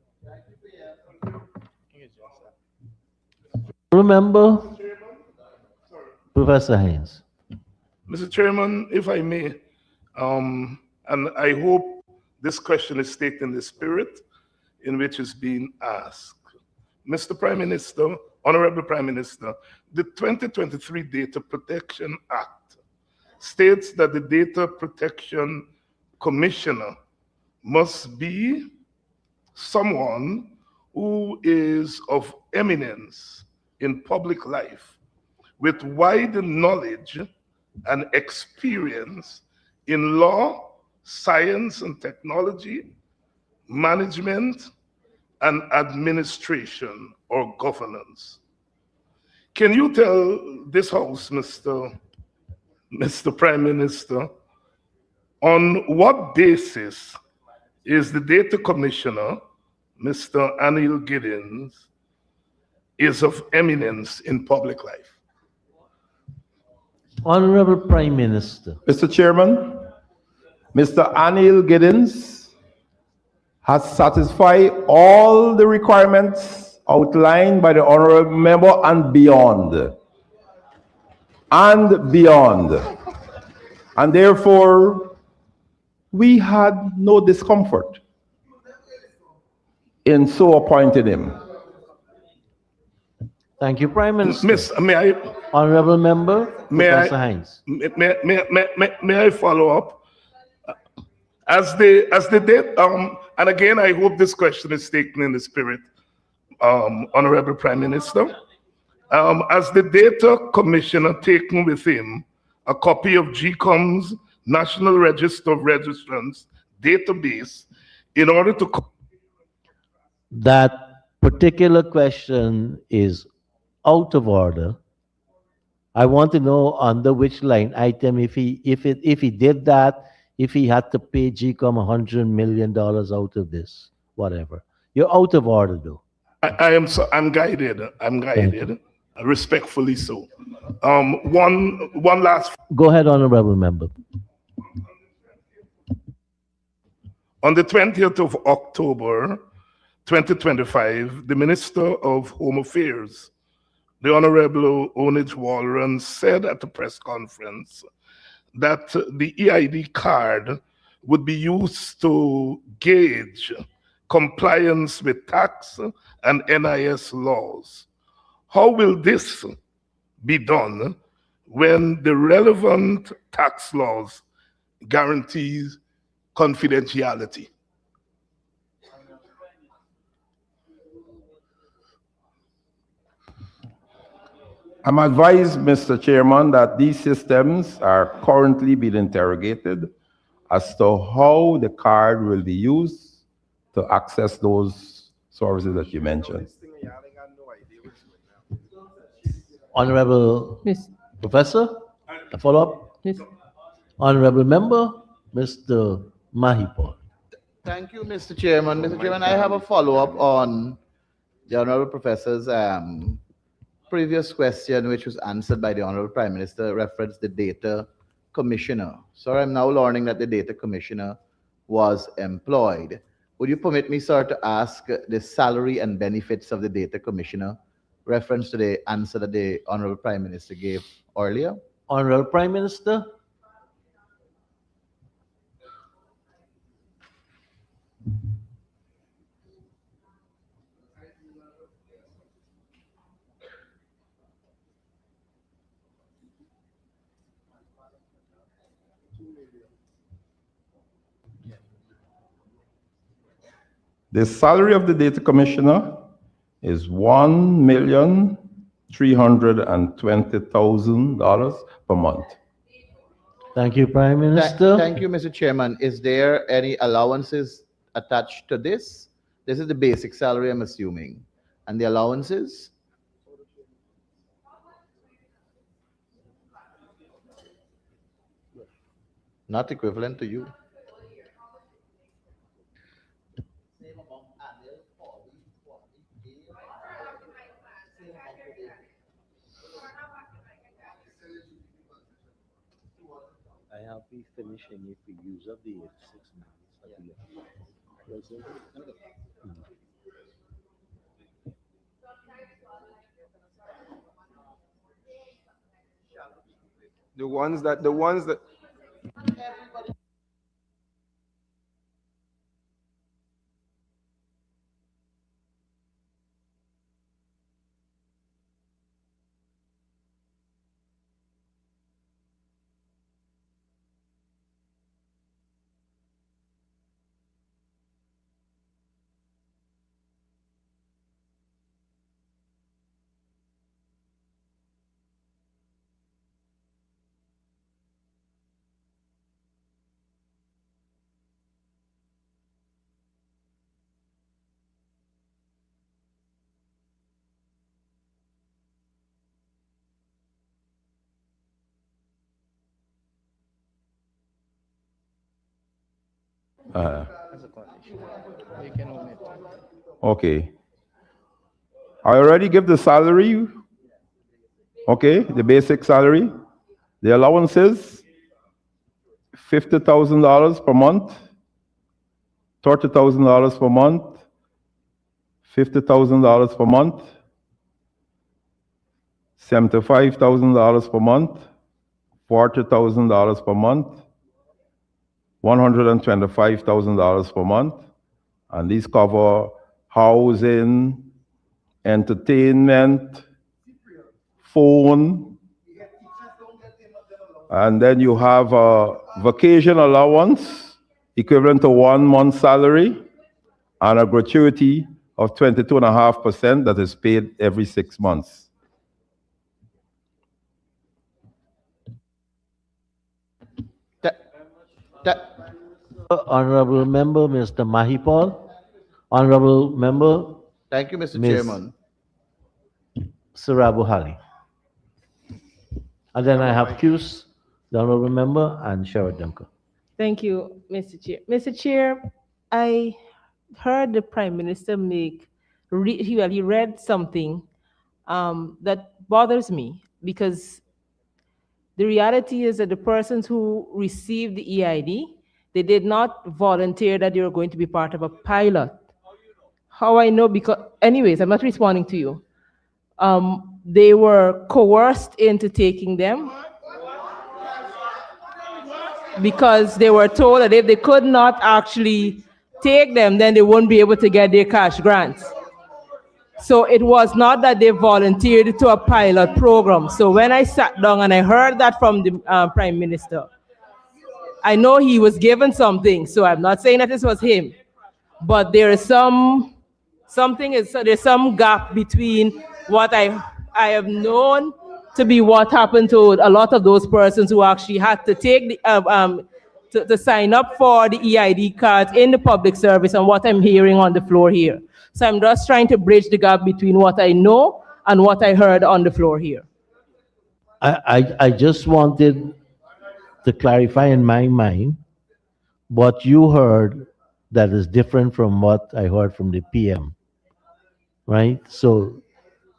Remember, Professor Haynes. Mr. Chairman, if I may, and I hope this question is taken in the spirit in which it's being asked. Mr. Prime Minister, Honorable Prime Minister, the 2023 Data Protection Act states that the Data Protection Commissioner must be someone who is of eminence in public life with wide knowledge and experience in law, science and technology, management, and administration or governance. Can you tell this House, Mr. Prime Minister, on what basis is the Data Commissioner, Mr. Anil Giddens, is of eminence in public life? Honorable Prime Minister. Mr. Chairman, Mr. Anil Giddens has satisfied all the requirements outlined by the honorable member and beyond. And beyond. And therefore, we had no discomfort in so appointing him. Thank you, Prime Minister. Miss, may I? Honorable Member, Professor Haynes. May I follow up? As the date, and again, I hope this question is taken in the spirit, Honorable Prime Minister. As the Data Commissioner taken with him a copy of GCOM's National Register of Registrants database in order to... That particular question is out of order. I want to know under which line item, if he did that, if he had to pay GCOM $100 million out of this, whatever. You're out of order, though. I'm guided. I'm Thank guided, you. respectfully so. One last. Go ahead, honorable member. On the 20th of October, 2025, the Minister of Home Affairs, the Honorable Onage Walron, said at a press conference that the EID card would be used to gauge compliance with tax and NIS laws. How will this be done when the relevant tax laws guarantees confidentiality? I'm advised, Mr. Chairman, that these systems are currently being interrogated as to how the card will be used to access those services that you mentioned. Honorable Miss, Professor, a follow-up? Miss, Honorable member, Mr. Mahipal. Thank you, Mr. Chairman. Mr. Chairman, I have a follow-up on the Honorable Professor's previous question, which was answered by the Honorable Prime Minister, referenced the Data Commissioner. So I'm now learning that the Data Commissioner was employed. Would you permit me, sir, to ask the salary and benefits of the Data Commissioner, reference to the answer that the Honorable Prime Minister gave earlier? Honorable Prime Minister. The salary of the Data Commissioner is $1,320,000 per month. Thank you, Prime Minister. Thank you, Mr. Chairman. Is there any allowances attached to this? This is the basic salary, I'm assuming. And the allowances? Not equivalent to you. I have be finishing if we use up the 6 months. The ones that Okay. I already give the salary, okay, the basic salary. The allowances, $50,000 per month, $30,000 per month, $50,000 per month, $75,000 per month, $40,000 per month, $125,000 per month, and these cover housing, entertainment, phone, and then you have a vacation allowance equivalent to 1 month's salary, and a gratuity of 22.5% that is paid every 6 months. Honorable member, Mr. Mahipal. Honorable member. Thank you, Mr. Ms. Chairman. Sarabu Hali. And then I have Qs, the honorable member, and Sherrod Duncan. Thank you, Mr. Chair. Mr. Chair, I heard the Prime Minister he read something that bothers me because the reality is that the persons who received the EID, they did not volunteer that they were going to be part of a pilot. How I know? Because, anyways, I'm not responding to you. They were coerced into taking them because they were told that if they could not actually take them, then they wouldn't be able to get their cash grants. So it was not that they volunteered to a pilot program. So when I sat down and I heard that from the Prime Minister, I know he was given something, so I'm not saying that this was him, but there is there's some gap between what I have known to be what happened to a lot of those persons who actually had to take to sign up for the EID cards in the public service and what I'm hearing on the floor here. So I'm just trying to bridge the gap between what I know and what I heard on the floor here. I just wanted to clarify in my mind what you heard that is different from what I heard from the PM, right? So,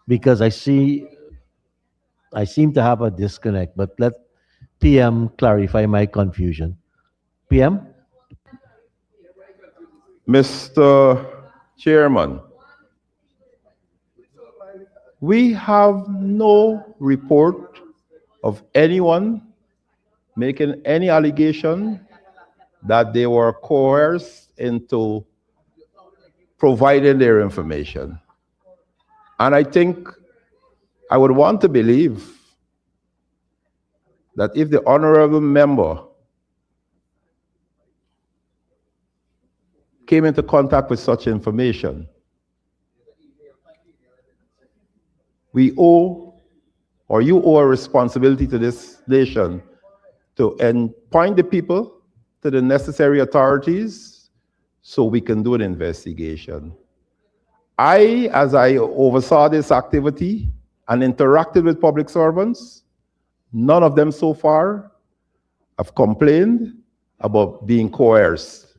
because I seem to have a disconnect, but let PM clarify my confusion. PM? Mr. Chairman, we have no report of anyone making any allegation that they were coerced into providing their information. And I think I would want to believe that if the honorable member came into contact with such information, we owe, or you owe a responsibility to this nation to point the people to the necessary authorities so we can do an investigation. As I oversaw this activity and interacted with public servants, none of them so far have complained about being coerced.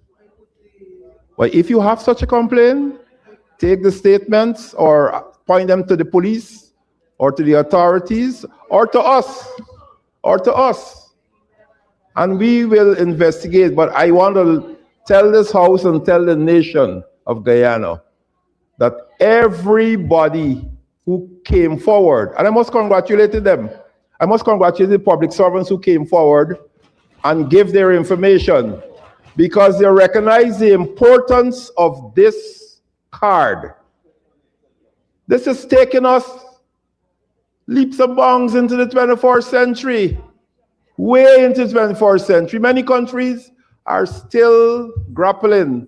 But if you have such a complaint, take the statements or point them to the police or to the authorities or to us, and we will investigate. But I want to tell this House and tell the nation of Guyana that everybody who came forward, and I must congratulate them, I must congratulate the public servants who came forward and gave their information, because they recognize the importance of this card. This is taking us leaps and bounds into the 21st century, way into the 21st century. Many countries are still grappling,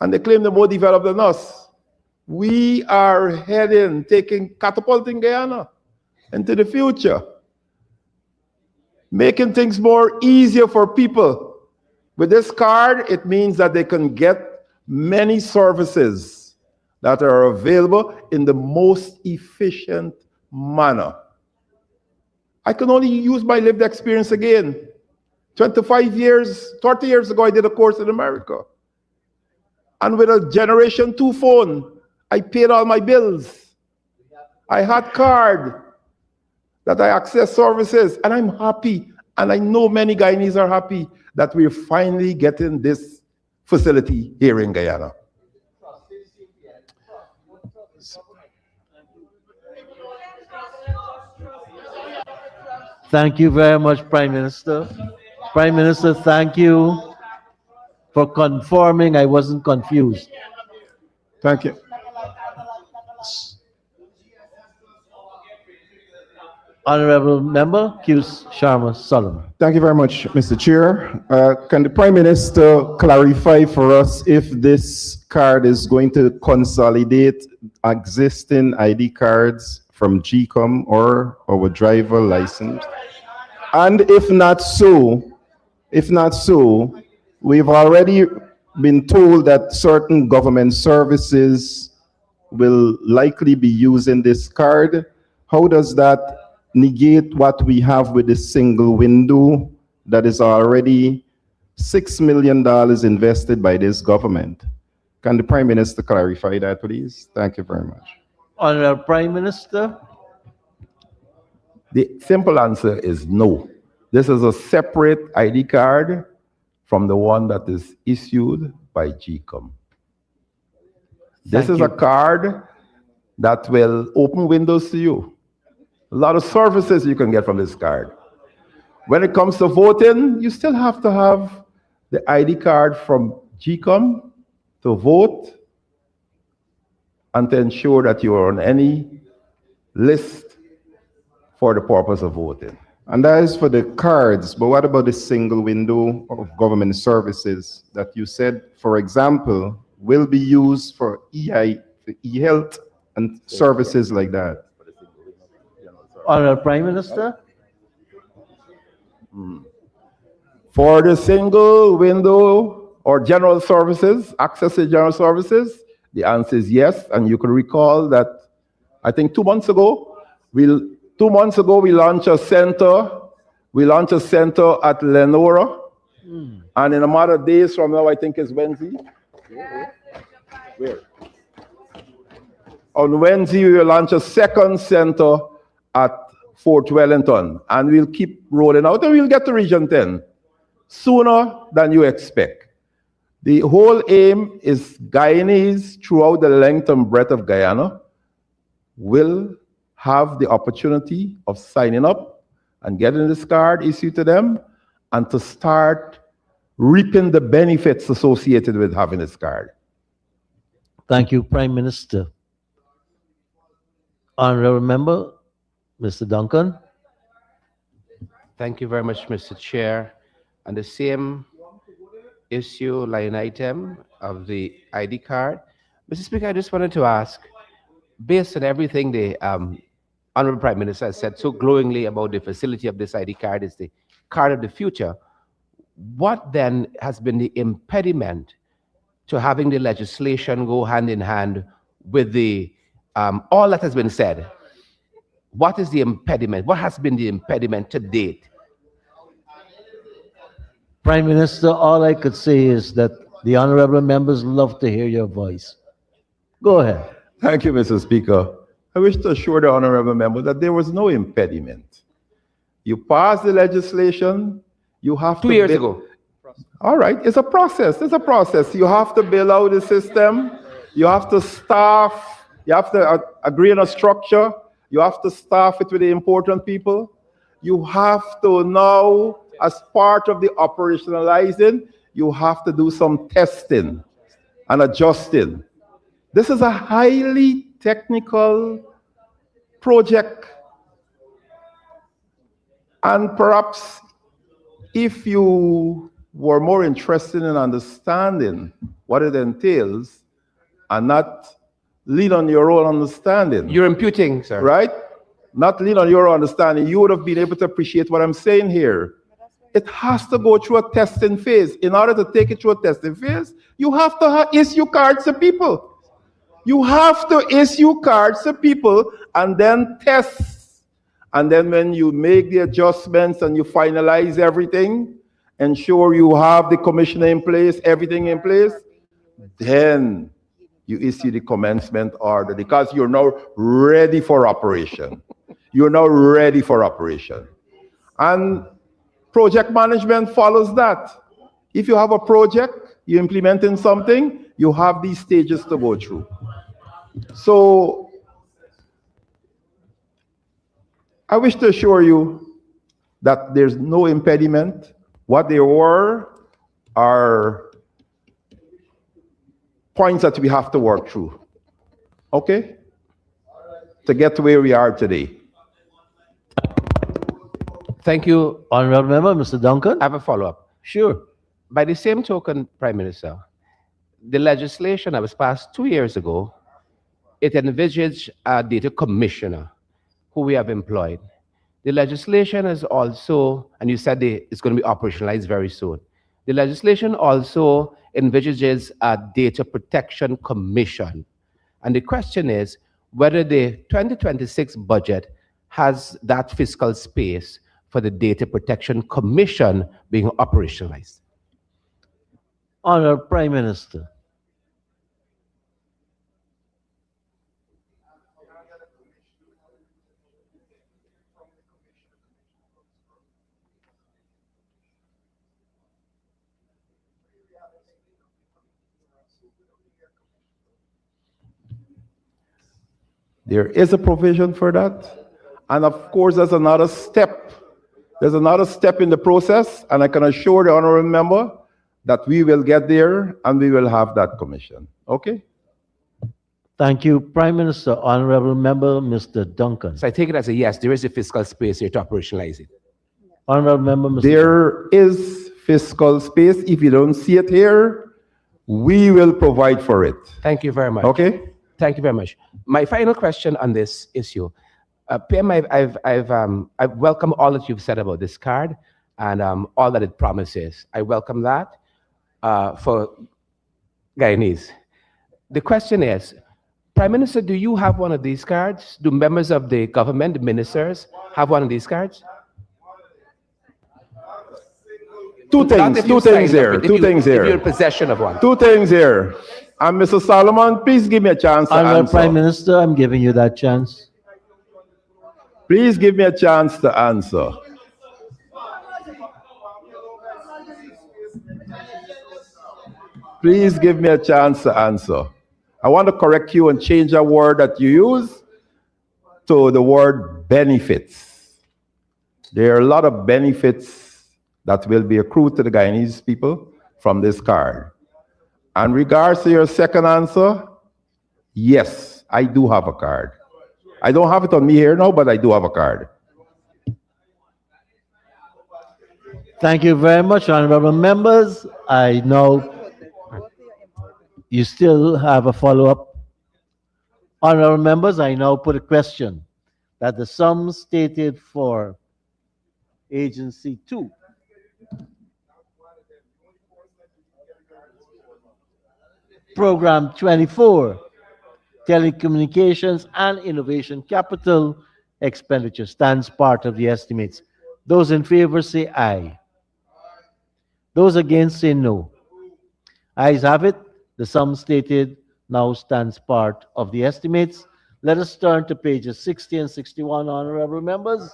and they claim they're more developed than us. We are heading, catapulting Guyana into the future, making things more easier for people. With this card, it means that they can get many services that are available in the most efficient manner. I can only use my lived experience again. 25 years, 30 years ago, I did a course in America. And with a Generation 2 phone, I paid all my bills. I had card that I access services, and I'm happy. And I know many Guyanese are happy that we're finally getting this facility here in Guyana. Thank you very much, Prime Minister. Prime Minister, thank you for confirming I wasn't confused. Thank you. Honorable Member Q's Sharma Solomon. Thank you very much, Mr. Chair. Can the Prime Minister clarify for us if this card is going to consolidate existing ID cards from GCOM or our driver license? And if not so, we've already been told that certain government services will likely be using this card. How does that negate what we have with the single window that is already $6 million invested by this government. Can the Prime Minister clarify that, please? Thank you very much. Honorable Prime Minister. The simple answer is no. This is a separate ID card from the one that is issued by GCOM. This is a card that will open windows to you. A lot of services you can get from this card. When it comes to voting, you still have to have the ID card from GCOM to vote and to ensure that you are on any list for the purpose of voting. And that is for the cards, but what about the single window of government services that you said, for example, will be used for e-health and services like that? Honorable Prime Minister. For the single window or general services, access to general services, the answer is yes. And you can recall that I think 2 months ago, we launched a center. We launched a center at Lenora. And in a matter of days from now, I think it's Wednesday. Where? On Wednesday, we will launch a second center at Fort Wellington. And we'll keep rolling out and we'll get to Region 10 sooner than you expect. The whole aim is Guyanese throughout the length and breadth of Guyana will have the opportunity of signing up and getting this card issued to them and to start reaping the benefits associated with having this card. Thank you, Prime Minister. Honorable Member, Mr. Duncan. Thank you very much, Mr. Chair. And the same issue line item of the ID card. Mr. Speaker, I just wanted to ask, based on everything the Honorable Prime Minister has said so glowingly about the facility of this ID card is the card of the future, what then has been the impediment to having the legislation go hand in hand with the all that has been said? What is the impediment? What has been the impediment to date? Prime Minister, all I could say is that the honorable members love to hear your voice. Go ahead. Thank you, Mr. Speaker. I wish to assure the honorable member that there was no impediment. You passed the legislation, you have 2 years ago. All right, it's a process. It's a process. You have to build out the system. You have to staff. You have to agree on a structure. You have to staff it with the important people. You have to now, as part of the operationalizing, you have to do some testing and adjusting. This is a highly technical project. And perhaps if you were more interested in understanding what it entails and not lean on your own understanding. You're imputing, sir. Right? Not lean on your own understanding. You would have been able to appreciate what I'm saying here. It has to go through a testing phase. In order to take it through a testing phase, you have to issue cards to people. You have to issue cards to people and then test. And then when you make the adjustments and you finalize everything, ensure you have the commissioner in place, everything in place, then you issue the commencement order because you're now ready for operation. You're now ready for operation. And project management follows that. If you have a project, you're implementing something, you have these stages to go through. So I wish to assure you that there's no impediment. What there were are points that we have to work through, okay? To get to where we are today. Thank you. Honorable Member, Mr. Duncan. I have a follow-up. Sure. By the same token, Prime Minister, the legislation that was passed 2 years ago, it envisaged a data commissioner who we have employed. The legislation is also, and you said it's going to be operationalized very soon. The legislation also envisages a data protection commission. And the question is whether the 2026 budget has that fiscal space for the data protection commission being operationalized. Honorable Prime Minister. There is a provision for that. And of course, there's another step. There's another step in the process, and I can assure the honorable member that we will get there and we will have that commission. Okay? Thank you, Prime Minister. Honorable Member, Mr. Duncan. So I take it as a yes, there is a fiscal space here to operationalize it. Honorable Member, Mr. There is fiscal space. If you don't see it here, we will provide for it. Thank you very much. Okay? Thank you very much. My final question on this issue. PM, I've welcomed all that you've said about this card and all that it promises. I welcome that for Guyanese. The question is, Prime Minister, do you have one of these cards? Do members of the government, the ministers, have one of these cards? Two things here. If you're in possession of one. Two things here. And Mr. Solomon, please give me a chance to Honorable answer. Prime Minister, I'm giving you that chance. Please give me a chance to answer. Please give me a chance to answer. I want to correct you and change a word that you use to the word benefits. There are a lot of benefits that will be accrued to the Guyanese people from this card. And regards to your second answer, yes, I do have a card. I don't have it on me here now, but I do have a card. Thank you very much, honorable members. I know you still have a follow-up. Honorable members, I now put a question that the sum stated for Agency 2 Program 24, Telecommunications and Innovation Capital Expenditure stands part of the estimates. Those in favor say aye. Those against say no. Ayes have it. The sum stated now stands part of the estimates. Let us turn to pages 60 and 61, honorable members.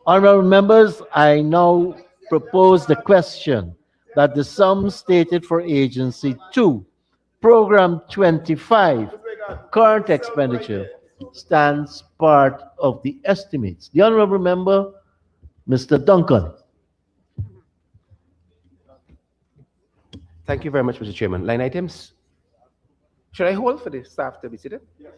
Honorable members, I now propose the question that the sum stated for Agency 2, Program 25, current expenditure, stands part of the estimates. The honorable member, Mr. Duncan. Thank you very much, Mr. Chairman. Line items. Should I hold for the staff to be seated? Yes.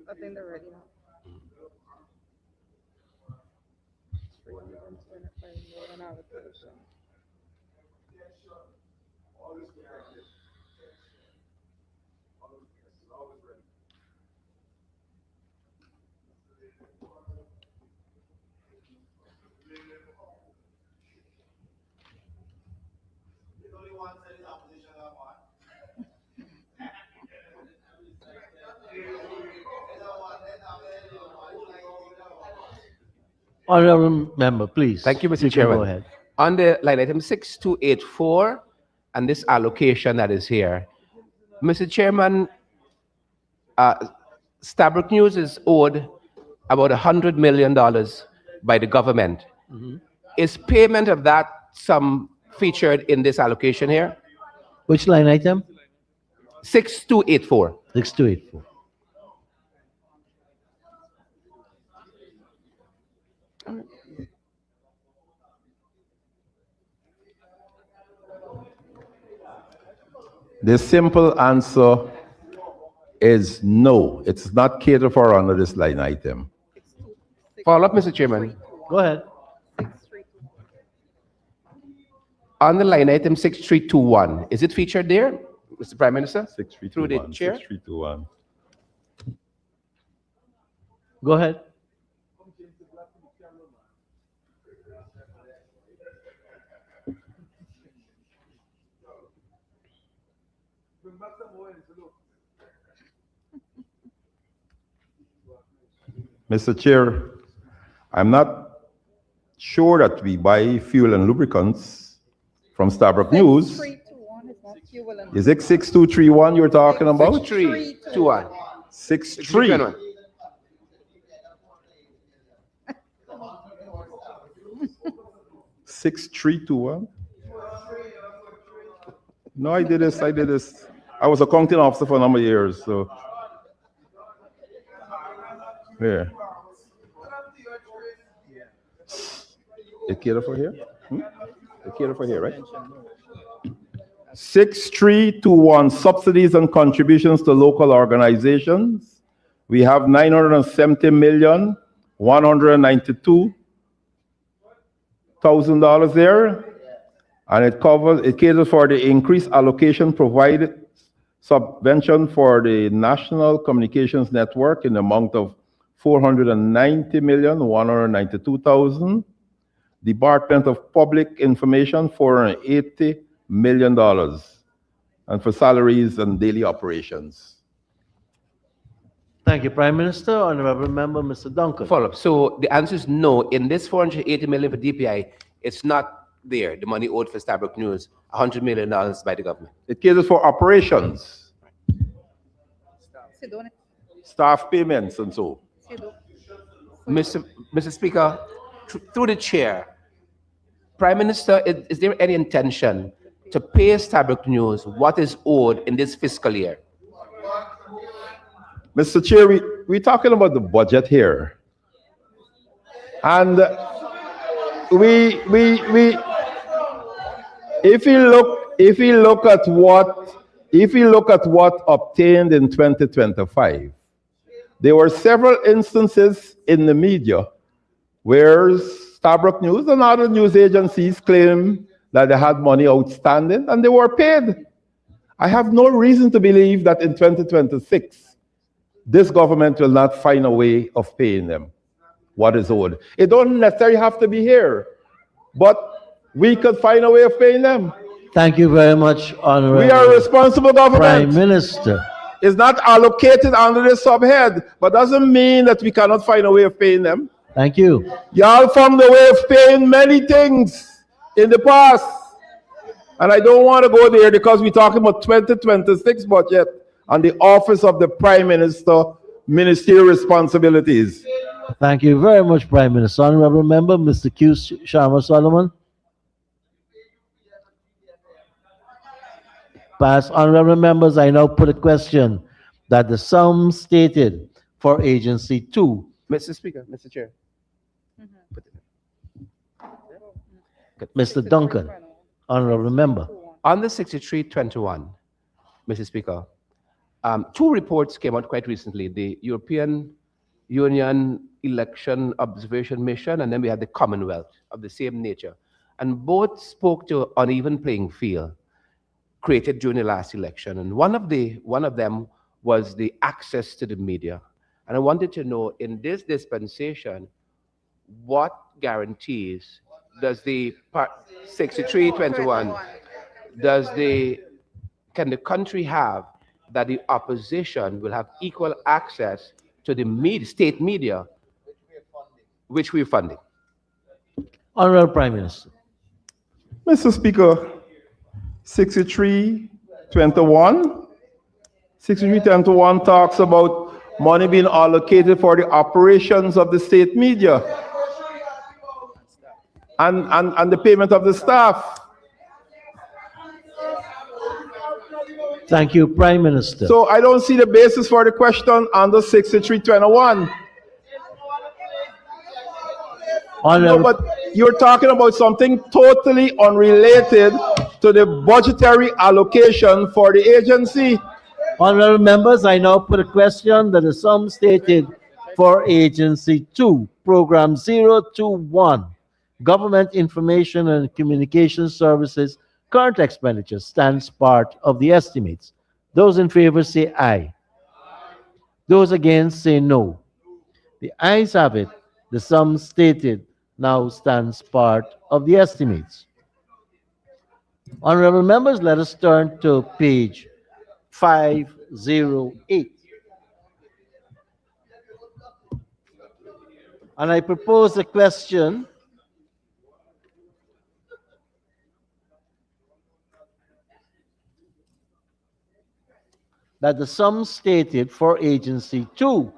I think they're ready now. Honorable member, please. Thank you, Mr. can Chairman. Go ahead. On the line item 6284 and this allocation that is here, Mr. Chairman, Stabrook News is owed about $100 million by the government. Is payment of that sum featured in this allocation here? Which line item? 6284. 6284. The simple answer is no. It's not catered for under this line item. Follow up, Mr. Chairman. Go ahead. On the line item 6321, is it featured there, Mr. Prime Minister? Through the 6321. chair? 6321. Go ahead. Mr. Chair, I'm not sure that we buy fuel and lubricants from Starbuck News. 6321 is not fuel and Is it 6231 you're talking about? 6321. 63. 6321? No, I did this. I was a accounting officer for a number of years, so. Yeah. It cater for here? It cater for here, right? 6321, subsidies and contributions to local organizations. We have $970,192,000 there. And it caters for the increased allocation provided subvention for the National Communications Network in the amount of $490,192,000. Department of Public Information, $480 million. And for salaries and daily operations. Thank you, Prime Minister. Honorable Member, Mr. Duncan. Follow up. So the answer is no. In this 480 million for DPI, it's not there. The money owed for Starbuck News, $100 million by the government. It caters for operations, Sidone. staff payments, and so. Mr. Speaker, through the chair, Prime Minister, is there any intention to pay Starbuck News what is owed in this fiscal year? Mr. Chair, we're talking about the budget here. And if we look at what obtained in 2025, there were several instances in the media where Starbuck News and other news agencies claimed that they had money outstanding and they were paid. I have no reason to believe that in 2026, this government will not find a way of paying them what is owed. It don't necessarily have to be here, but we could find a way of paying them. Thank you very much, Honorable. We are a responsible government. Prime Minister. It's not allocated under the subhead, but doesn't mean that we cannot find a way of paying them. Thank you. Y'all found a way of paying many things in the past. And I don't want to go there because we're talking about 2026 budget and the office of the Prime Minister, ministerial responsibilities. Thank you very much, Prime Minister. Honorable Member, Mr. Q. Sharma Solomon. Past honorable members, I now put a question that the sum stated for Agency 2. Mr. Speaker, Mr. Chair. Mr. Duncan, honorable member. On the 6321, Mr. Speaker, two reports came out quite recently, the European Union Election Observation Mission, and then we had the Commonwealth of the same nature. And both spoke to uneven playing field created during the last election. And one of them was the access to the media. And I wanted to know, in this dispensation, what guarantees does the 6321 can the country have that the opposition will have equal access to the state media, which we're funding? Honorable Prime Minister. Mr. Speaker, 6321 talks about money being allocated for the operations of the state media and the payment of the staff. Thank you, Prime Minister. So I don't see the basis for the question under 6321. No, but you're talking about something totally unrelated to the budgetary allocation for the agency. Honorable members, I now put a question that the sum stated for Agency 2, Program 021, Government Information and Communication Services, current expenditure stands part of the estimates. Those in favor say aye. Those against say no. The ayes have it. The sum stated now stands part of the estimates. Honorable members, let us turn to page 508. And I propose a question that the sum stated for Agency 2,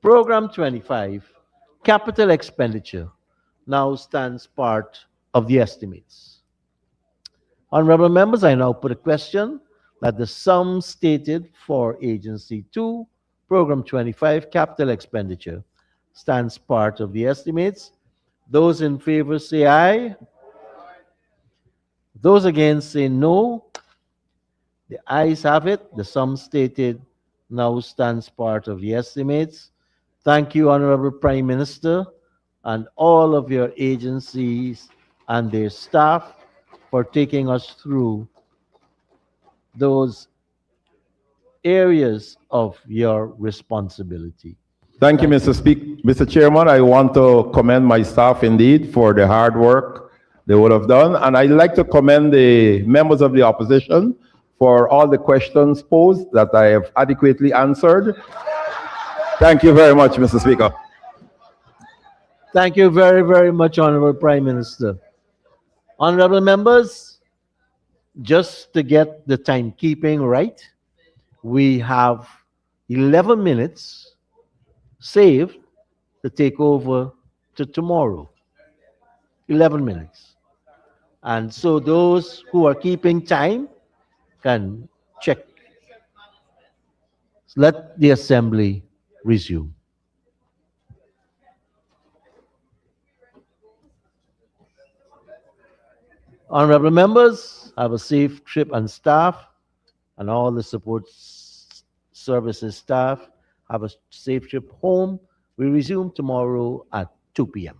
Program 25, capital expenditure, now stands part of the estimates. Honorable members, I now put a question that the sum stated for Agency 2, Program 25, capital expenditure, stands part of the estimates. Those in favor say aye. Those against say no. The ayes have it. The sum stated now stands part of the estimates. Thank you, Honorable Prime Minister, and all of your agencies and their staff for taking us through those areas of your responsibility. Thank you, Mr. Chairman. I want to commend my staff indeed for the hard work they would have done. And I'd like to commend the members of the opposition for all the questions posed that I have adequately answered. Thank you very much, Mr. Speaker. Thank you very, very much, Honorable Prime Minister. Honorable members, just to get the timekeeping right, we have 11 minutes saved to take over to tomorrow. 11 minutes. And so those who are keeping time can check. Let the assembly resume. Honorable members, have a safe trip, and staff and all the support services staff have a safe trip home. We resume tomorrow at 2 p.m.